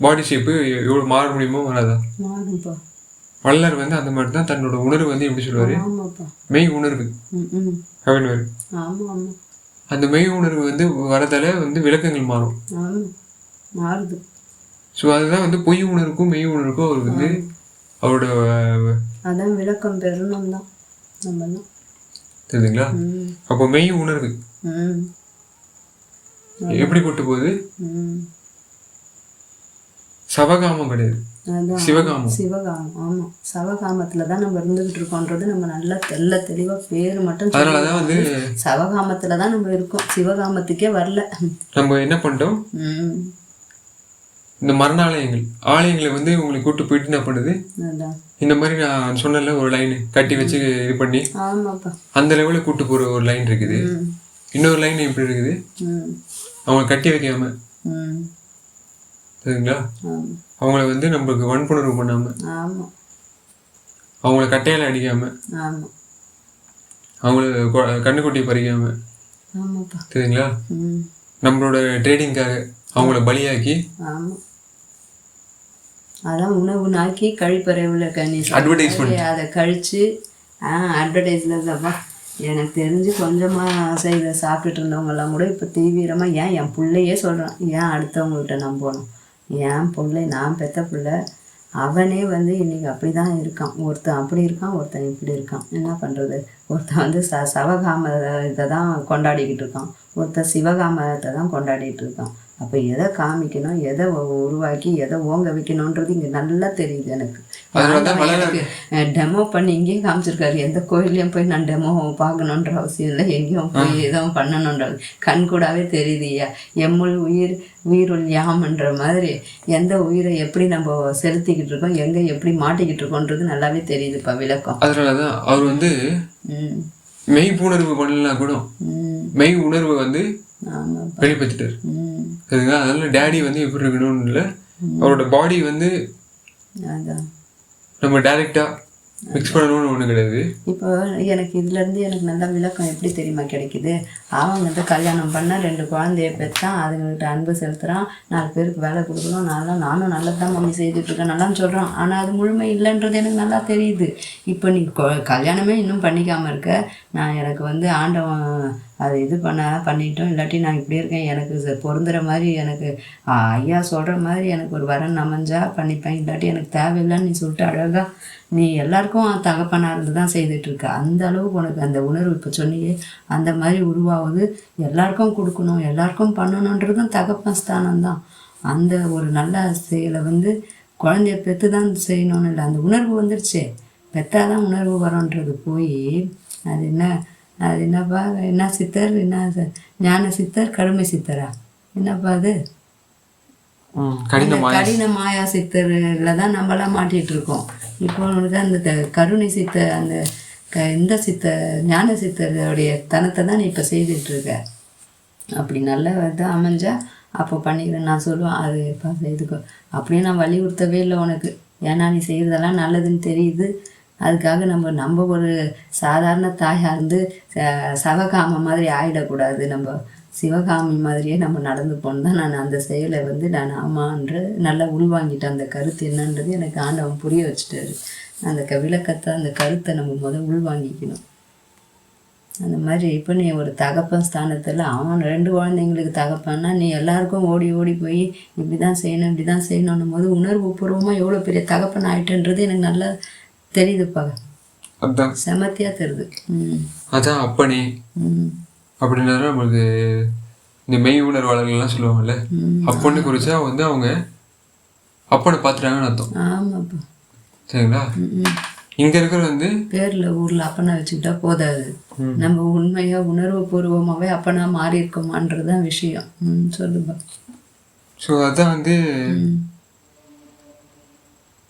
பாடி ஷேப்பு எவ்வளோ மாற முடியுமோ வராதா? வள்ளலார் வந்து அந்த மாதிரி தான் தன்னோட உணர்வு வந்து எப்படி சொல்லுவாரு, மெய் உணர்வு அப்படின்னு. அந்த மெய் உணர்வு வந்து வரதால வந்து விளக்கங்கள் மாறும். ஸோ அதுதான் வந்து பொய் உணர்வுக்கும் மெய் உணர்வுக்கும் அவர் வந்து அவரோட
அதான் விளக்கம் பெறணும் தான் நம்ம.
தெரியுதுங்களா? அப்போ மெய் உணர்வு எப்படி கூட்டு போகுது, சவகாமம் கிடையாது, சிவகாமம்.
சிவகாமம். ஆமா, சவகாமத்துல தான் நம்ம இருந்துகிட்டு இருக்கோன்றது நம்ம நல்லா தெளிவா பேரு மட்டும்.
அதனாலதான் வந்து
சவகாமத்துல தான் நம்ம இருக்கோம், சிவகாமத்துக்கே வரல.
நம்ம என்ன பண்ணிட்டோம், இந்த மரணாலயங்கள் ஆலயங்களை வந்து உங்களுக்கு கூட்டு போயிட்டு என்ன பண்ணுது, இந்த மாதிரி நான் சொன்னல ஒரு லைன் கட்டி வச்சு இது பண்ணி அந்த லெவலில் கூட்டு போற ஒரு லைன் இருக்குது. இன்னொரு லைன் எப்படி இருக்குது, அவங்க கட்டி வைக்காம, சரிங்களா, அவங்கள வந்து நம்மளுக்கு வன்புணர்வு பண்ணாம, அவங்கள கட்டையால அடிக்காம, அவங்கள கண்ணுக்குட்டி பறிக்காம, சரிங்களா, நம்மளோட ட்ரேடிங்காக அவங்கள பலியாக்கி,
அதான் உணவு நாக்கி கழிப்பறையில்
அட்வர்டைஸ்மெண்ட்
அதை கழிச்சு அட்வர்டைஸ்மெண்ட்லப்பா எனக்கு தெரிஞ்சு கொஞ்சமாக செய்த சாப்பிட்டுட்டு இருந்தவங்கெல்லாம் கூட இப்போ தீவிரமாக, ஏன் என் பிள்ளையே சொல்கிறான், ஏன் அடுத்தவங்கள்ட்ட நான் போகணும், என் பிள்ளை நான் பெற்ற பிள்ளை அவனே வந்து இன்றைக்கி அப்படி தான் இருக்கான், ஒருத்தன் அப்படி இருக்கான், ஒருத்தன் இப்படி இருக்கான், என்ன பண்ணுறது, ஒருத்தன் வந்து சவகாம இதை தான் கொண்டாடிக்கிட்டு இருக்கான், ஒருத்தன் சிவகாமத்தை தான் கொண்டாடிட்டு இருக்கான். அப்போ எதை காமிக்கணும், எதை உருவாக்கி எதை ஓங்க வைக்கணுன்றது இங்கே நல்லா தெரியுது எனக்கு. டெமோ பண்ணி இங்கேயும் காமிச்சிருக்காரு, எந்த கோயிலையும் போய் நான் டெமோ பார்க்கணுன்ற அவசியம் இல்லை, எங்கேயும் போய் எதுவும் பண்ணணுன்றது கண் கூடாவே தெரியுது. எம்முள் உயிருள் யாம்ன்ற மாதிரி எந்த உயிரை எப்படி நம்ம செலுத்திக்கிட்டு இருக்கோம், எங்கே எப்படி மாட்டிக்கிட்டு இருக்கோன்றது நல்லாவே தெரியுதுப்பா விளக்கம்.
அதனால தான் அவர் வந்து மெய் உணர்வு பண்ணலாம் கூட மெய் உணர்வு வந்து வெளிப்படுத்திட்டாரு. சரிங்களா? அதனால டேடி வந்து எப்படி இருக்கணும்னு இல்லை, அவரோட பாடி வந்து நம்ம டைரக்டா மிக்ஸ் பண்ணணும்னு ஒன்றும் கிடையாது.
இப்போ எனக்கு இதுலேருந்து எனக்கு நல்ல விளக்கம் எப்படி தெரியுமா கிடைக்குது, அவங்ககிட்ட கல்யாணம் பண்ண 2 குழந்தைய பெற்றான், அதுங்கள்கிட்ட அன்பு செலுத்துகிறான், 4 பேருக்கு வேலை கொடுக்கணும், நானும் நல்லது தான் மம்மி செய்துட்ருக்கேன் நல்லான்னு சொல்கிறான். ஆனால் அது முழுமை இல்லைன்றது எனக்கு நல்லா தெரியுது. இப்போ நீ கல்யாணமே இன்னும் பண்ணிக்காமல் இருக்க, நான் எனக்கு வந்து ஆண்டவன் அது இது பண்ணிட்டோம், இல்லாட்டி நான் இப்படி இருக்கேன், எனக்கு பொருந்துகிற மாதிரி எனக்கு ஐயா சொல்கிற மாதிரி எனக்கு ஒரு வரன் அமைஞ்சா பண்ணிப்பேன், இல்லாட்டி எனக்கு தேவையில்லைன்னு நீ சொல்லிட்டு அழகாக நீ எல்லாருக்கும் தகப்பனாக இருந்து தான் செய்துட்ருக்க. அந்த அளவுக்கு உனக்கு அந்த உணர்வு இப்போ சொன்னியே அந்த மாதிரி உருவாகுது. எல்லாருக்கும் கொடுக்கணும், எல்லாருக்கும் பண்ணணுன்றதும் தகப்பன் ஸ்தானம் தான். அந்த ஒரு நல்ல செயலை வந்து குழந்தைய பெற்று தான் செய்யணும்னு இல்லை, அந்த உணர்வு வந்துருச்சு, பெற்றாதான் உணர்வு வரோன்றது போய் அது என்னப்பா, என்ன சித்தர், என்ன ஞான சித்தர், கடுமை சித்தரா, என்னப்பா அது கடின மாயா சித்தரில் தான் நம்மளாம் மாட்டிகிட்டு இருக்கோம். இப்போ அந்த கருணை சித்தர், அந்த இந்த சித்தர் ஞான சித்தருடைய தனத்தை தான் நீ இப்போ செய்துட்ருக்க. அப்படி நல்ல இது அமைஞ்சா அப்போ பண்ணிக்கிறேன் நான் சொல்லுவேன். அது இதுக்கு அப்படியே நான் வலியுறுத்தவே இல்லை உனக்கு. ஏன்னா நீ செய்கிறதெல்லாம் நல்லதுன்னு தெரியுது. அதுக்காக நம்ம ஒரு சாதாரண தாயாக இருந்து சவகாம மாதிரி ஆகிடக்கூடாது. நம்ம சிவகாமி மாதிரியே நம்ம நடந்துப்போன்னு தான் நான் அந்த செயலை நான் ஆமான்ற நல்லா உள்வாங்கிட்டேன். அந்த கருத்து என்னன்றது எனக்கு ஆண்டவன் புரிய வச்சுட்டாரு. அந்த விளக்கத்தை அந்த கருத்தை நம்ம உள்வாங்கிக்கணும். அந்த மாதிரி இப்போ நீ ஒரு தகப்பன் ஸ்தானத்தில் அவன் 2 குழந்தைங்களுக்கு தகப்பன்னா நீ எல்லாருக்கும் ஓடி ஓடி போய் இப்படி தான் செய்யணும் இப்படி தான் செய்யணுன்னும் போது உணர்வு பூர்வமாக எவ்வளோ பெரிய தகப்பன் ஆயிட்டுன்றது எனக்கு நல்லா தெரியுதுப்பா.
அதான்
செமத்தியாக தெரியுது.
அதான் அப்பனே அப்படின்னா நம்மளுக்கு இந்த மெய் உணர்வாளர்கள்லாம் சொல்லுவாங்கல்ல, அப்பன்னு குறிச்சா அவங்க அப்பனை பார்த்துட்டாங்கன்னு அர்த்தம்.
ஆமாப்பா.
சரிங்களா? இங்க இருக்கிற
பேர்ல ஊர்ல அப்பனா வச்சுக்கிட்டா போதாது. நம்ம உண்மையா உணர்வு பூர்வமாவே அப்பனா மாறி இருக்கோமான்றதுதான் விஷயம். சொல்லுப்பா.
ஸோ அதான்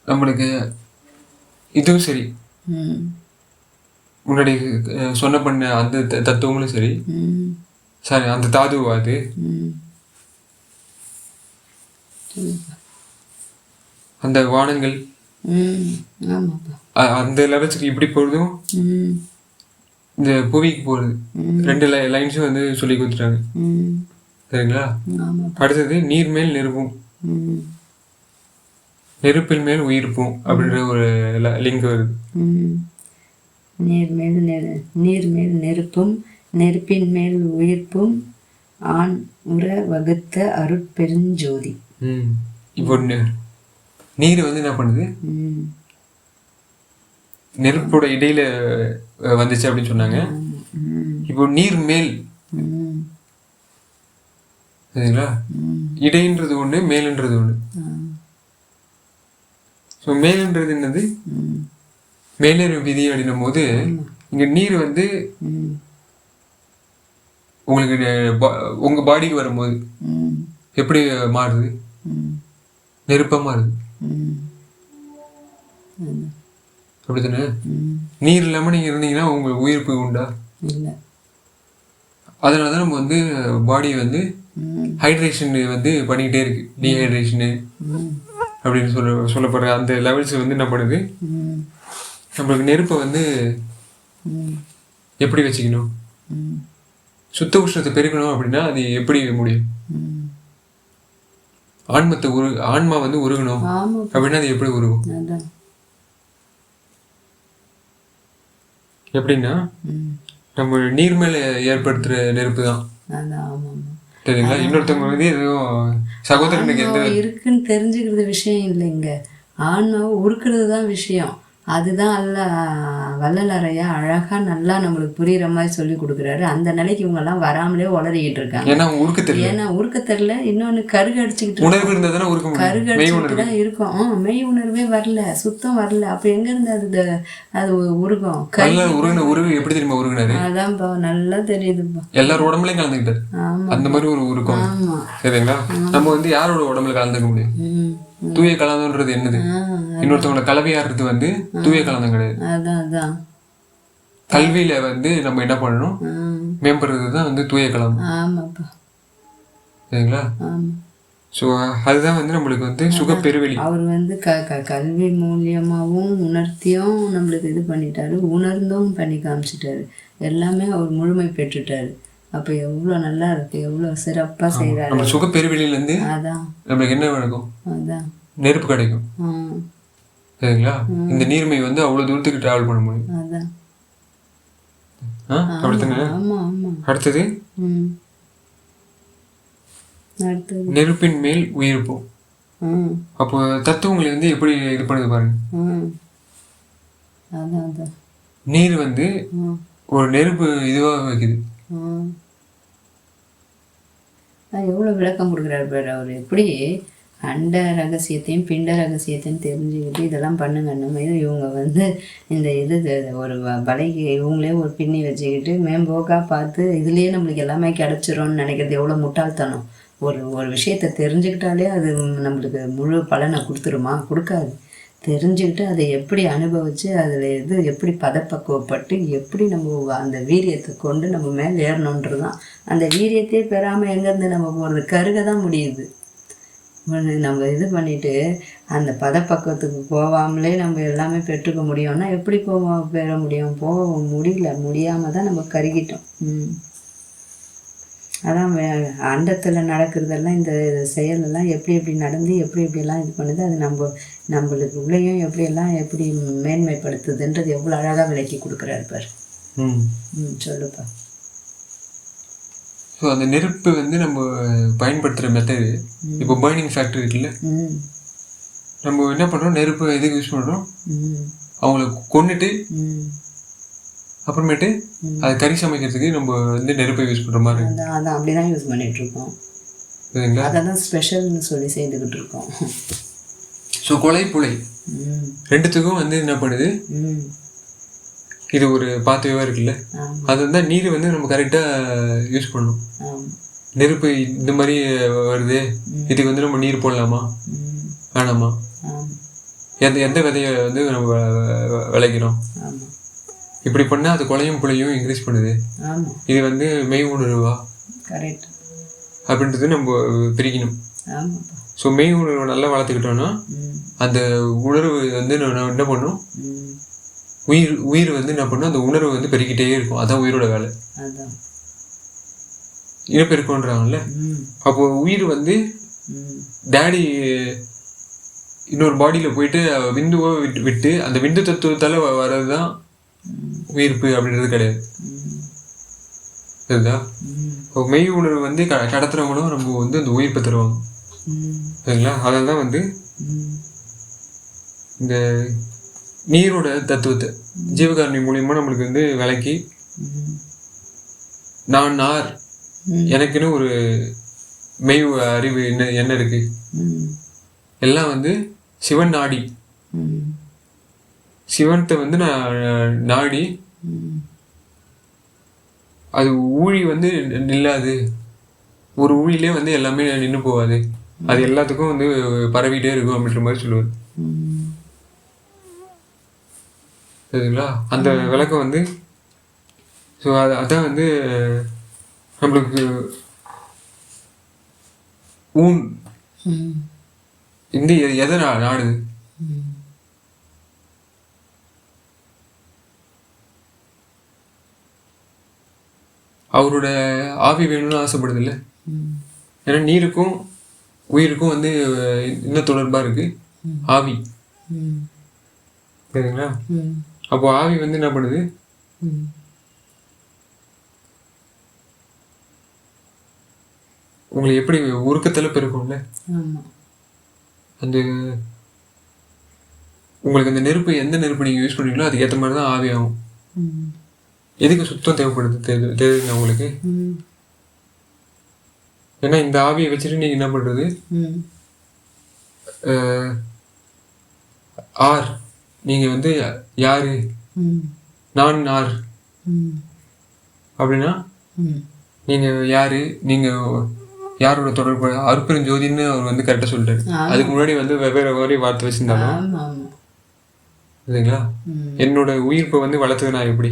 நம்மளுக்கு இதுவும் சரி, முன்னாடி சொன்ன பண்ண அந்த தத்துவங்களும் சரி, சரி அந்த தாதுவாது அந்த வானங்கள் அந்த லெவல்ஸுக்கு இப்படி போகிறதும் இந்த புவிக்கு போகிறது 2 லைன்ஸும் சொல்லி கொடுத்துட்டாங்க. சரிங்களா? அடுத்தது நீர் மேல் நெருப்பும் நெருப்பின் மேல் உயிர்ப்பும் அப்படின்ற ஒரு லிங்க் வருது.
நீர் மேல் நெருப்பும் நெருப்பின் மேல் உயிர்ப்பும் ஆண் உற வகுத்த அருட்பெருஞ்சோதி.
இப்போ நீர் என்ன பண்ணுது, நெருப்போட இடையில வந்துச்சு அப்படின்னு சொன்னாங்க. இப்போ நீர் மேல், சரிங்களா? இடைன்றது ஒண்ணு, மேலுன்றது ஒண்ணு. ஸோ மேலுன்றது என்னது, மேலேறும் விதி அப்படின்னும் போது இங்க நீர் உங்களுக்கு உங்க பாடிக்கு வரும்போது எப்படி மாறுது, நெருப்பா மாறுது. அப்படித்தானே? நீர் இல்லாம நீங்க இருந்தீங்கன்னா உங்களுக்கு உயிர்ப்பு உண்டா?
இல்லை.
அதனாலதான் நம்ம பாடியை ஹைட்ரேஷன் பண்ணிக்கிட்டே இருக்கு. டீஹைட்ரேஷனு அப்படின்னு சொல்லப்படுற அந்த லெவல்ஸ் என்ன பண்ணுது, நம்மளுக்கு நெருப்பை எப்படி வச்சுக்கணும், சுத்த உஷ்ணத்தை பெருக்கணும் அப்படின்னா அது எப்படி முடியும்? ஆன்மா உருகணும் அப்படின்னா அது எப்படி உருகும்? எப்படின்னா நம்ம நீர் மேல ஏற்படுத்துற நெருப்பு தான். சரிங்களா? இன்னொருத்தவங்க எதுவும் சகோதரனுக்கு எந்த
இருக்குன்னு தெரிஞ்சுக்கிறது விஷயம் இல்லைங்க. ஆன்மாவை உருக்குறது தான் விஷயம். அதுதான் வள்ளலாரையா அழகா நல்லா நம்மளுக்கு புரியுற மாதிரி சொல்லி கொடுக்குறாரு. அந்த நிலைக்கு இவங்க எல்லாம் வராமலே உளறிக்கிட்டு இருக்காங்க. ஏன்னா உருக்க தெரியல. இன்னொன்னு கருகு அடிச்சுக்கிட்டு தான் இருக்கும். மெய் உணர்வே வரல, சுத்தம் வரல. அப்ப எங்க இருந்து அது உருகும்?
எப்படி தெரியுமா உருகுனாரு?
அதான்ப்பா நல்லா தெரியுதுப்பா.
எல்லாரும் உடம்புலயும் கலந்துக்கிட்டாரு. அந்த மாதிரி ஒரு உருக்கம். சரிங்களா? நம்ம யாரோட உடம்புல கலந்துக்க முடியும்? தூய கலந்தம்ன்றது என்னது? இன்னொருத்தவங்களோட கலவையாடுறது தூய கலந்தம் கிடையாது. கல்வியில நம்ம என்ன பண்ணணும், மேம்படுறதுதான் தூய கலந்தம். சரிங்களா? ஸோ அதுதான் நம்மளுக்கு சுகப்பெருவெளி.
அவர் கல்வி மூலியமாகவும் உணர்த்தியும் நம்மளுக்கு இது பண்ணிட்டாரு, உணர்ந்தும் பண்ணி காமிச்சிட்டாரு. எல்லாமே அவர் முழுமை பெற்றுட்டாரு. அப்போ எவ்வளோ நல்லா இருக்கு, எவ்வளோ சிறப்பாக செய்கிறாரு.
நம்ம சுகப்பெருவெளியிலேருந்து
அதான்
நம்மளுக்கு என்ன நடக்கும்,
அதான்
நெருப்பு கிடைக்கும். சரிங்களா? இந்த நீர்மை அவ்வளோ தூரத்துக்கு டிராவல் பண்ண முடியும்.
அதான்
அப்படித்தானே? அடுத்தது நெருப்பின் மேல் உயிர்ப்போம். அப்போ தத்துவங்களை எப்படி இது பண்ணுது பாருங்க. நீர் ஒரு நெருப்பு இதுவாக வைக்குது.
எவ்வளோ விளக்கம் கொடுக்குறாரு பேர் அவர். எப்படி அண்ட ரகசியத்தையும் பிண்ட ரகசியத்தையும் தெரிஞ்சுக்கிட்டு இதெல்லாம் பண்ணுங்க. நம்ம இவங்க இந்த ஒரு வலைக்கு இவங்களே ஒரு பின்னி வச்சுக்கிட்டு மேம்போக்காக பார்த்து இதுலேயே நம்மளுக்கு எல்லாமே கிடச்சிரும்னு நினைக்கிறது எவ்வளோ முட்டாள்தனம். ஒரு விஷயத்தை தெரிஞ்சுக்கிட்டாலே அது நம்மளுக்கு முழு பலனை கொடுத்துருமா? கொடுக்காது. தெரிஞ்சுக்கிட்டு அதை எப்படி அனுபவித்து அதில் எப்படி பதப்பக்குவப்பட்டு எப்படி நம்ம அந்த வீரியத்தை கொண்டு நம்ம மேலே ஏறணுன்றது தான். அந்த வீரியத்தையே பெறாமல் எங்கேருந்து நம்ம போகிறது? கருக தான் முடியுது. நம்ம இது பண்ணிவிட்டு அந்த பதப்பக்குவத்துக்கு போகாமலே நம்ம எல்லாமே பெற்றுக்க முடியும்னா எப்படி பெற முடியும்? முடியாமல் தான் நம்ம கருகிட்டோம். அதான் அண்டத்தில் நடக்கிறதெல்லாம் இந்த செயலெல்லாம் எப்படி நடந்து எப்படியெல்லாம் இது பண்ணுது, அது நம்மளுக்கு உள்ளேயும் எப்படி மேன்மைப்படுத்துதுன்றது எவ்வளோ அழகாக விளக்கி கொடுக்குறாரு பாரு. சொல்லுப்பா.
ஸோ அந்த நெருப்பு வந்து நம்ம பயன்படுத்துகிற மெத்தடு, இப்போ பர்னிங் ஃபேக்டரி இருக்குல்ல, நம்ம என்ன பண்ணுறோம், நெருப்பு எதுக்கு யூஸ் பண்ணுறோம்? அவங்கள கொண்டுட்டு அப்புறமேட்டு அது கறி சமைக்கிறதுக்கு நம்ம வந்து நெருப்பை யூஸ் பண்ணுற மாதிரி.
அதான் அப்படி தான் யூஸ் பண்ணிகிட்டு இருக்கோம். அதை தான் ஸ்பெஷல்னு சொல்லி செய்துக்கிட்டு இருக்கோம்.
ஸோ கொலை புலை ரெண்டுத்துக்கும் வந்து என்ன பண்ணுது, இது ஒரு பாத்திரமாக இருக்குல்ல, அது வந்து நீர் வந்து நம்ம கரெக்டாக யூஸ் பண்ணணும். நெருப்பு இந்த மாதிரி வருது, இதுக்கு வந்து நம்ம நீர் போடலாமா வேணாமா, எந்த விதையை வந்து நம்ம விளைக்கிறோம், இப்படி பண்ணால் அது கொலையும் புலையும் இன்க்ரீஸ் பண்ணுது. இது வந்து மெய் உணர்வா அப்படின்றது நம்ம பிரிக்கணும். ஸோ மெய் உணர்வை நல்லா வளர்த்துக்கிட்டோம்னா அந்த உணர்வு வந்து நம்ம என்ன பண்ணும், உயிர் வந்து என்ன பண்ணும், அந்த உணர்வு வந்து பெருக்கிட்டே இருக்கும். அதான் உயிரோட வேலை. இனப்பெருக்கம்ன்றாங்கல்ல, அப்போ உயிர் வந்து டேடி இன்னொரு பாடியில் போயிட்டு விந்துவை விட்டு அந்த விந்து தத்துவத்தால் வர்றது தான் உயிர்ப்பு அப்படின்றது கிடையாது. சரிங்களா? இப்போ மெய் உணர்வு வந்து கடத்துறவங்களும் நம்ம வந்து அந்த உயிர்ப்பை தருவாங்க. சரிங்களா? அதில் தான் வந்து இந்த நீரோட தத்துவத்தை ஜீவகாரணி மூலியமாக நம்மளுக்கு வந்து விளக்கி, நான் நார், எனக்குன்னு ஒரு மெய் அறிவு என்ன இருக்கு, எல்லாம் வந்து சிவன் நாடி, சிவன்கிட்ட வந்து நான் நாடி, அது ஊழி வந்து நில்லாது, ஒரு ஊழிலே வந்து எல்லாமே நின்று போகாது, அது எல்லாத்துக்கும் வந்து பரவிட்டே இருக்கும் அப்படின்ற மாதிரி சொல்லுவார். சரிங்களா? அந்த விளக்கம் வந்து ஸோ அதான் வந்து நம்மளுக்கு இந்த எதை நாடுது, அவரோட ஆவி வேணும்னு ஆசைப்படுது இல்லை? ஏன்னா நீருக்கும் உயிருக்கும் வந்து என்ன தொடர்பாக இருக்கு, ஆவி. சரிங்களா? அப்போ ஆவி வந்து என்ன பண்ணுது, உங்களுக்கு எப்படி உருக்கத்தில் பெருக்கும்ல, அந்த உங்களுக்கு அந்த நெருப்பு எந்த நெருப்பு நீங்கள் யூஸ் பண்ணுறீங்களோ அதுக்கேற்ற மாதிரி தான் ஆவி ஆகும். எதுக்கு சுத்தம் தேவைப்படுது தெரியுதுங்க உங்களுக்கு? ஏன்னா இந்த ஆவியை வச்சுட்டு நீங்கள் என்ன பண்ணுறது, ஆர் நீங்கள் வந்து யாரு, நான் ஆர் அப்படின்னா நீங்கள் யாரு, நீங்கள் யாரோட தொடர்பு, அருப்பெருஞ்சோதின்னு அவர் வந்து கரெக்டாக சொல்லிட்டாரு. அதுக்கு முன்னாடி வந்து வெவ்வேறு வார்த்தை வச்சுருந்தாலும் இல்லைங்களா, என்னோட உயிர்ப்பை வந்து வளர்த்தது நான் எப்படி,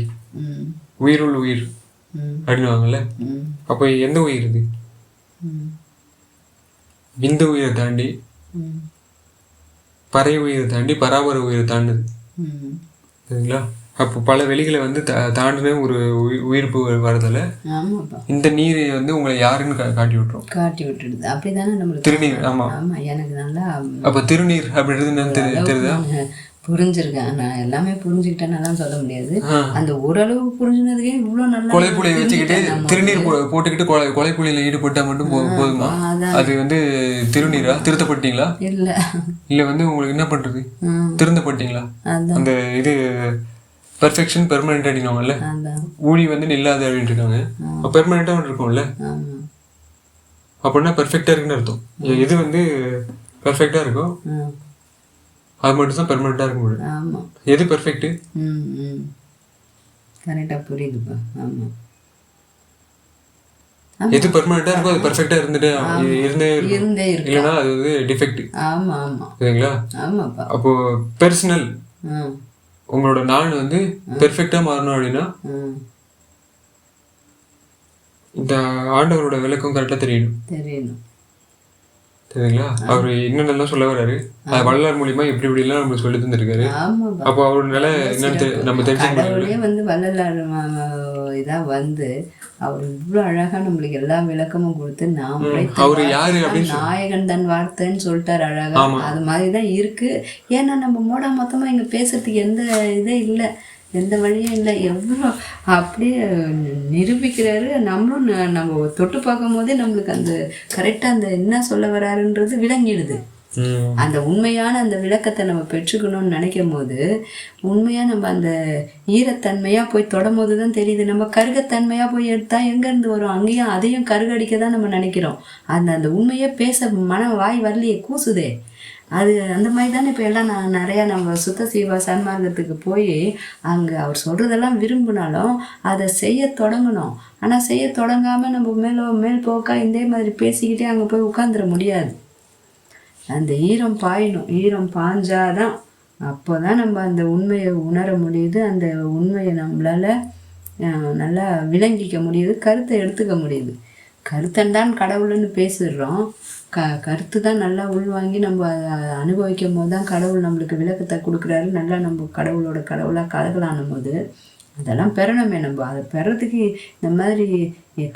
உயிருள் உயிர் அப்படின்னுவாங்கல்ல. அப்போ எந்த உயிர் இது, விந்து உயிரை தாண்டி பறை உயிரை தாண்டி பராபர உயிரை தாண்டுது. சரிங்களா? அப்போ பல வெளிகளை வந்து தாண்டின ஒரு உயிர்ப்பு வரதில்ல. இந்த நீர் வந்து உங்களை யாருன்னு காட்டி விட்டுடுது. அப்படிதானே நம்மளுக்கு திருநீர். ஆமாம், எனக்கு நல்லா. அப்போ திருநீர் அப்படின்றது என்னன்னு தெரியுதா?
புரிஞ்சிருக்கேன், நான் எல்லாமே புரிஞ்சுக்கிட்டேன்னு சொல்ல முடியாது. அந்த ஓரளவு புரிஞ்சுனதுக்கே இவ்வளோ நல்லா
கொலைப்புளியை வச்சுக்கிட்டு திருநீர் போட்டுக்கிட்டு கொலைப்புளியில் ஈடுபட்டா மட்டும் போதுமா? அது வந்து திருநீரா? திருத்தப்பட்டீங்களா? இல்லை வந்து உங்களுக்கு என்ன பண்ணுறது, திருந்தப்பட்டீங்களா? அந்த இது பெர்ஃபெக்ஷன் பெர்மனெண்ட் அப்படின்னுவாங்கல்ல, ஊழி வந்து நில்லாது அப்படின்ட்டு இருக்காங்க. பெர்மனெண்ட்டாக ஒன்று இருக்கும்ல, அப்படின்னா பெர்ஃபெக்டாக இருக்குன்னு அர்த்தம். எது வந்து பெர்ஃபெக்டாக இருக்கோ அது மட்டும் தான் பெர்மனெண்ட்டாக இருக்க முடியும். எது பெர்ஃபெக்ட்டு?
கரெக்டாக புரியுதுப்பா. ஆமாம்,
எது பெர்மனெண்ட்டாக இருக்கோ அது பெர்ஃபெக்டாக இருந்துட்டு இருந்தே
இருந்தே இருக்கு.
இல்லைன்னா அது வந்து டிஃபெக்ட்.
ஆமாம் ஆமாம்
சரிங்களா?
ஆமாப்பா.
அப்போது பர்சனல் உங்களோட நான் வந்து பெர்ஃபெக்டாக மாறணும் அப்படின்னா இந்த ஆண்டவரோட விளக்கம் கரெக்டாக தெரியணும். சரிங்களா? அவர் என்னென்னலாம் சொல்ல வர்றாரு, அது வள்ளலார் மூலியமா எப்படி எப்படிலாம் நம்மளுக்கு சொல்லி தந்துருக்காரு. அப்போ அவரோட நிலை என்னன்னு நம்ம தெரிஞ்சுக்கணும்.
வந்து வள்ளலார் இதாக வந்து அவர் இவ்வளோ அழகாக நம்மளுக்கு எல்லா விளக்கமும் கொடுத்து
அவர் யாரு அப்படின்னு
நாயகன் தன் வார்த்தைன்னு சொல்லிட்டார் அழகா. அது மாதிரி தான் இருக்கு. ஏன்னா நம்ம மோடா மொத்தமாக இங்கே பேசுறதுக்கு எந்த இதே இல்லை, எந்த வழியும் இல்லை. எவ்வளோ அப்படியே நிரூபிக்கிறாரு. நம்மளும் நம்ம தொட்டு பார்க்கும் போதே நம்மளுக்கு அந்த கரெக்டாக அந்த என்ன சொல்ல வராருன்றது விளங்கிடுது. அந்த உண்மையான அந்த விளக்கத்தை நம்ம பெற்றுக்கணும்னு நினைக்கும் போது உண்மையாக நம்ம அந்த ஈரத்தன்மையாக போய் தொடும் போது தான் தெரியுது. நம்ம கருகத்தன்மையாக போய் எடுத்தால் எங்கேருந்து வரும், அங்கேயும் அதையும் கருகடிக்க தான் நம்ம நினைக்கிறோம். அந்த உண்மையே பேச வாய் வரலையே, கூசுதே. அது அந்த மாதிரி தானே இப்போ எல்லாம் நிறையா நம்ம சுத்த சீவா சன்மார்க்கத்துக்கு போய் அங்கே அவர் சொல்கிறதெல்லாம் விரும்பினாலும் அதை செய்ய தொடங்கணும். ஆனால் செய்ய தொடங்காமல் நம்ம மேல் போக்கா இதே மாதிரி பேசிக்கிட்டே அங்கே போய் உட்காந்துட முடியாது. அந்த ஈரம் பாயணும். ஈரம் பாஞ்சாதான் அப்போ தான் நம்ம அந்த உண்மையை உணர முடியுது. அந்த உண்மையை நம்மளால் நல்லா விளங்கிக்க முடியுது, கருத்தை எடுத்துக்க முடியுது. கருத்தன்தான் கடவுள்னு பேசிடுறோம். கருத்து தான் நல்லா உள்வாங்கி நம்ம அனுபவிக்கும் போது தான் கடவுள் நம்மளுக்கு விளக்கத்தை கொடுக்குறாரு. நல்லா நம்ம கடவுளாக கலகலானும் போது அதெல்லாம் பெறணுமே. நம்ம அதை பெறத்துக்கு இந்த மாதிரி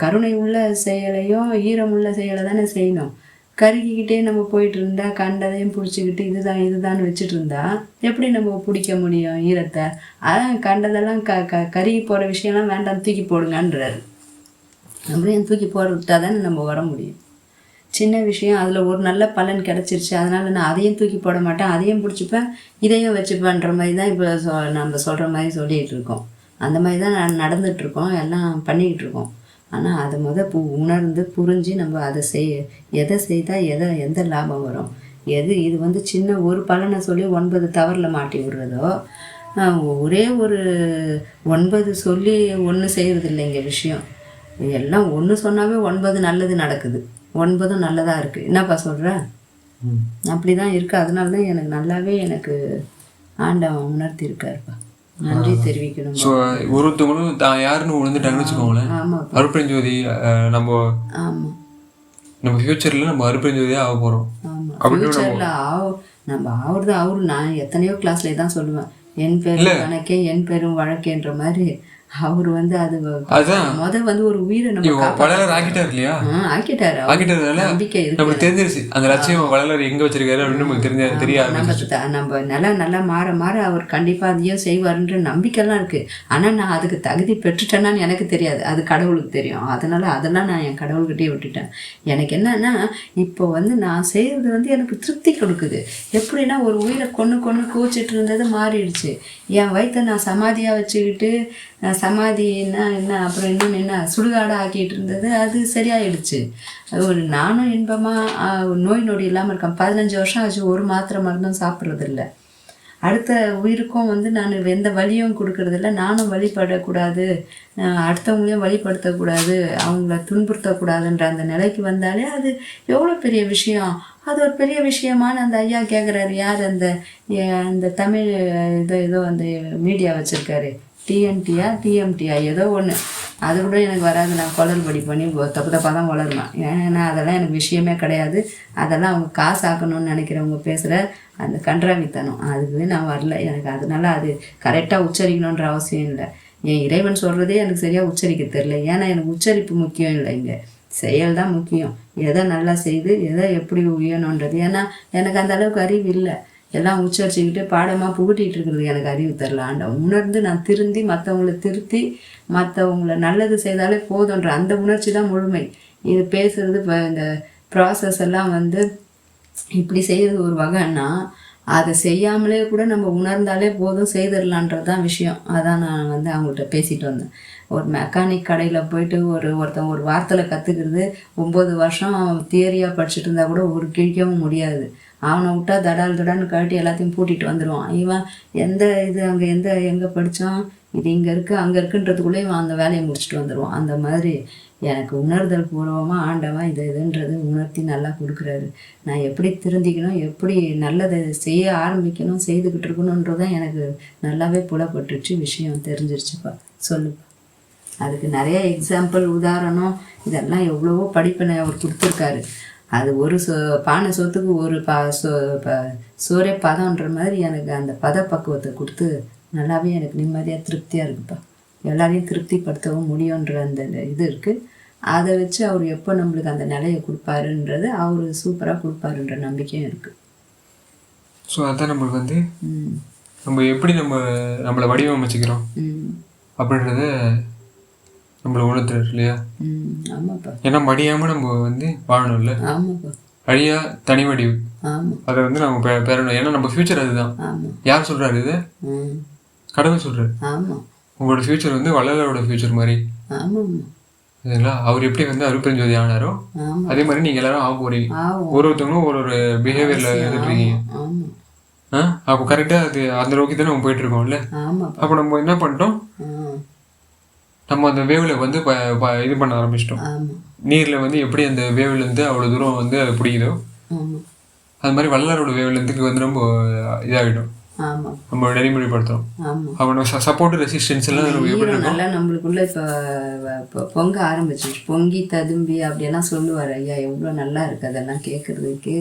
கருணை உள்ள செயலையும் ஈரம் உள்ள செயலை தானே செய்யணும். கருகிக்கிட்டே நம்ம போயிட்டு இருந்தா கண்டதையும் பிடிச்சிக்கிட்டு இதுதான் வச்சுட்டு இருந்தா எப்படி நம்ம பிடிக்க முடியும் ஈரத்தை? அதான் கண்டதெல்லாம் கருகி போகிற விஷயம்லாம் வேண்டாம், தூக்கி போடுங்கன்றாரு. அப்படியே தூக்கி போட விட்டா தானே நம்ம வர முடியும். சின்ன விஷயம், அதில் ஒரு நல்ல பலன் கிடச்சிருச்சு, அதனால் நான் அதையும் தூக்கி போட மாட்டேன், அதையும் பிடிச்சிப்பேன், இதையும் வச்சுப்பேன்ற மாதிரி தான் இப்போ நம்ம சொல்கிற மாதிரி சொல்லிகிட்டு இருக்கோம். அந்த மாதிரி தான் நடந்துகிட்ருக்கோம், எல்லாம் பண்ணிக்கிட்டு இருக்கோம். ஆனால் அதை உணர்ந்து புரிஞ்சு நம்ம அதை எதை செய்தால் எந்த லாபம் வரும், இது வந்து சின்ன ஒரு பலனை சொல்லி 9 தவறில் மாட்டி விடுறதோ, ஒரே ஒரு 9 சொல்லி ஒன்று செய்கிறது இல்லைங்க விஷயம். எல்லாம் ஒன்று சொன்னாவே 9 நல்லது நடக்குது, 9 நல்லதாக இருக்குது. என்னப்பா சொல்கிற? அப்படி தான் இருக்குது. அதனால தான் எனக்கு நல்லாவே எனக்கு ஆண்டவன் உணர்த்தி இருக்காருப்பா. நன்றி தெரிவிக்கணும்.
ஸோ ஒருத்தவங்களும் தான் யாருன்னு உணர்ந்துட்டாங்கன்னு வச்சுக்கோங்களேன்.
ஆமாம்,
அருட்பெருஞ்சோதி நம்ம
ஆமாம்
நம்ம ஃபியூச்சரில் நம்ம அருட்பெருஞ்சோதியாக ஆக போகிறோம்.
ஆமாம், ஃபியூச்சரில் நம்ம அவரு நான் எத்தனையோ கிளாஸ்ல தான் சொல்லுவேன், என் பேரும் கணக்கே என் பேரும் வழக்கேன்ற மாதிரி. அவர் வந்து வந்து ஒரு உயிரை நம்ம
வள்ளலார் ஆக்கிட்டார் இல்லையா? ஆக்கிட்டாரு.
நம்பிக்கை
நமக்கு தெரிஞ்சிருச்சு அந்த லட்சியம் வள்ளலார் எங்க வச்சிருக்காரு அப்படின்னு நமக்கு தெரியாது.
நம்ம நல்லா மாற அவர் கண்டிப்பா அதையும் செய்வாருன்ற நம்பிக்கைலாம் இருக்கு. ஆனா நான் அதுக்கு தகுதி பெற்றுட்டேன்னான்னு எனக்கு தெரியாது, அது கடவுளுக்கு தெரியும். அதெல்லாம் நான் என் கடவுள்கிட்டயே விட்டுட்டேன். எனக்கு என்னன்னா இப்போ வந்து நான் செய்யறது வந்து எனக்கு திருப்தி கொடுக்குது. எப்படின்னா ஒரு உயிரை கொன்னு கூச்சிட்டு இருந்தது மாறிடுச்சு. என் வயிற்ற நான் சமாதியா வச்சுக்கிட்டு சமாதின்னா என்ன அப்புறம் இன்னொன்று என்ன சுடுகாடாக ஆக்கிட்டு இருந்தது, அது சரியாயிடுச்சு. அது ஒரு நானும் இன்பமாக நோய் நொடி இல்லாமல் இருக்கேன். 15 வருஷம் ஆச்சு, ஒரு மாத்திரை மருந்தும் சாப்பிட்றதில்ல. அடுத்த உயிருக்கும் வந்து நான் எந்த வலியும் கொடுக்கறதில்ல. நானும் வழிபடக்கூடாது, அடுத்தவங்களையும் வழிபடுத்தக்கூடாது, அவங்கள துன்புறுத்தக்கூடாதுன்ற அந்த நிலைக்கு வந்தாலே அது எவ்வளோ பெரிய விஷயம். அது ஒரு பெரிய விஷயமான அந்த ஐயா கேட்குறாரு, யார் அந்த தமிழ் ஏதோ அந்த மீடியா வச்சுருக்காரு, டிஎம்டியா ஏதோ ஒன்று, அது கூட எனக்கு வராது. நான் குளறுபடி பண்ணி தப்பாக தான் வளருவேன். ஏன்னா அதெல்லாம் எனக்கு விஷயமே கிடையாது. அதெல்லாம் அவங்க காசு ஆக்கணும்னு நினைக்கிறவங்க பேசுகிற அந்த கன்றாவித்தனம், அதுவே நான் வரல. எனக்கு அதனால அது கரெக்டாக உச்சரிக்கணுன்ற அவசியம் இல்லை. என் இறைவன் சொல்கிறதே எனக்கு சரியாக உச்சரிக்க தெரில. ஏன்னா எனக்கு உச்சரிப்பு முக்கியம் இல்லை, இங்கே செயல் தான் முக்கியம். எதை நல்லா செய்து எதை எப்படி உயரணுன்றது. ஏன்னா எனக்கு அந்த அளவுக்கு அறிவு இல்லை. எல்லாம் உச்சரிச்சுக்கிட்டு பாடமாக புகட்டிகிட்டு இருக்கிறது எனக்கு அறிவு தரல. ஆண்டவன் உணர்ந்து நான் திருந்தி மற்றவங்களை திருத்தி மற்றவங்கள நல்லது செய்தாலே போதுன்ற அந்த உணர்ச்சி தான் முழுமை. இது பேசுகிறது இப்போ இந்த ப்ராசஸ் எல்லாம் வந்து இப்படி செய்கிறது ஒரு வகைன்னா, அதை செய்யாமலே கூட நம்ம உணர்ந்தாலே போதும், செய்திடலான்றது தான் விஷயம். அதான் நான் வந்து அவங்கள்ட்ட பேசிட்டு வந்தேன். ஒரு மெக்கானிக் கடையில் போயிட்டு ஒருத்தன் ஒரு வார்த்தையில் கற்றுக்கிறது 9 வருஷம் தியரியாக படிச்சுட்டு இருந்தால் கூட ஒரு கிழிக்கவும் முடியாது. அவனை விட்டா தடான்னு கழட்டி எல்லாத்தையும் பூட்டிகிட்டு வந்துடுவான். இவன் எங்கே படித்தான், இது இங்கே இருக்குது அங்கே இருக்குன்றதுக்குள்ளே இவன் அந்த வேலையை முடிச்சுட்டு வந்துடுவான். அந்த மாதிரி எனக்கு உணர்தல் பூர்வமாக ஆண்டவன் இதுன்றது உணர்த்தி நல்லா கொடுக்குறாரு. நான் எப்படி திருந்திக்கணும், எப்படி நல்லதை செய்ய ஆரம்பிக்கணும், செய்துக்கிட்டு இருக்கணுன்றதான் எனக்கு நல்லாவே புலப்பட்டுருச்சு, விஷயம் தெரிஞ்சிருச்சுப்பா. சொல்லுப்பா. அதுக்கு நிறைய எக்ஸாம்பிள், உதாரணம், இதெல்லாம் எவ்வளவோ படிப்பினை அவர் கொடுத்துருக்காரு. அது ஒரு பானை சொத்துக்கு ஒரு சோறே பதம்ன்ற மாதிரி எனக்கு அந்த பதப்பக்குவத்தை கொடுத்து நல்லாவே எனக்கு நிம்மதியாக திருப்தியாக இருக்குப்பா. எல்லாரையும் திருப்திப்படுத்தவும் முடியுன்ற அந்த இது இருக்குது. அதை வச்சு அவர் எப்போ நம்மளுக்கு அந்த நிலையை கொடுப்பாருன்றது அவர் சூப்பராக கொடுப்பாருன்ற நம்பிக்கையும் இருக்குது.
ஸோ அதான் நம்மளுக்கு வந்து நம்ம எப்படி நம்மளை வடிவமைச்சிக்கிறோம் அப்படின்றத நம்மளை உணர்த்துறாரு இல்லையா?
ஆமாப்பா.
ஏன்னா மடியாமல் நம்ம வந்து வாழணும்ல.
ஆமாப்பா.
அழியா தனி வடிவு.
ஆமாம்.
அதை வந்து நம்ம பெறணும். ஏன்னா நம்ம ஃபியூச்சர் அதுதான்.
ஆமாம்.
யார் சொல்கிறாரு இது? கடவுள் சொல்கிறாரு.
ஆமாம்.
உங்களோட ஃபியூச்சர் வந்து வள்ளலோட ஃபியூச்சர் மாதிரி.
ஆமாம்.
சரிங்களா? அவர் எப்படி வந்து அருட்பெருஞ்சோதி ஆனாரோ அதே மாதிரி நீங்கள் எல்லாரும் ஆக போறீங்க. ஒருத்தவங்களும் ஒரு பிஹேவியரில் இருந்துட்டு இருக்கீங்க. அப்போ கரெக்டாக அது அந்த நோக்கி தான் நம்ம போயிட்டு இருக்கோம்ல. அப்போ நம்ம என்ன பண்ணிட்டோம், நம்ம அந்த வேவில் வந்து இது பண்ண ஆரம்பிச்சிட்டோம். நீரில் வந்து எப்படி அந்த வேவ்லேருந்து அவ்வளோ தூரம் வந்து அது பிடிக்குதோ அது மாதிரி வள்ளலோட வேவ்லேருந்துக்கு வந்து ரொம்ப இதாகிடும். நம்ம நெறிமுறைப்படுத்துறோம். அவனோட சப்போர்ட் ரெசிஸ்டன்ஸ் எல்லாம் எப்படி
நல்லா நம்மளுக்குள்ள இப்போ பொங்க ஆரம்பிச்சிருச்சு. பொங்கி ததும்பி அப்படியெல்லாம் சொல்லுவார் ஐயா. எவ்வளோ நல்லா இருக்கு அதெல்லாம் கேட்கறதுக்கு,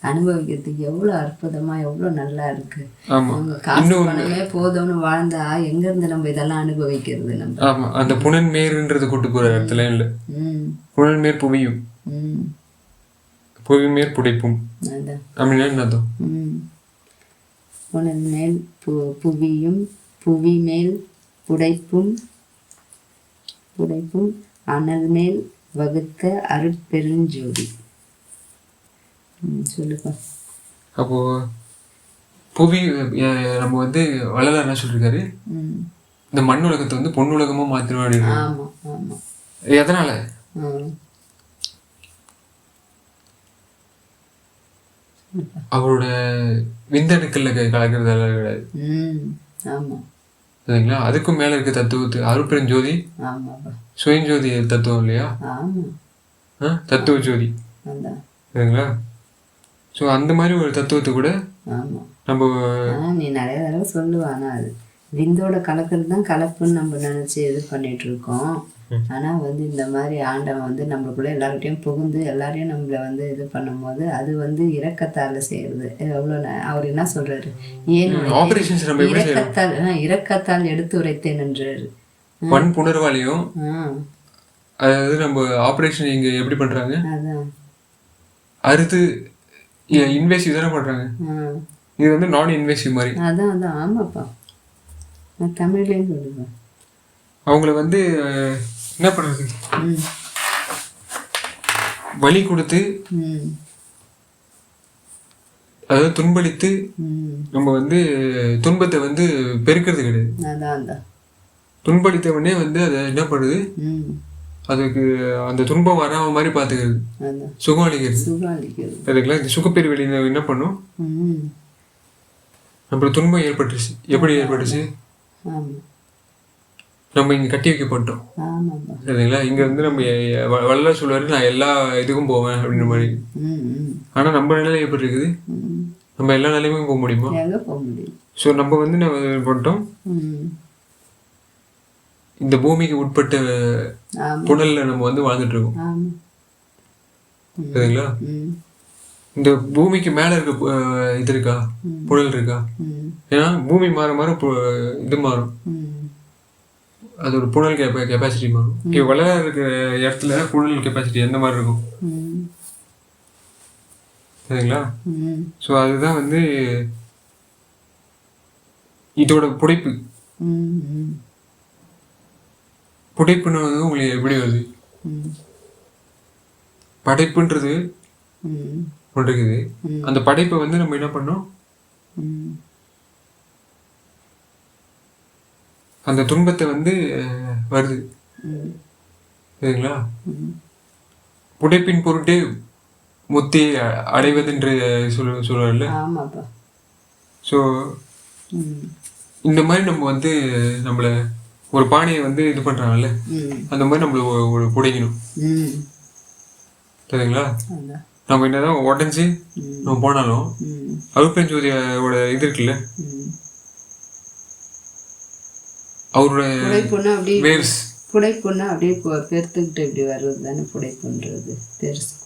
அனுபவிக்கிறதுக்கு எவ்வளோ அற்புதமா, எவ்வளோ நல்லா இருக்கு. காசு பணமே போதும்னு வாழ்ந்தா எங்க இருந்து நம்ம இதெல்லாம் அனுபவிக்கிறது? நம்ம
ஆமா அந்த புனன்மேர்ன்றது கூட்டு போற இடத்துல இல்லை. புனன்மேர் புவியும் புவிமேர் புடைப்பும் அப்படின்னா என்னதும்
புனல் மேல் புவியும் புவி மேல் புடைப்பும் அனல் மேல் வகுத்த அருட்பெருஞ்சோதி. சொல்லுப்பா.
அப்போ புவி நம்ம வந்து வள்ளலார் என்ன சொல்லிருக்காரு, இந்த மண் உலகத்தை வந்து பொன் உலகமா மாத்திருவாங்க. எதனால? அவரோட விந்தணுக்கள்ல கலக்கிறதால கிடையாது. சரிங்களா? அதுக்கும் மேல இருக்க தத்துவத்து அருட்பெருஞ்சோதி சுயஞ்சோதி தத்துவம் இல்லையா? தத்துவ ஜோதி. சரிங்களா? ஸோ அந்த மாதிரி ஒரு தத்துவத்தை கூட நம்ம
நீ நிறைய தடவை சொல்லுவானா, அது விந்தோட கலக்கிறது தான் கலப்புன்னு நம்ம நினைச்சு இது பண்ணிட்டு இருக்கோம். ஆனால் வந்து இந்த மாதிரி ஆண்டவன் வந்து நம்மளுக்குள்ள எல்லார்கிட்டையும் புகுந்து எல்லாரையும் நம்மளை வந்து இது பண்ணும்போது அது வந்து இரக்கத்தால் செய்யறது. எவ்வளோ அவர் என்ன சொல்றாரு, ஏன் இரக்கத்தால் எடுத்து உரைத்தேன்ன்றாரு.
பண் புணர்வாலையும் அதாவது நம்ம ஆப்ரேஷன் இங்க எப்படி பண்றாங்க,
அதான்
அறுத்து இன்வேசிவ் தானே பண்றாங்க. இது வந்து நான் இன்வேசிவ் மாதிரி.
அதான் ஆமாப்பா, நான் தமிழ்லேயும் சொல்லுவேன்.
அவங்கள வந்து என்ன பண்றது, வலி கொடுத்து அதாவது துன்பளித்து நம்ம வந்து துன்பத்தை வந்து பெருக்கிறது கிடையாது. துன்பளித்தவனே வந்து அதை என்ன பண்ணுது, அதுக்கு அந்த துன்பம் வராம மாதிரி பாத்துக்கிறது, சுகம் அளிக்கிறது. அதுக்கெல்லாம் இந்த சுகப்பேறு வெளி என்ன பண்ணும், நம்மளுக்கு துன்பம் ஏற்பட்டுச்சு. எப்படி ஏற்பட்டுச்சு, நம்ம இங்க கட்டி வைக்கப்பட்டோம். சரிங்களா? இங்க வந்து நம்ம வள்ளலார் சொல்லுவாரு, நான் எல்லா இதுக்கும் போவேன் அப்படின்ற மாதிரி. ஆனா நம்ம நிலை எப்படி இருக்குது, நம்ம எல்லா நிலையுமே போக முடியுமா? ஸோ நம்ம வந்து நம்ம பண்ணிட்டோம், இந்த பூமிக்கு உட்பட்ட புனல்ல நம்ம வந்து வாழ்ந்துட்டு இருக்கோம். சரிங்களா? இந்த பூமிக்கு மேல இருக்க இது இருக்கா, புனல் இருக்கா? ஏன்னா பூமி மாற மாற இது மாறும், அதோட புனல் கெப்பாசிட்டி மாறும். இப்போ வள்ளலார் இருக்கிற இடத்துல புனல் கெப்பாசிட்டி எந்த மாதிரி இருக்கும்? சரிங்களா? ஸோ அதுதான் வந்து இதோட புடைப்பு. புடைப்புன்னு வந்து உங்களுக்கு எப்படி வருது, படைப்புன்றது ஒன்று இருக்குது. அந்த படைப்பை வந்து நம்ம என்ன பண்ணோம், அந்த துன்பத்தை வந்து வருது. சரிங்களா? புடைப்பின் பொருட்டே முத்தி அடைவதுன்று சொல்லுவார்ல. ஸோ இந்த மாதிரி நம்ம வந்து நம்மளை ஒரு பானையை வந்து இது பண்ணுறாங்கல்ல, அந்த மாதிரி நம்மள பிடிக்கணும். சரிங்களா? நம்ம என்னதான் உடஞ்சி நம்ம போனாலும் அருட்பெரும் ஜோதியோட இது இருக்குல்ல, அவரோட வேர்ஸ்
புடைப்புன்னா அப்படியே பெருத்துக்கிட்டு இப்படி வர்றது தானே புடைப்புன்றது,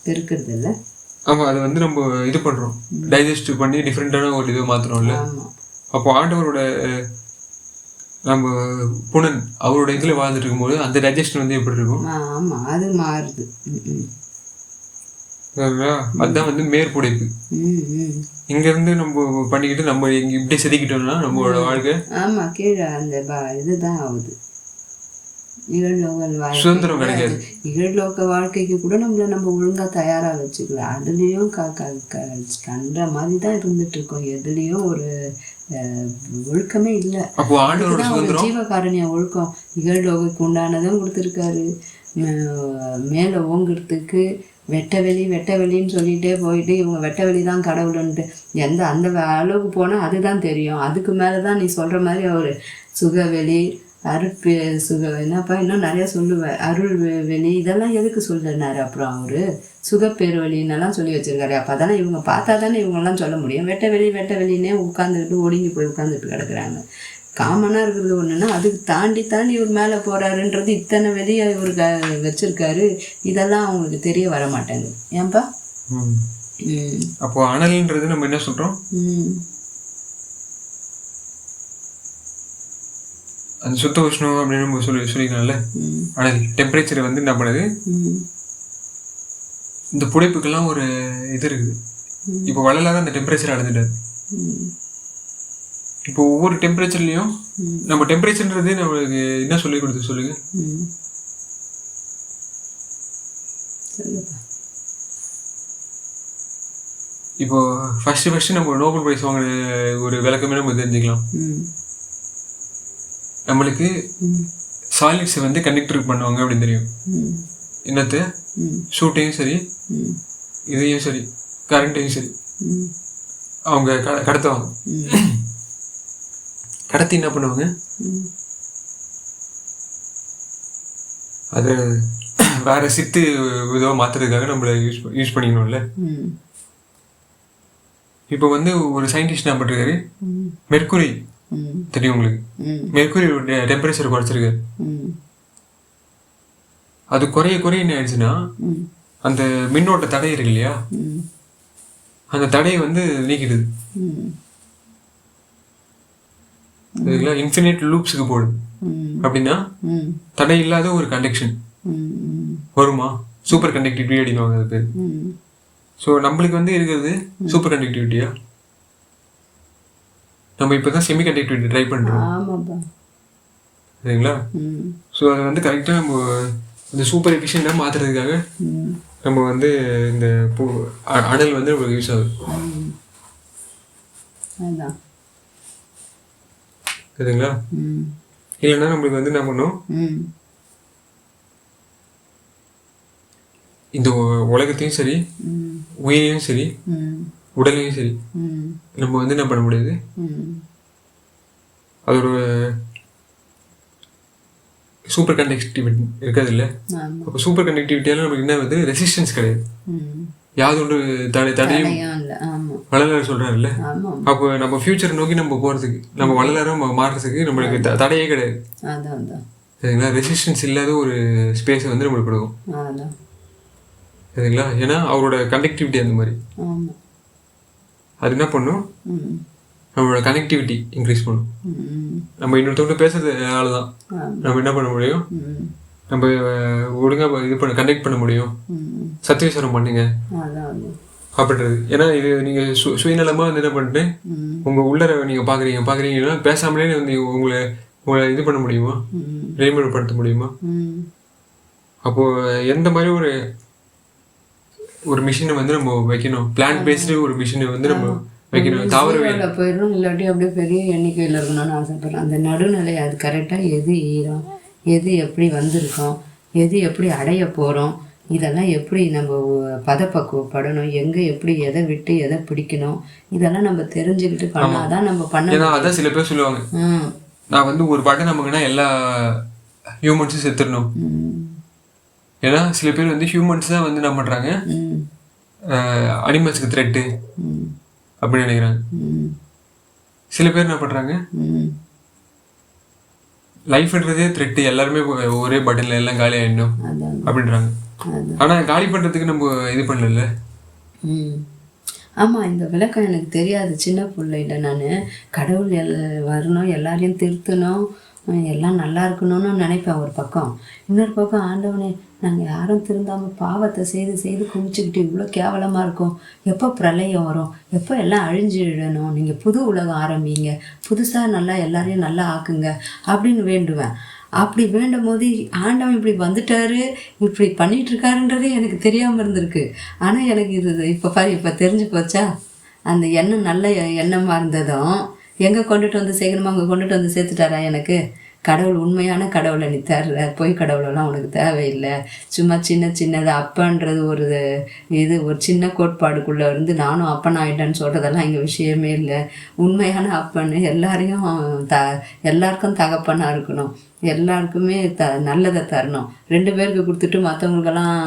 பெருக்கிறது இல்லை.
ஆமாம், அது வந்து நம்ம இது பண்ணுறோம், டைஜஸ்ட் பண்ணி டிஃப்ரெண்ட்டான ஒரு இது மாற்றுறோம்ல. அப்போ ஆண்டவரோட நம்ம புனன் அவரோட இதில் வாழ்ந்துட்டு இருக்கும்போது அந்த டைஜஸ்ட் வந்து எப்படி இருக்கும்?
ஆமாம், அது மாறுது.
அதுதான் வந்து மேற்புடைப்பு. இங்கேருந்து நம்ம பண்ணிக்கிட்டு நம்ம இப்படி செதுக்கிட்டோம்னா நம்மளோட வாழ்க்கை
ஆமாம் கீழே அந்த இதுதான் ஆகுது.
சுதந்திரம் கிடைக்காது.
இகழ்லோக வாழ்க்கைக்கு கூட நம்ம ஒழுங்காக தயாராக வச்சுக்கலாம். அதுலேயும் கண்ட மாதிரி தான் இருந்துட்டு இருக்கோம். எதுலேயும் ஒரு ஒழுக்கமே இல்லை. ஜீவகாரணிய ஒழுக்கம் இகழ்லோகக்கு உண்டானதும் கொடுத்துருக்காரு. மேலே ஓங்குறதுக்கு வெட்ட வெளின்னு சொல்லிகிட்டே போயிட்டு இவங்க வெட்ட வெளி தான் கடவுளுன்ட்டு அந்த அளவுக்கு போனால் அதுதான் தெரியும். அதுக்கு மேலே தான் நீ சொல்கிற மாதிரி அவர் சுகவெளி, என்னப்பா இன்னும் நிறையா சொல்லுவேன், அருள் வெளி, இதெல்லாம் எதுக்கு சொல்லினாரு? அப்புறம் அவர் சுகப்பேருவெளின்னெல்லாம் சொல்லி வச்சுருக்காரு. அப்போ தானே இவங்க பார்த்தா தானே இவங்கெல்லாம் சொல்ல முடியும். வெட்ட வெளின்னே உட்காந்துக்கிட்டு ஒடுங்கி போய் உட்காந்துட்டு கிடக்குறாங்க. காமனாக இருக்கிறது ஒன்றுன்னா அதுக்கு தாண்டி இவர் மேலே போகிறாருன்றது இத்தனை வெளியே இவர் வச்சுருக்காரு. இதெல்லாம் அவங்களுக்கு தெரிய வர மாட்டேங்குது. ஏன்பா?
அப்போ அனல்ன்றது நம்ம என்ன சொல்கிறோம்? அந்த சுத்த உஷ்ணம் அப்படின்னு நம்ம சொல்லிக்கலாம்ல. அனல் டெம்பரேச்சர் வந்து என்ன பண்ணுது, இந்த புடைப்புக்கெல்லாம் ஒரு இது இருக்குது. இப்போ வள்ளலாக அந்த டெம்பரேச்சர் அடைஞ்சிட்டாரு. இப்போ ஒவ்வொரு டெம்பரேச்சர்லையும் நம்ம டெம்பரேச்சர்ன்றது நம்மளுக்கு என்ன சொல்லி கொடுத்து சொல்லுங்க. இப்போ ஃபர்ஸ்ட் நம்ம நோபல் பிரைஸ் வாங்கின ஒரு விளக்கமே நம்ம தெரிஞ்சுக்கலாம். நம்மளுக்கு சாலிட்ஸை வந்து கண்டக்டர் பண்ணுவாங்க அப்படின்னு தெரியும். என்னத்து ஷூட்டையும் சரி, இதையும் சரி, கரண்ட்டையும் சரி அவங்க கடத்துவாங்க. கடத்தி என்ன பண்ணுவாங்க, அது வேற சித்து விதமாக மாற்றுறதுக்காக நம்மளை யூஸ் பண்ணிக்கணும்ல. இப்போ வந்து ஒரு சயின்டிஸ்ட் என்ன பண்ணுறாரு, மெர்க்குரி தெரியும் உங்களுக்கு, மெர்க்குரி டெம்பரேச்சர் குறைச்சிருக்காரு. அது குறைய என்ன ஆயிடுச்சுன்னா, அந்த மின்னோட்ட தடை இருக்கு இல்லையா, அந்த தடையை வந்து நீக்கிடுது. இன்ஃபினிட் லூப்ஸுக்கு போடுது. அப்படின்னா தடை இல்லாத ஒரு கண்டக்ஷன் வருமா, சூப்பர் கண்டக்டிவிட்டி அப்படின்னுவாங்க அது பேர். ஸோ நம்மளுக்கு வந்து இருக்கிறது சூப்பர் கண்டக்டிவிட்டியா, நம்ம இப்போதான் செமி கண்டக்டிவிட்டி ட்ரை பண்ணுறோம் சரிங்களா. ஸோ அதை வந்து கரெக்டாக நம்ம இந்த சூப்பர் எஃபிஷியண்டாக மாற்றுறதுக்காக நம்ம வந்து இந்த அனல் வந்து நம்மளுக்கு யூஸ் ஆகுது சரிங்களா. இல்லைன்னா நம்மளுக்கு வந்து என்ன பண்ணும், இந்த உலகத்தையும் சரி, உயிரையும் சரி, உடலையும் சரி நம்ம வந்து என்ன பண்ண முடியாது, அதோட சூப்பர் கண்டக்டிவிட்டி இருக்காது இல்லை. அப்போ சூப்பர் கண்டக்டிவிட்டியால நமக்கு என்ன வந்து ரெசிஸ்டன்ஸ் கிடையாது, யாது ஒன்று தடையும் வள்ளலார் சொல்றாருல்ல. அப்போ நம்ம ஃபியூச்சர் நோக்கி நம்ம போறதுக்கு, நம்ம வள்ளலாரும் மாறுறதுக்கு நம்மளுக்கு தடையே கிடையாது சரிங்களா. ரெசிஸ்டன்ஸ் இல்லாத ஒரு ஸ்பேஸை வந்து நம்மளுக்கு கொடுக்கும் சரிங்களா. ஏன்னா அவரோட கண்டக்டிவிட்டி அந்த மாதிரி, அது என்ன பண்ணும், நம்மளோட கனெக்டிவிட்டி இன்க்ரீஸ் பண்ணும். நம்ம இன்னொருத்தவங்க பேசுறதுனால தான் நம்ம என்ன பண்ண முடியும், நம்ம ஒழுங்காக இது பண்ண கண்டக்ட் பண்ண முடியும். சத்தியஸ்வரம் பண்ணுங்க அப்படின்றது. ஏன்னா இது நீங்கள் சுயநலமாக வந்து என்ன பண்ணிட்டு உங்கள் உள்ளரை நீங்கள் பார்க்குறீங்கன்னா பேசாமலே வந்து உங்களை இது பண்ண முடியுமா, நெறிமுறைப்படுத்த முடியுமா. அப்போது எந்த மாதிரி ஒரு மிஷினை வந்து நம்ம வைக்கணும், பிளான்ட் பேஸ்டு ஒரு மிஷினை வந்து நம்ம வைக்கணும். தாவரவியல்
போயிடணும், இல்லாட்டி அப்படியே பெரிய எண்ணிக்கையில் இருக்கணும்னு ஆசைப்படுறோம். அந்த நடுநிலை அது கரெக்டாக எது ஈரம், எது எப்படி வந்திருக்கோம், எது எப்படி அடைய போகிறோம், இதெல்லாம் எப்படி நம்ம பதப்பக்குவப்படணும், எங்கே எப்படி எதை விட்டு எதை பிடிக்கணும், இதெல்லாம் நம்ம தெரிஞ்சுக்கிட்டு பண்ணாதான் நம்ம பண்ண.
அதான் சில பேர் சொல்லுவாங்க, நான் வந்து ஒரு பட்டன் நமக்குன்னா எல்லா ஹியூமன்ஸும் செத்துடணும். ஏன்னா சில பேர் வந்து ஹியூமன்ஸ் தான் வந்து என்ன பண்ணுறாங்க, அனிமல்ஸுக்கு த்ரெட்டு அப்படின்னு நினைக்கிறாங்க. சில பேர் என்ன பண்ணுறாங்க, லைஃப்ன்றதே த்ரெட்டு, எல்லாருமே ஒரே பட்டனில் எல்லாம் காலி ஆகிடணும் அப்படின்றாங்க. ஆனால் காலி பண்ணுறதுக்கு நம்ம இது பண்ணல.
ஆமாம், இந்த விளக்கம் எனக்கு தெரியாது சின்ன பிள்ளையில. நான் கடவுள் வரணும், எல்லாரையும் திருத்தணும், எல்லாம் நல்லா இருக்கணும்னு நினைப்பேன் ஒரு பக்கம். இன்னொரு பக்கம் ஆண்டவனே நாங்கள் யாரும் திருந்தாமல் பாவத்தை செய்து செய்து குமிச்சுக்கிட்டு இவ்வளோ கேவலமாக இருக்கும், எப்போ பிரளயம் வரும், எப்போ எல்லாம் அழிஞ்சிடணும், நீங்கள் புது உலகம் ஆரம்பிங்க, புதுசாக நல்லா எல்லாரையும் நல்லா ஆக்குங்க அப்படின்னு வேண்டுவேன். அப்படி வேண்டும் போது ஆண்டவன் இப்படி வந்துட்டாரு, இப்படி பண்ணிகிட்ருக்காருன்றதே எனக்கு தெரியாமல் இருந்திருக்கு. ஆனால் எனக்கு இது இப்போ பாரு, இப்போ தெரிஞ்சு போச்சா. அந்த எண்ணம் நல்ல எண்ணமாக இருந்ததும் எங்கே கொண்டுட்டு வந்து சேர்க்கணுமோ அங்கே கொண்டுட்டு வந்து சேர்த்துட்டாரா எனக்கு. கடவுள் உண்மையான கடவுளை நீ தர்ற, பொய் கடவுளெல்லாம் உனக்கு தேவையில்லை. சும்மா சின்ன சின்னது அப்பன்றது ஒரு ஒரு சின்ன கோட்பாடுக்குள்ளே இருந்து நானும் அப்பன் ஆகிட்டேன்னு சொல்கிறதெல்லாம் இங்கே விஷயமே இல்லை. உண்மையான அப்பன் எல்லாரையும் எல்லாருக்கும் தகப்பனாக இருக்கணும், எல்லாருக்குமே நல்லதை தரணும். 2 பேருக்கு கொடுத்துட்டு மற்றவங்களுக்கெல்லாம்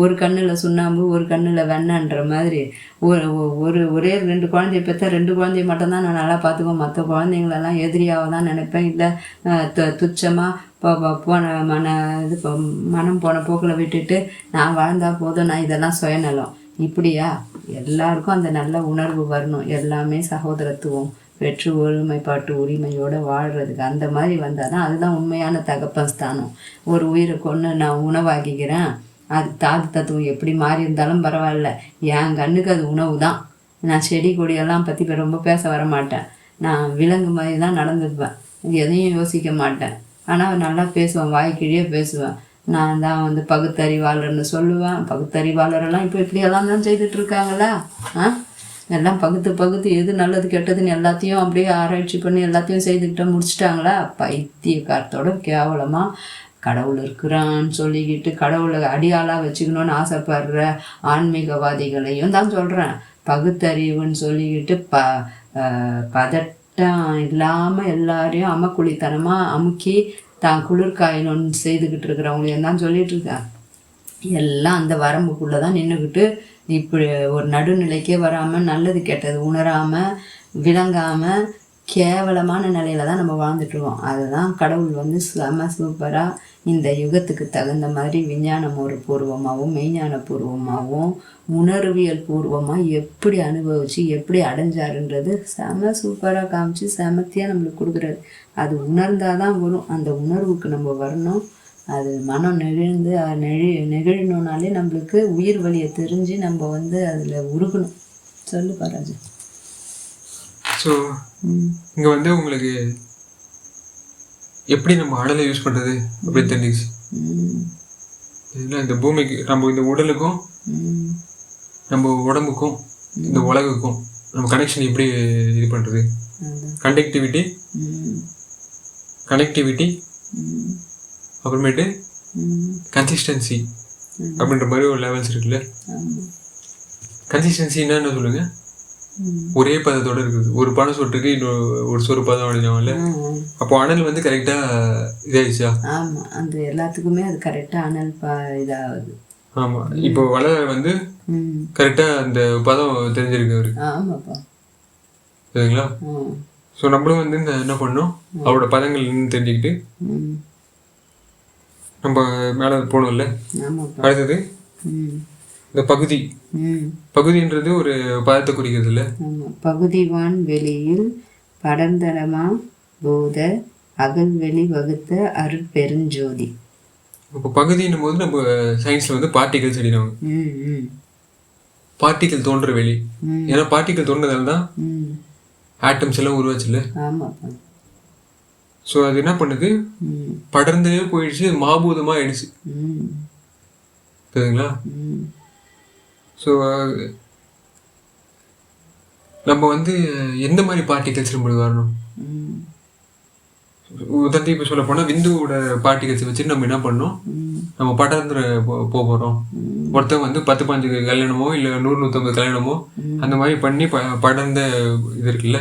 ஒரு கண்ணில் சுண்ணாம்பு ஒரு கண்ணில் வெண்ணன்ற மாதிரி ஒரே 2 குழந்தைய பெற்றா 2 குழந்தைய மட்டும்தான் நான் நல்லா பார்த்துக்குவேன், மற்ற குழந்தைங்களெல்லாம் எதிரியாக தான் நினைப்பேன். இல்லை துச்சமாக மனம் போன போக்கில் விட்டுட்டு நான் வாழ்ந்தா போதும், நான் இதெல்லாம் சுயநலம். இப்படியா? எல்லாருக்கும் அந்த நல்ல உணர்வு வரணும், எல்லாமே சகோதரத்துவம் பெற்று ஒருமைப்பாட்டு உரிமையோடு வாழ்கிறதுக்கு அந்த மாதிரி வந்தால் தான் அதுதான் உண்மையான தகப்பன் ஸ்தானம். ஒரு உயிரை கொண்டு நான் உணவாக்கிக்கிறேன், அது தாது தத்துவம் எப்படி மாறி இருந்தாலும் பரவாயில்ல, என் கண்ணுக்கு அது உணவு தான். நான் செடி கொடியெல்லாம் பற்றி ரொம்ப பேச வர மாட்டேன், நான் விலங்கு மாதிரி தான் நடந்துக்குவேன், எதையும் யோசிக்க மாட்டேன். ஆனால் நல்லா பேசுவேன், வாய்க்கிழியே பேசுவேன். நான் தான் வந்து பகுத்தறிவாளர்னு சொல்லுவேன். பகுத்தறிவாளரெல்லாம் இப்போ இப்படியெல்லாம் தான் செய்துட்ருக்காங்களா? எல்லாம் பகுத்து எது நல்லது கெட்டதுன்னு எல்லாத்தையும் அப்படியே ஆராய்ச்சி பண்ணி எல்லாத்தையும் செய்துக்கிட்ட முடிச்சிட்டாங்களா? பைத்தியக்காரத்தோட கேவலமாக கடவுள் இருக்கிறான்னு சொல்லிக்கிட்டு கடவுளை அடியாளாக வச்சுக்கணுன்னு ஆசைப்படுற ஆன்மீகவாதிகளையும் தான் சொல்கிறேன். பகுத்தறிவுன்னு சொல்லிக்கிட்டு பதட்டம் இல்லாமல் எல்லாரையும் அமக்குழித்தனமாக அமுக்கி தான் குளிர்காயணும்னு செய்துக்கிட்டு இருக்கிறவங்களையும் தான் சொல்லிகிட்ருக்கேன். எல்லாம் அந்த வரம்புக்குள்ளே தான் நின்றுக்கிட்டு இப்படி ஒரு நடுநிலைக்கே வராமல் நல்லது கெட்டது உணராமல் விளங்காமல் கேவலமான நிலையில தான் நம்ம வாழ்ந்துட்டுருக்கோம். அதுதான் கடவுள் வந்து செம சூப்பராக இந்த யுகத்துக்கு தகுந்த மாதிரி விஞ்ஞானம் ஒரு பூர்வமாகவும் மெய்ஞான பூர்வமாகவும் உணர்வியல் பூர்வமாக எப்படி அனுபவித்து எப்படி அடைஞ்சாருன்றது செம சூப்பராக காமிச்சு செமத்தியாக நம்மளுக்கு கொடுக்குறாரு. அது உணர்ந்தால் தான் வரும், அந்த உணர்வுக்கு நம்ம வரணும். அது மனம் நெகிழ்ந்து நெகிழணுனாலே நம்மளுக்கு உயிர் வலியை தெரிஞ்சு நம்ம வந்து அதில் உருகணும். சொல்லு பாராஜு.
ஸோ இங்கே வந்து உங்களுக்கு எப்படி நம்ம அடலை யூஸ் பண்ணுறது அப்படின்னு தெரிஞ்சிச்சு. இந்த பூமிக்கு நம்ம இந்த உடலுக்கும் நம்ம உடம்புக்கும் இந்த உலகுக்கும் நம்ம கனெக்ஷன் எப்படி இது பண்ணுறது, கனெக்டிவிட்டி அப்புறமேட்டு கன்சிஸ்டன்சி அப்படின்ற மாதிரி ஒரு லெவல்ஸ் இருக்குல்ல. கன்சிஸ்டன்சின்னா என்ன சொல்லுங்க, ஒரே பதத்தோடு இருக்குது. ஒரு பணம் சொட்டுக்கு ஒரு சொரு பதம் அப்படின்னால அப்போ அனல் வந்து கரெக்டாக இதாகிடுச்சா?
ஆமாம், அந்த எல்லாத்துக்குமே அது கரெக்டாக அனல் இதாகுது.
ஆமாம், இப்போ வளர வந்து கரெக்டாக அந்த பதம் தெரிஞ்சிருக்கு அவருக்கு.
ஆமாப்பா,
சரிங்களா? ஸோ நம்மளும் வந்து இந்த என்ன பண்ணோம், அவரோட பதங்கள் தெரிஞ்சுக்கிட்டு நம்ம மேலே போகணும்ல. அடுத்தது இந்த பகுதின்றது ஒரு பதத்தை குறிக்கிறது இல்லை.
பகுதிவான் வெளியில் படர்ந்தனமா போத அகல்வெளி வகுத்த அருட்பெருஞ்சோதி.
இப்போ பகுதின்னும் போது நம்ம சயின்ஸில் வந்து பார்ட்டிகல்ஸ் அடிக்கிறாங்க. பார்ட்டிகல் தோன்ற வெளி, ஏன்னா பார்ட்டிகல் தோன்றதால தான் ஆட்டம்ஸ் எல்லாம் உருவாச்சுல்ல. ஸோ அது என்ன பண்ணுது, படர்ந்தே போயிடுச்சு, மாபூதமாக ஆயிடுச்சு. சரிங்களா? ஸோ நம்ம வந்து எந்த மாதிரி பார்ட்டிகல்ஸ் நம்மளுக்கு வரணும்? உதாரணத்துக்கு இப்போ சொல்ல போனால் விந்துவோட பார்ட்டிகல்ஸை வச்சுட்டு நம்ம என்ன பண்ணோம், நம்ம படர்ந்து போகிறோம். ஒருத்தவங்க வந்து 10-15 கல்யாணமோ இல்லை 100-150 கல்யாணமோ அந்த மாதிரி பண்ணி படர்ந்த இது இருக்குல்ல,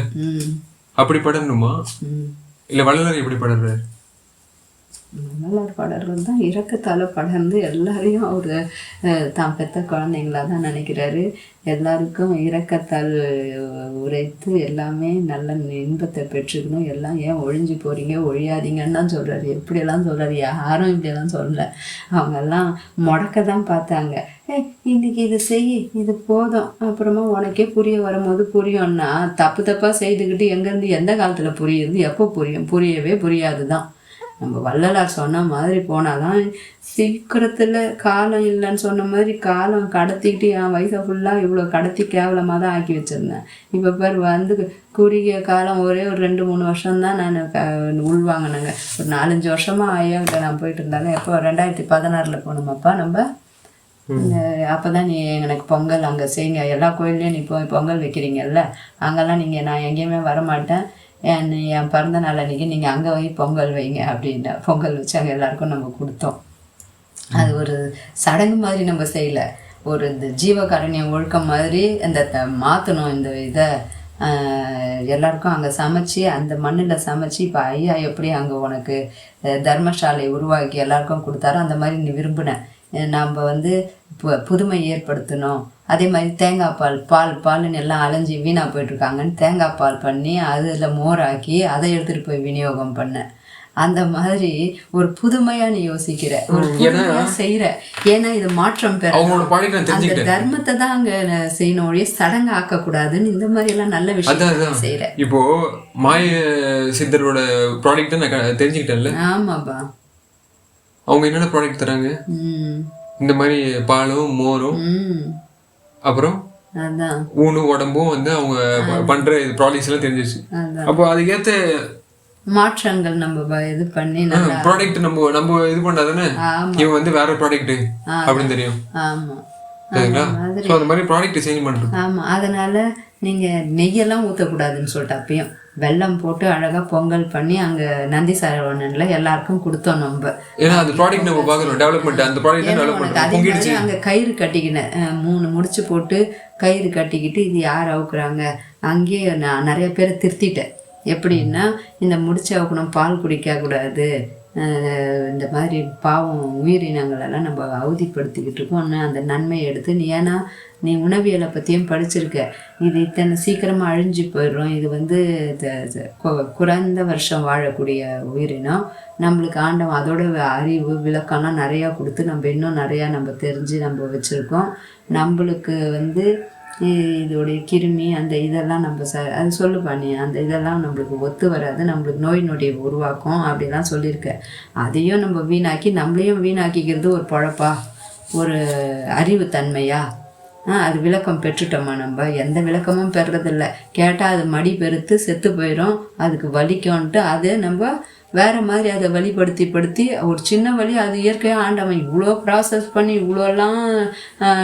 அப்படி படரணுமா இல்லை வள்ளலார் எப்படி படுறாரு?
வள்ளலார் படர்றது தான் இரக்கத்தால் படர்ந்து எல்லாரையும் அவர் தான் பெற்ற குழந்தைங்களா தான் நினைக்கிறாரு. எல்லாருக்கும் இரக்கத்தால் உரைத்து எல்லாமே நல்ல இன்பத்தை பெற்றுக்கணும். எல்லாம் ஏன் ஒழிஞ்சு போகிறீங்க, ஒழியாதீங்கன்னு தான் சொல்கிறாரு. எப்படியெல்லாம் சொல்கிறாரு, யாரும் இப்படியெல்லாம் சொல்லலை. அவங்கெல்லாம் முடக்க தான் பார்த்தாங்க. இன்னைக்கு இது செய், இது போதும், அப்புறமா உனக்கே புரிய வரும்போது புரியும்னா தப்பு தப்பாக செய்துக்கிட்டு எங்கேருந்து எந்த காலத்தில் புரியுது, எப்போ புரியும்? புரியவே புரியாது தான். நம்ம வள்ளலார் சொன்ன மாதிரி போனாதான் சீக்கிரத்தில் காலம் இல்லைன்னு சொன்ன மாதிரி காலம் கடத்திக்கிட்டு என் வயசை ஃபுல்லாக இவ்வளோ கடத்தி கேவலமாக தான் ஆக்கி வச்சுருந்தேன். இப்போ பேர் வந்து குறுகிய காலம் ஒரே ஒரு 2-3 வருஷம்தான் நான் உள்வாங்கினேங்க. ஒரு 4-5 வருஷமாக ஐயாக்கிட்ட நான் போயிட்டு இருந்தாலும் எப்போ 2016 போனோமாப்பா நம்ம. அப்போ தான் நீ எனக்கு பொங்கல் அங்கே செய்யுங்க, எல்லா கோயில்லையும் நீ போய் பொங்கல் வைக்கிறீங்கல்ல, அங்கெல்லாம் நீங்கள் நான் எங்கேயுமே வரமாட்டேன், என் பிறந்த நாள் அன்றைக்கி நீங்கள் அங்கே போய் பொங்கல் வைங்க அப்படின்னா பொங்கல் வச்சு அங்கே எல்லாருக்கும் நம்ம கொடுத்தோம். அது ஒரு சடங்கு மாதிரி நம்ம செய்யலை, ஒரு இந்த ஜீவகாரண்யம் ஒழுக்கம் மாதிரி இந்த மாற்றணும். இந்த இதை எல்லாருக்கும் அங்கே சமைச்சு அந்த மண்ணில் சமைச்சு இப்போ ஐயா எப்படி அங்கே உனக்கு தர்மசாலை உருவாக்கி எல்லாருக்கும் கொடுத்தாரோ அந்த மாதிரி நீ விரும்பினேன். நம்ம வந்து புதுமை ஏற்படுத்தணும். அதே மாதிரி தேங்காய் பால்னு எல்லாம் அலைஞ்சி வீணாக போயிட்டுருக்காங்கன்னு தேங்காய் பால் பண்ணி அதில் மோராக்கி அதை எடுத்துகிட்டு போய் விநியோகம் பண்ணேன். அந்த மாதிரி ஒரு புதுமையாக நீ யோசிக்கிற, ஒரு புதுமையாக செய்கிற. ஏன்னா இது மாற்றம் பெற அந்த தர்மத்தை தான் அங்கே செய்யணும், ஒழிய சடங்கு ஆக்கக்கூடாதுன்னு இந்த மாதிரி எல்லாம் நல்ல விஷயம் செய்கிற.
இப்போ மாய சித்தரோட ப்ராடக்ட் நான் தெரிஞ்சுக்கிட்டேன்ல.
ஆமாப்பா.
அவங்க என்னென்ன ப்ராடக்ட் தராங்க? இந்த மாதிரி பாலும் மோரும் அப்புறம் ஊனு உடம்பும் வந்து அவங்க பண்ற ப்ராடக்ட்ஸ் எல்லாம் தெரிஞ்சிச்சு. அப்போ அதுக்கேற்ற
மாற்றங்கள் நம்ம இது பண்ணி
ப்ராடக்ட் நம்ம இது பண்ணாதானே இவன் வந்து வேற ப்ராடக்ட் அப்படின்னு தெரியும்.
ஆமா,
அந்த மாதிரி ப்ராடக்ட் டிசைன் பண்றோம்.
ஆமா, அதனால நீங்க நெய்யெல்லாம் ஊற்றக்கூடாதுன்னு சொல்லிட்டு அப்பயும் வெல்லம் போட்டு அழகா பொங்கல் பண்ணி அங்க நந்தி சரவணன்ல எல்லாருக்கும் கொடுத்தோம் நம்ம.
ஏன்னா அந்த ப்ராடக்ட் நம்ம பார்க்கறோம், டெவலப்மென்ட் அந்த ப்ராடக்ட் டெவலப்மென்ட்.
அதே மாதிரி அங்க கயிறு கட்டிக்கினேன், 3 முடிச்சு போட்டு கயிறு கட்டிக்கிட்டு இது யார் அவுக்குறாங்க அங்கேயே நான் நிறைய பேரை திருத்திட்டேன். எப்படின்னா இந்த முடிச்சு அவுக்கணும், பால் குடிக்க கூடாது, இந்த மாதிரி பாவம் உயிரினங்களெல்லாம் நம்ம அவதிப்படுத்திக்கிட்டு இருக்கோம். அந்த நன்மையை எடுத்து நீ ஏன்னா நீ உணவியலை பற்றியும் படிச்சிருக்க, இது இத்தனை சீக்கிரமாக அழிஞ்சு போயிடும், இது வந்து குறைந்த வருஷம் வாழக்கூடிய உயிரினம், நம்மளுக்கு ஆண்டவன் அதோட அறிவு விளக்கம்லாம் நிறையா கொடுத்து நம்ம இன்னும் நிறையா நம்ம தெரிஞ்சு நம்ம வச்சுருக்கோம். நம்மளுக்கு வந்து இதோடைய கிருமி அந்த இதெல்லாம் நம்ம அது சொல்லுப்பா நீ அந்த இதெல்லாம் நம்மளுக்கு ஒத்து வராது, நம்மளுக்கு நோய் நொடியை உருவாக்கும் அப்படிலாம் சொல்லியிருக்க. அதையும் நம்ம வீணாக்கி நம்மளையும் வீணாக்கிக்கிறது ஒரு பொழப்பா, ஒரு அறிவு தன்மையா? அது விளக்கம் பெற்றுட்டோமா? நம்ம எந்த விளக்கமும் பெறதில்லை. கேட்டால் அது மடி பெருத்து செத்து போயிடும், அதுக்கு வலிக்கும்ன்ட்டு அது நம்ம வேறு மாதிரி அதை வழிபடுத்தி ஒரு சின்ன வழி அது இயற்கையாக ஆண்டவன் இவ்வளோ ப்ராசஸ் பண்ணி இவ்வளோலாம்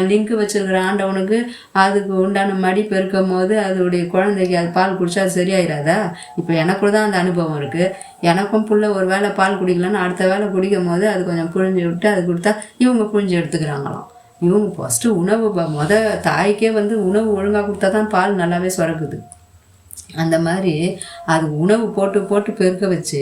லிங்க் வச்சுருக்கிற ஆண்டவனுக்கு அதுக்கு உண்டான மடி பெருக்கும் போது அதோடைய குழந்தைக்கு அது பால் குடிச்சா அது சரியாயிடாதா? இப்போ எனக்கு தான் அந்த அனுபவம் இருக்குது. எனக்கும் புள்ள ஒரு வேளை பால் குடிக்கலன்னு அடுத்த வேளை குடிக்கும் போது அது கொஞ்சம் புழிஞ்சு விட்டு அது கொடுத்தா இவங்க புழிஞ்சு எடுத்துக்கிறாங்களாம். இவங்க ஃபஸ்ட்டு உணவு தாய்க்கே வந்து உணவு ஒழுங்காக கொடுத்தா தான் பால் நல்லாவே சுரக்குது. அந்த மாதிரி அது உணவு போட்டு போட்டு பெருக்க வச்சு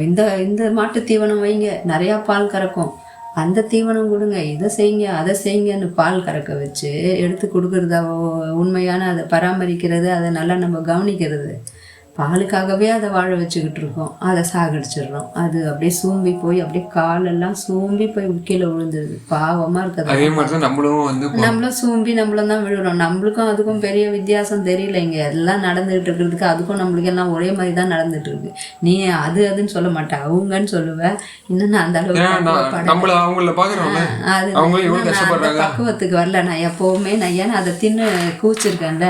இந்த மாட்டு தீவனம் வைங்க, நிறையா பால் கறக்கும், அந்த தீவனம் கொடுங்க, இதை செய்யுங்க அதை செய்யுங்கன்னு பால் கறக்க வச்சு எடுத்து கொடுக்குறத உண்மையான அதை பராமரிக்கிறது, அதை நல்லா நம்ம கவனிக்கிறது. பாலுக்காகவே அதை வாழ வச்சுக்கிட்டு இருக்கோம், அதை சாகடிச்சிடுறோம். அது அப்படியே சூம்பி போய் அப்படியே காலெல்லாம் சூம்பி போய் கீழே விழுந்துருது. பாவமாக இருக்குது. நம்மளும் சூம்பி நம்மளும் தான் விழுறோம். நம்மளுக்கும் அதுக்கும் பெரிய வித்தியாசம் தெரியல. இங்கே எல்லாம் நடந்துகிட்டு இருக்கிறதுக்கு அதுக்கும் நம்மளுக்கு எல்லாம் ஒரே மாதிரி தான் நடந்துட்டு இருக்கு. நீ அதுன்னு சொல்ல மாட்டேன், அவங்கன்னு சொல்லுவேன். இன்னும் நான் அந்த அளவுக்கு பக்குவத்துக்கு வரல. நான் எப்போவுமே நான் ஏன்னா அதை தின்னு கூச்சிருக்கேன்ல,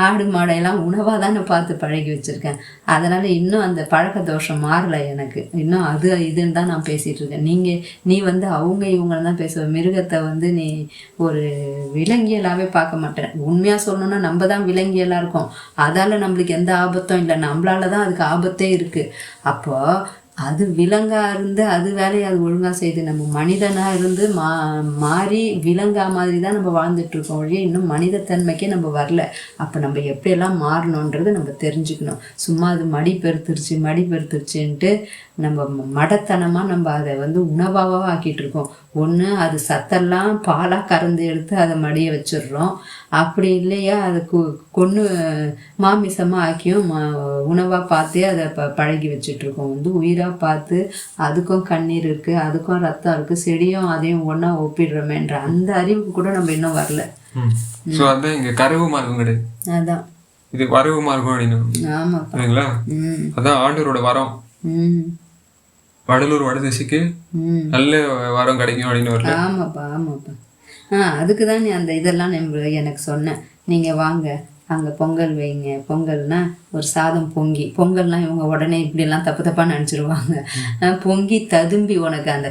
ஆடு மாடையெல்லாம் உணவாக தானே பார்த்து பழகி வச்சுருக்கேன். அதனால் இன்னும் அந்த பழக்க தோஷம் மாறலை எனக்கு. இன்னும் அது இதுன்னு தான் நான் பேசிகிட்டு இருக்கேன். நீ வந்து அவங்க இவங்கன்னு தான் பேசுவேன். மிருகத்தை வந்து நீ ஒரு விலங்கியலாகவே பார்க்க மாட்டேன். உண்மையாக சொல்லணுன்னா நம்ம தான் விலங்கியலாக இருக்கோம். அதால் நம்மளுக்கு எந்த ஆபத்தும் இல்லை, நம்மளால தான் அதுக்கு ஆபத்தே இருக்குது. அப்போது அது விலங்கா இருந்து அது வேலையை அது ஒழுங்கா செய்யுது. நம்ம மனிதனா இருந்து மாறி விலங்கா மாதிரி தான் நம்ம வாழ்ந்துட்டு இருக்கோம் ஒழிய இன்னும் மனிதத்தன்மைக்கே நம்ம வரல. அப்போ நம்ம எப்படியெல்லாம் மாறணுன்றது நம்ம தெரிஞ்சுக்கணும். சும்மா அது மடி பெருத்துருச்சுன்ட்டு நம்ம மடத்தனமாக நம்ம அதை வந்து உணவாக ஆக்கிட்டு இருக்கோம். ஒன்று அது சத்தெல்லாம் பாலாக கறந்து எடுத்து அதை மடிய வச்சிடுறோம். அப்படி இல்லையா அதை கொன்று மாமிசமாக ஆக்கியும் உணவாக பார்த்தே அதை பழகி வச்சிட்ருக்கோம். வந்து உயிராக பார்த்து அதுக்கும் கண்ணீர் இருக்குது, அதுக்கும் ரத்தம் இருக்குது, செடியும் அதையும் ஒன்றா ஒப்பிடுறோமேன்ற அந்த அறிவுக்கு கூட நம்ம இன்னும் வரல.
ஸோ அதான் இங்கே கருவு மார்க்கம் கிடையாது,
அதான்
இது வரவு மார்க்கம் அப்படின்னு.
ஆமாம்
சரிங்களா? அதான் ஆண்டவரோட வரம். வடலூர் வடதிசைக்கு நல்ல வரம் கிடைக்கும் அப்படின்னு வரல.
ஆமாப்பா. அதுக்கு தான் நீ அந்த இதெல்லாம் எனக்கு சொன்னேன். நீங்கள் வாங்க அங்கே பொங்கல் வைங்க. பொங்கல்னா ஒரு சாதம் பொங்கல்னால் இவங்க உடனே இப்படியெல்லாம் தப்பாக நினச்சிருவாங்க. பொங்கி ததும்பி உனக்கு அந்த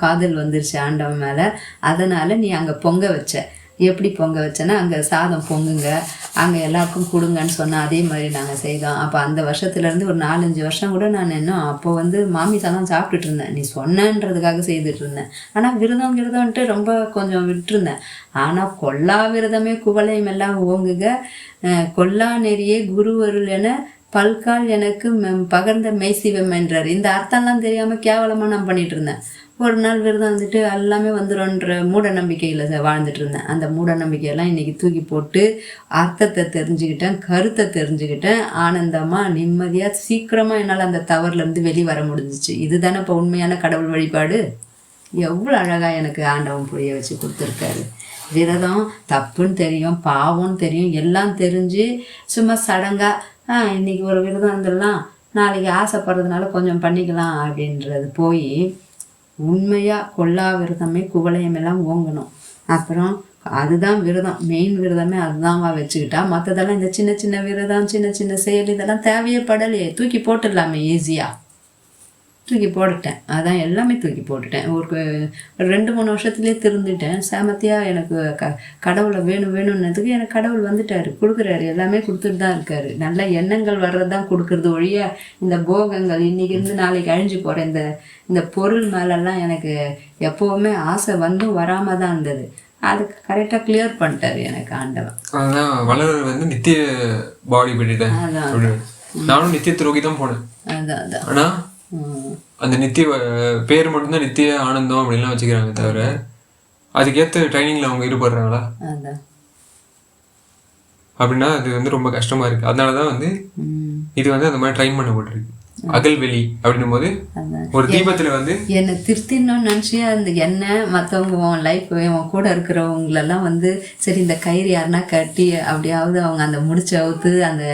காதல் வந்துருச்சு ஆண்டவன் மேலே. அதனால் நீ அங்கே பொங்க வச்ச. எப்படி பொங்க வச்சேன்னா அங்கே சாதம் பொங்குங்க, அங்கே எல்லாருக்கும் கொடுங்கன்னு சொன்னால் அதே மாதிரி நாங்கள் செய்தோம். அப்போ அந்த வருஷத்துலேருந்து ஒரு 4-5 வருஷம் கூட நான் இன்னும் அப்போ வந்து மாமிசம் சாப்பிட்டுட்டு இருந்தேன். நீ சொன்னன்றதுக்காக செய்துட்டு இருந்தேன். ஆனால் விரதம்ன்ட்டு ரொம்ப கொஞ்சம் விட்டுருந்தேன். ஆனால் கொல்லா விரதமே குவளையம் எல்லாம் ஓங்குக, கொல்லா நெறியே குருவருள் என பல்கால் எனக்கு பகர்ந்த மெய்சிவம் என்றார். இந்த அர்த்தம்லாம் தெரியாமல் கேவலமாக நான் பண்ணிட்டு இருந்தேன். ஒரு நாள் விரதம் வந்துட்டு எல்லாமே வந்துடும்ன்ற மூட நம்பிக்கையில் வாழ்ந்துட்டு இருந்தேன். அந்த மூட நம்பிக்கையெல்லாம் இன்றைக்கி தூக்கி போட்டு அர்த்தத்தை தெரிஞ்சுக்கிட்டேன், கருத்தை தெரிஞ்சுக்கிட்டேன். ஆனந்தமாக நிம்மதியாக சீக்கிரமாக என்னால் அந்த தவறுலேருந்து வெளியே வர முடிஞ்சிச்சு. இதுதானே இப்போ உண்மையான கடவுள் வழிபாடு. எவ்வளோ அழகாக எனக்கு ஆண்டவன் புரிய வச்சு கொடுத்துருக்காரு. விரதம் தப்புன்னு தெரியும், பாவம்னு தெரியும், எல்லாம் தெரிஞ்சு சும்மா சடங்காக இன்றைக்கி ஒரு விரதம் வந்துடலாம், நாளைக்கு ஆசைப்படுறதுனால கொஞ்சம் பண்ணிக்கலாம் அப்படின்றது போய் உண்மையாக கொல்லா விரதமே குவளையம் எல்லாம் ஓங்கணும். அப்புறம் அதுதான் விரதம், மெயின் விரதமே அதுதான்வா வச்சுக்கிட்டா மற்றதெல்லாம் இந்த சின்ன சின்ன விரதம், சின்ன சின்ன செயல் இதெல்லாம் தேவையே படலையே. தூக்கி போட்டுடலாமே, ஈஸியாக தூக்கி போட்டுட்டேன். அதான் எல்லாமே தூக்கி போட்டுட்டேன். ஒரு 2-3 வருஷத்துலேயே திருந்துட்டேன். சாமத்தியாக எனக்கு கடவுளை வேணும்னதுக்கு எனக்கு கடவுள் வந்துட்டார், கொடுக்குறாரு, எல்லாமே கொடுத்துட்டு தான் இருக்காரு. நல்ல எண்ணங்கள் வர்றது தான் கொடுக்குறது ஒழிய இந்த போகங்கள் இன்றைக்கி இருந்து நாளைக்கு அழிஞ்சு போகிற இந்த பொருள் மேலெல்லாம் எனக்கு எப்போவுமே ஆசை வந்தும் வராமல் தான் இருந்தது. அதுக்கு கரெக்டாக கிளியர் பண்ணிட்டாரு எனக்கு ஆண்டவன்.
அதான் வளர் வந்து நித்திய பாடி பண்ணிட்டேன். நானும் நித்திய துரோகி தான் போனேன்.
அதான்
ஆனால் அந்த நித்திய பேர் மட்டும்தான் நித்திய ஆனந்தம் அப்படின்லாம் வச்சுக்கிறாங்க தவிர அதுக்கேற்ற ட்ரைனிங்கில் அவங்க ஈடுபடுறாங்களா அப்படின்னா அது வந்து ரொம்ப கஷ்டமாக இருக்குது. அதனால தான் வந்து இது வந்து அந்த மாதிரி ட்ரைன் பண்ணப்பட்டிருக்கு. அகல்வெளி அப்படின்னும் போது ஒரு தீபத்தில் வந்து
என்னை திருத்தினோன்னு நினச்சியா அந்த எண்ணெய் மற்றவங்க உன் லைஃப் உன் கூட இருக்கிறவங்களெல்லாம் வந்து சரி இந்த கயிறு யாருன்னா கட்டி அப்படியாவது அவங்க அந்த முடிச்சு அவுத்து அந்த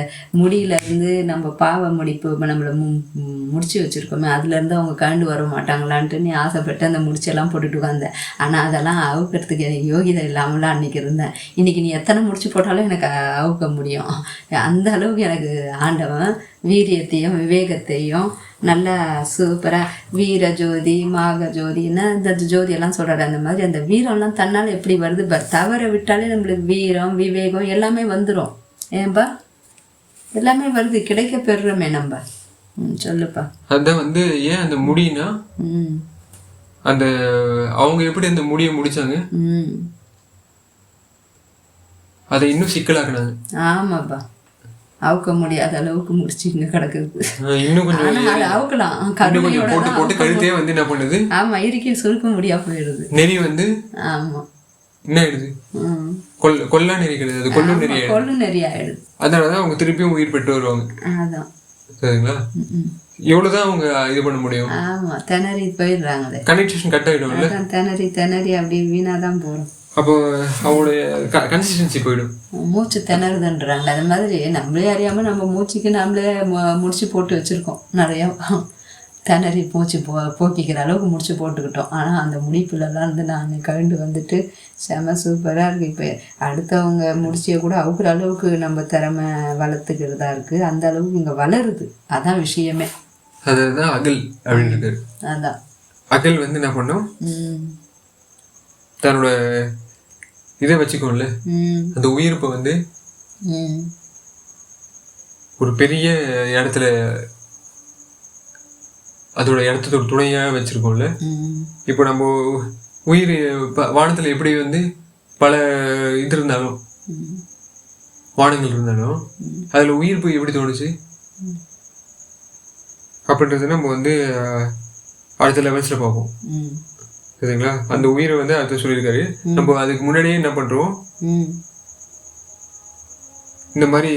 முடியிலேருந்து நம்ம பாவ முடிப்பு நம்மளை முடிச்சு வச்சுருக்கோமே அதுலேருந்து அவங்க கண்டு வர மாட்டாங்களான்ட்டு நீ ஆசைப்பட்டு அந்த முடிச்செல்லாம் போட்டுட்டு உட்காந்தேன். ஆனால் அதெல்லாம் அவுக்கிறதுக்கு எனக்கு யோகிதை இல்லாமலாம் அன்றைக்கி இருந்தேன். இன்றைக்கி நீ எத்தனை முடிச்சு போட்டாலும் எனக்கு அவுக்க முடியும். அந்த அளவுக்கு எனக்கு ஆண்டவன் வீரியத்தையும் விவேகத்தையும் நல்லா சூப்பராக வீர ஜோதி மாக ஜோதின்னா இந்த ஜோதியெல்லாம் சொல்கிறாரு. அந்த மாதிரி அந்த வீரம்லாம் தன்னால் எப்படி வருது தவற விட்டாலே நம்மளுக்கு வீரம் விவேகம் எல்லாமே வந்துடும். ஏன்பா எல்லாமே வருது, கிடைக்க பெறுறோமே நம்ம. சொல்லுப்பா.
அதுதான் வந்து ஏன் அந்த முடினா அந்த அவங்க எப்படி அந்த முடியை முடிச்சாங்க அதை இன்னும் சிக்கலாக்குனாங்க.
ஆமாப்பா, அவுக்க முடியாத அளவுக்கு முடிச்சுங்க கிடக்குது.
இன்னும் கொஞ்சம்
அதை அவுக்கலாம்,
போட்டு கழுத்தே வந்து என்ன பண்ணுது,
ஆமா இறுக்கி சுருக்க முடியா போயிடுது.
நெறி வந்து
ஆமா
என்ன ஆயிடுது, கொல்லா நெறி கிடையாது, அது கொல்லு நெறி ஆயிடுது. அதனாலதான் அவங்க திருப்பியும் உயிர் பெற்று வருவாங்க.
அதான்
சரிங்களா? எவ்வளவுதான் அவங்க இது பண்ண முடியும்.
ஆமா திணறி போயிடுறாங்க,
கனெக்ஷன் கட் ஆயிடும்ல,
திணறி அப்படி வீணாதான் போறோம்.
அப்போ அவங்களுடைய கன்சிஸ்டன்சி போயிடும்,
மூச்சு திணறுதுன்றாங்க. அது மாதிரி நம்மளே அறியாமல் நம்ம மூச்சுக்கு நம்மளே முடிச்சு போட்டு வச்சுருக்கோம். நிறையா திணறி மூச்சு போக்கிக்கிற அளவுக்கு முடிச்சு போட்டுக்கிட்டோம். ஆனால் அந்த முடிப்புலலாம் இருந்து நான் கழுண்டு வந்துட்டு செம சூப்பராக இருக்குது. இப்போ அடுத்தவங்க முடிச்சிய கூட அவுக்குற அளவுக்கு நம்ம திறமை வளர்த்துக்கிறதா இருக்குது. அந்த அளவுக்கு இங்கே வளருது, அதான் விஷயமே.
அதுதான் அகல் அப்படின்னு இருக்காரு.
அதான்
அகல் வந்து என்ன பண்ணோம், தன்னோட இதை வச்சுக்கோம்ல, அந்த உயிர்ப்பை வந்து ஒரு பெரிய இடத்துல அதோட இடத்துக்கு ஒரு துணையாக வச்சுருக்கோம்ல. இப்போ நம்ம உயிர் வானத்தில் எப்படி வந்து பல இது இருந்தாலும் வானங்கள் இருந்தாலும் அதில் உயிர் போய் எப்படி தோணுச்சு அப்படின்றது நம்ம வந்து அடுத்த லெவல்ஸில் பார்ப்போம். சரிங்களா? அந்த உயிரை வந்து அடுத்த சொல்லியிருக்காரு. நம்ம அதுக்கு முன்னாடியே என்ன பண்ணுறோம், இந்த மாதிரி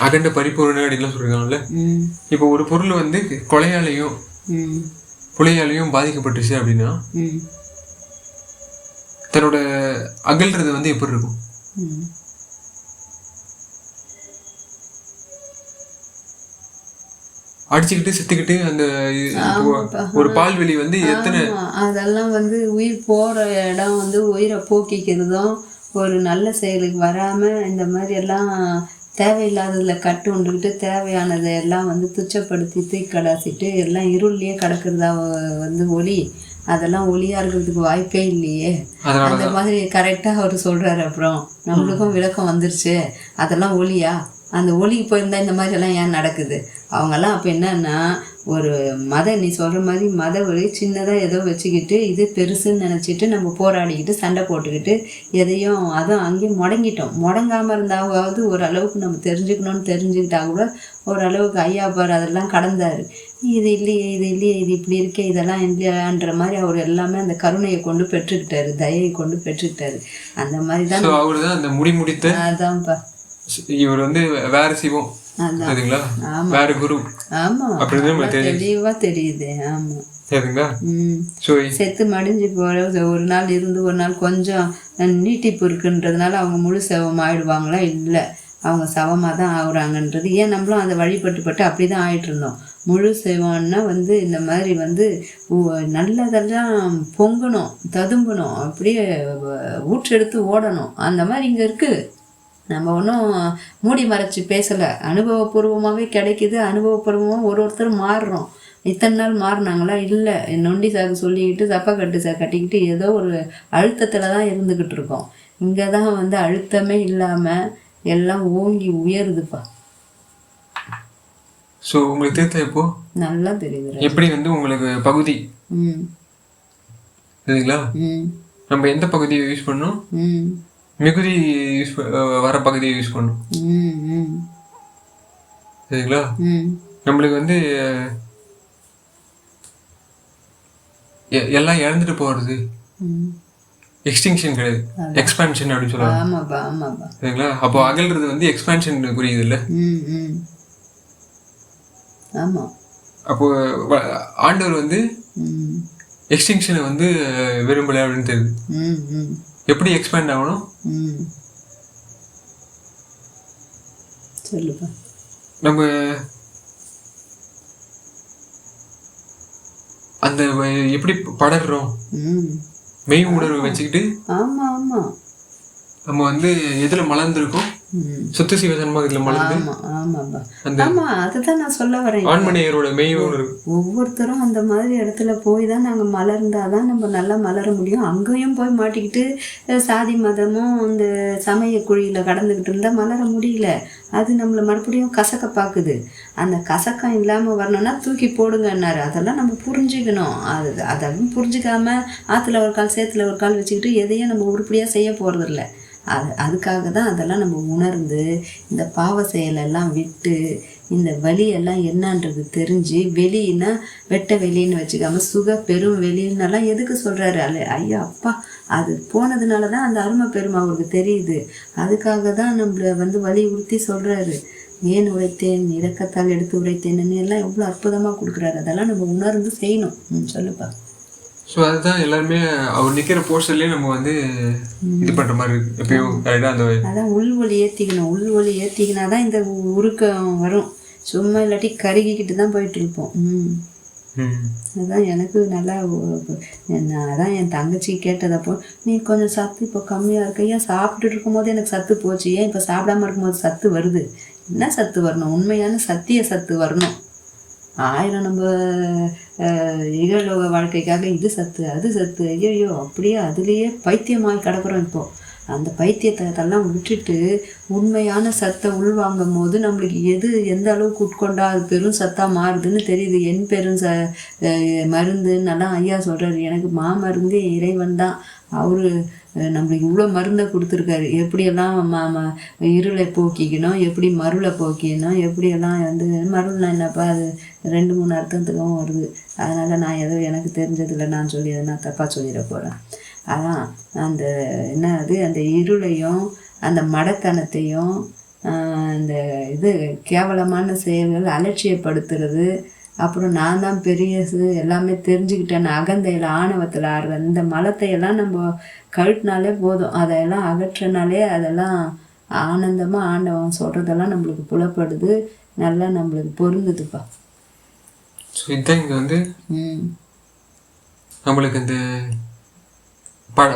அகண்ட பரிபூரண அப்படின்லாம் சொல்லியிருக்காங்கல்ல. இப்போ ஒரு பொருள் வந்து கொலையாலையும் புலையாலையும் பாதிக்கப்பட்டுச்சு அப்படின்னா தன்னோட அகல்றது வந்து எப்படி இருக்கும்? அடிச்சுக்கிட்டு செத்துக்கிட்டு அந்த ஒரு பால்வெளி வந்து எத்தனை
அதெல்லாம் வந்து உயிர் போற இடம் வந்து உயிரை போக்கிக்கிறதும் ஒரு நல்ல செயலுக்கு வராம இந்த மாதிரி எல்லாம் தேவையில்லாததுல கட்டு உண்டுக்கிட்டு தேவையானதை எல்லாம் வந்து துச்சப்படுத்தி தூக்கடாசிட்டு எல்லாம் இருள்லயே கிடக்கிறதா வந்து ஒளி. அதெல்லாம் ஒளியா இருக்கிறதுக்கு வாய்ப்பே இல்லையே. அந்த மாதிரி கரெக்டா அவர் சொல்றாரு. அப்புறம் நம்மளுக்கும் விளக்கம் வந்துருச்சு. அதெல்லாம் ஒளியா? அந்த ஒளிக்கு போயிருந்தா இந்த மாதிரி எல்லாம் ஏன் நடக்குது? அவங்கெல்லாம் அப்போ என்னன்னா ஒரு நீ சொல்கிற மாதிரி மத வழி சின்னதாக ஏதோ வச்சுக்கிட்டு இது பெருசுன்னு நினச்சிட்டு நம்ம போராடிக்கிட்டு சண்டை போட்டுக்கிட்டு எதையும் அதுவும் அங்கேயும் முடங்காமல் இருந்தாவது ஓரளவுக்கு நம்ம தெரிஞ்சுக்கிட்டா கூட ஓரளவுக்கு ஐயா பார் அதெல்லாம் கடந்தார். இது இல்லையே இது இப்படி இருக்கே இதெல்லாம் இல்லையான்ற மாதிரி அவர் எல்லாமே அந்த கருணையை கொண்டு பெற்றுக்கிட்டாரு, தயையை கொண்டு பெற்றுக்கிட்டாரு. அந்த மாதிரி தான்
அவர் தான் அந்த முடித்த
அதான்ப்பா.
இவர் வந்து வேற சிவம் வேற குரு.
ஆமா தெளிவா தெரியுது. ஆமா
செத்து
மடிஞ்சு போற ஒரு நாள் இருந்து ஒரு நாள் கொஞ்சம் நீட்டிப்பு இருக்குன்றதுனால அவங்க முழு சவம் ஆயிடுவாங்களா? இல்லை, அவங்க சவமாக தான் ஆகுறாங்கன்றது. ஏன் நம்மளும் அதை வழிபட்டு அப்படிதான் ஆயிட்டு இருந்தோம். முழு சைவம்னா வந்து இந்த மாதிரி வந்து நல்லதெல்லாம் பொங்கணும், ததும்பணும், அப்படியே ஊற்றெடுத்து ஓடணும். அந்த மாதிரி இங்கே இருக்குது. நம்ம ஒன்றும் மூடி மறைச்சி பேசலை, அனுபவபூர்வமாகவே கிடைக்கிது. அனுபவபூர்வமாக ஒருத்தர் மாறுறோம். இத்தனை நாள் மாறினாங்களா? இல்லை, நொண்டி சாக்கு சொல்லிக்கிட்டு சப்பக்கட்டு கட்டிக்கிட்டு ஏதோ ஒரு அழுத்தத்தில் தான் இருந்துக்கிட்டு இருக்கோம். இங்கே தான் வந்து அழுத்தமே இல்லாமல் எல்லாம் ஓங்கி உயருதுப்பா.
ஸோ உங்களுக்கு தெரியுது இப்போ நல்லா தெரியுது எப்படி வந்து உங்களுக்கு பகுதி சரிங்களா? நம்ம எந்த பகுதியை யூஸ் பண்ணோம்? மிகுதி வர பகுதியை யூஸ் பண்ணும். சரிங்களா? நம்மளுக்கு வந்து எல்லாம் இழந்துட்டு போறது எக்ஸ்டிங்ஷன் கிடையாது, எக்ஸ்பான்ஷன் அப்படின்னு சொல்லுவாங்க. சரிங்களா? அப்போ அகல்றது வந்து எக்ஸ்பான்ஷன் புரியுது இல்லை? அப்போ ஆண்டவர் வந்து எக்ஸ்டிங்ஷனை வந்து விரும்பலை அப்படின்னு தெரியுது. எப்படி எக்ஸ்பேண்ட் ஆகணும்?
சொல்லுப்பா.
நம்ம அந்த எப்படி படர்றோம் மெய் உணர்வு வச்சுக்கிட்டு நம்ம வந்து எதுல மலர்ந்துருக்கோம்? சுத்த சிவசன்மார்க்கத்துல மலர்ந்து
அதுதான் நான் சொல்ல வரேன்.
ஆண்மனையரோட மெய் உணர்வு
ஒவ்வொருத்தரும் அந்த மாதிரி இடத்துல போய் தான் நாங்கள் மலர்ந்தாதான் நம்ம நல்லா மலர முடியும். அங்கேயும் போய் மாட்டிக்கிட்டு சாதி மதமும் இந்த சமய குழியில் கடந்துக்கிட்டு இருந்தால் மலர முடியல. அது நம்மளை மறுபடியும் கசக்க பார்க்குது. அந்த கசக்கம் இல்லாமல் வரணும்னா தூக்கி போடுங்கன்னாரு. அதெல்லாம் நம்ம புரிஞ்சுக்கணும். அதெல்லாம் புரிஞ்சுக்காம ஆற்றுல ஒரு கால் சேத்துல ஒரு கால் வச்சுக்கிட்டு எதையும் நம்ம உருப்படியாக செய்ய போகிறதில்ல. அதுக்காக தான் அதெல்லாம் நம்ம உணர்ந்து இந்த பாவ செயலெல்லாம் விட்டு இந்த வலியெல்லாம் என்னன்றது தெரிஞ்சு வெளியினா வெட்ட வெளின்னு வச்சுக்காம சுக பெரும் வெளின்னெல்லாம் எதுக்கு சொல்கிறாரு ஐயா அப்பா? அது போனதுனால தான் அந்த அருமை பெருமை அவருக்கு தெரியுது. அதுக்காக தான் நம்மளை வந்து வலியுறுத்தி சொல்கிறாரு. ஏன் உரைத்தேன், இரக்கத்தால் எடுத்து உரைத்தேன்னு எல்லாம் எவ்வளோ அற்புதமாக கொடுக்குறாரு. அதெல்லாம் நம்ம உணர்ந்து செய்யணும். சொல்லுப்பா.
ஸோ அதுதான் எல்லாருமே அவர் நிற்கிற போஸ்டர்லேயே நம்ம வந்து இது பண்ணுற மாதிரி இருக்கு. எப்பயும் கரெக்டாக அந்த
அதான் உள்வொலி ஏற்றிக்கணும். உள்வொலி ஏற்றிக்கினா தான் இந்த உருக்கம் வரும். சும்மா இல்லாட்டி கருகிக்கிட்டு தான் போயிட்டு இருப்போம். அதுதான் எனக்கு நல்லா அதான் என் தங்கச்சி கேட்டதப்போ, நீ கொஞ்சம் சத்து இப்போ கம்மியாக இருக்க, ஏன் சாப்பிட்டுட்டு இருக்கும்போது எனக்கு சத்து போச்சு, ஏன் இப்போ சாப்பிடாம இருக்கும்போது சத்து வருது? என்ன சத்து வரணும்? உண்மையான சத்திய சத்து வரணும். 1000 நம்ம இகலோக வாழ்க்கைக்காக இது சத்து அது சத்து, ஐயோ அப்படியே அதுலேயே பைத்தியமாகி கிடக்குறோம். இப்போது அந்த பைத்தியத்தெல்லாம் விட்டுட்டு உண்மையான சத்தை உள்வாங்கும் போது நம்மளுக்கு எது எந்த அளவுக்கு உட்கொண்டா அது பெரும் சத்தாக மாறுதுன்னு தெரியுது. என் பெரும் மருந்துன்னெல்லாம் ஐயா சொல்கிறாரு. எனக்கு மாமருந்தே இறைவன் தான். அவரு நம்மளுக்கு இவ்வளோ மருந்தை கொடுத்துருக்காரு. எப்படியெல்லாம் இருளை போக்கிக்கணும், எப்படி மருளை போக்கிக்கணும், எப்படியெல்லாம் வந்து மருள்னா என்னப்பா அது 2-3 அர்த்தத்துக்கும் வருது. அதனால் நான் ஏதோ எனக்கு தெரிஞ்சதில்லை நான் சொல்லி அதை நான் தப்பாக சொல்லிட போகிறேன். அதான் அந்த அந்த இருளையும் அந்த மடத்தனத்தையும் இந்த கேவலமான செயல்கள் அலட்சியப்படுத்துறது, அப்புறம் நான் தான் பெரியது எல்லாமே தெரிஞ்சுக்கிட்டேன்னு அகந்தையில் ஆணவத்தில் ஆடுற இந்த மலத்தையெல்லாம் நம்ம கழட்டினாலே போதும். அதையெல்லாம் அகற்றினாலே அதெல்லாம் ஆனந்தமாக ஆண்டவன் சொல்கிறதெல்லாம் நம்மளுக்கு புலப்படுது, நல்லா நம்மளுக்கு பொருந்துதுப்பா.
ஸோ இதுதான் இங்கே வந்து நம்மளுக்கு இந்த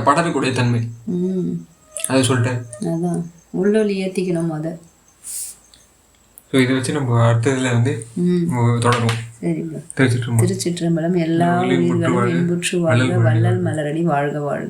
படரக்கூடிய தன்மை அதை சொல்லிட்டேன்.
அதான் உள்ளொலி ஏற்றிக்கணும் அதை.
ஸோ இதை வச்சு நம்ம அடுத்ததில் வந்து தொடரும்.
சரிங்க. திருச்சிற்றம்பலம். எல்லா உயிர்களும் இன்புற்று வாழ்க, வள்ளல் மலரடி வாழ்க வாழ்க.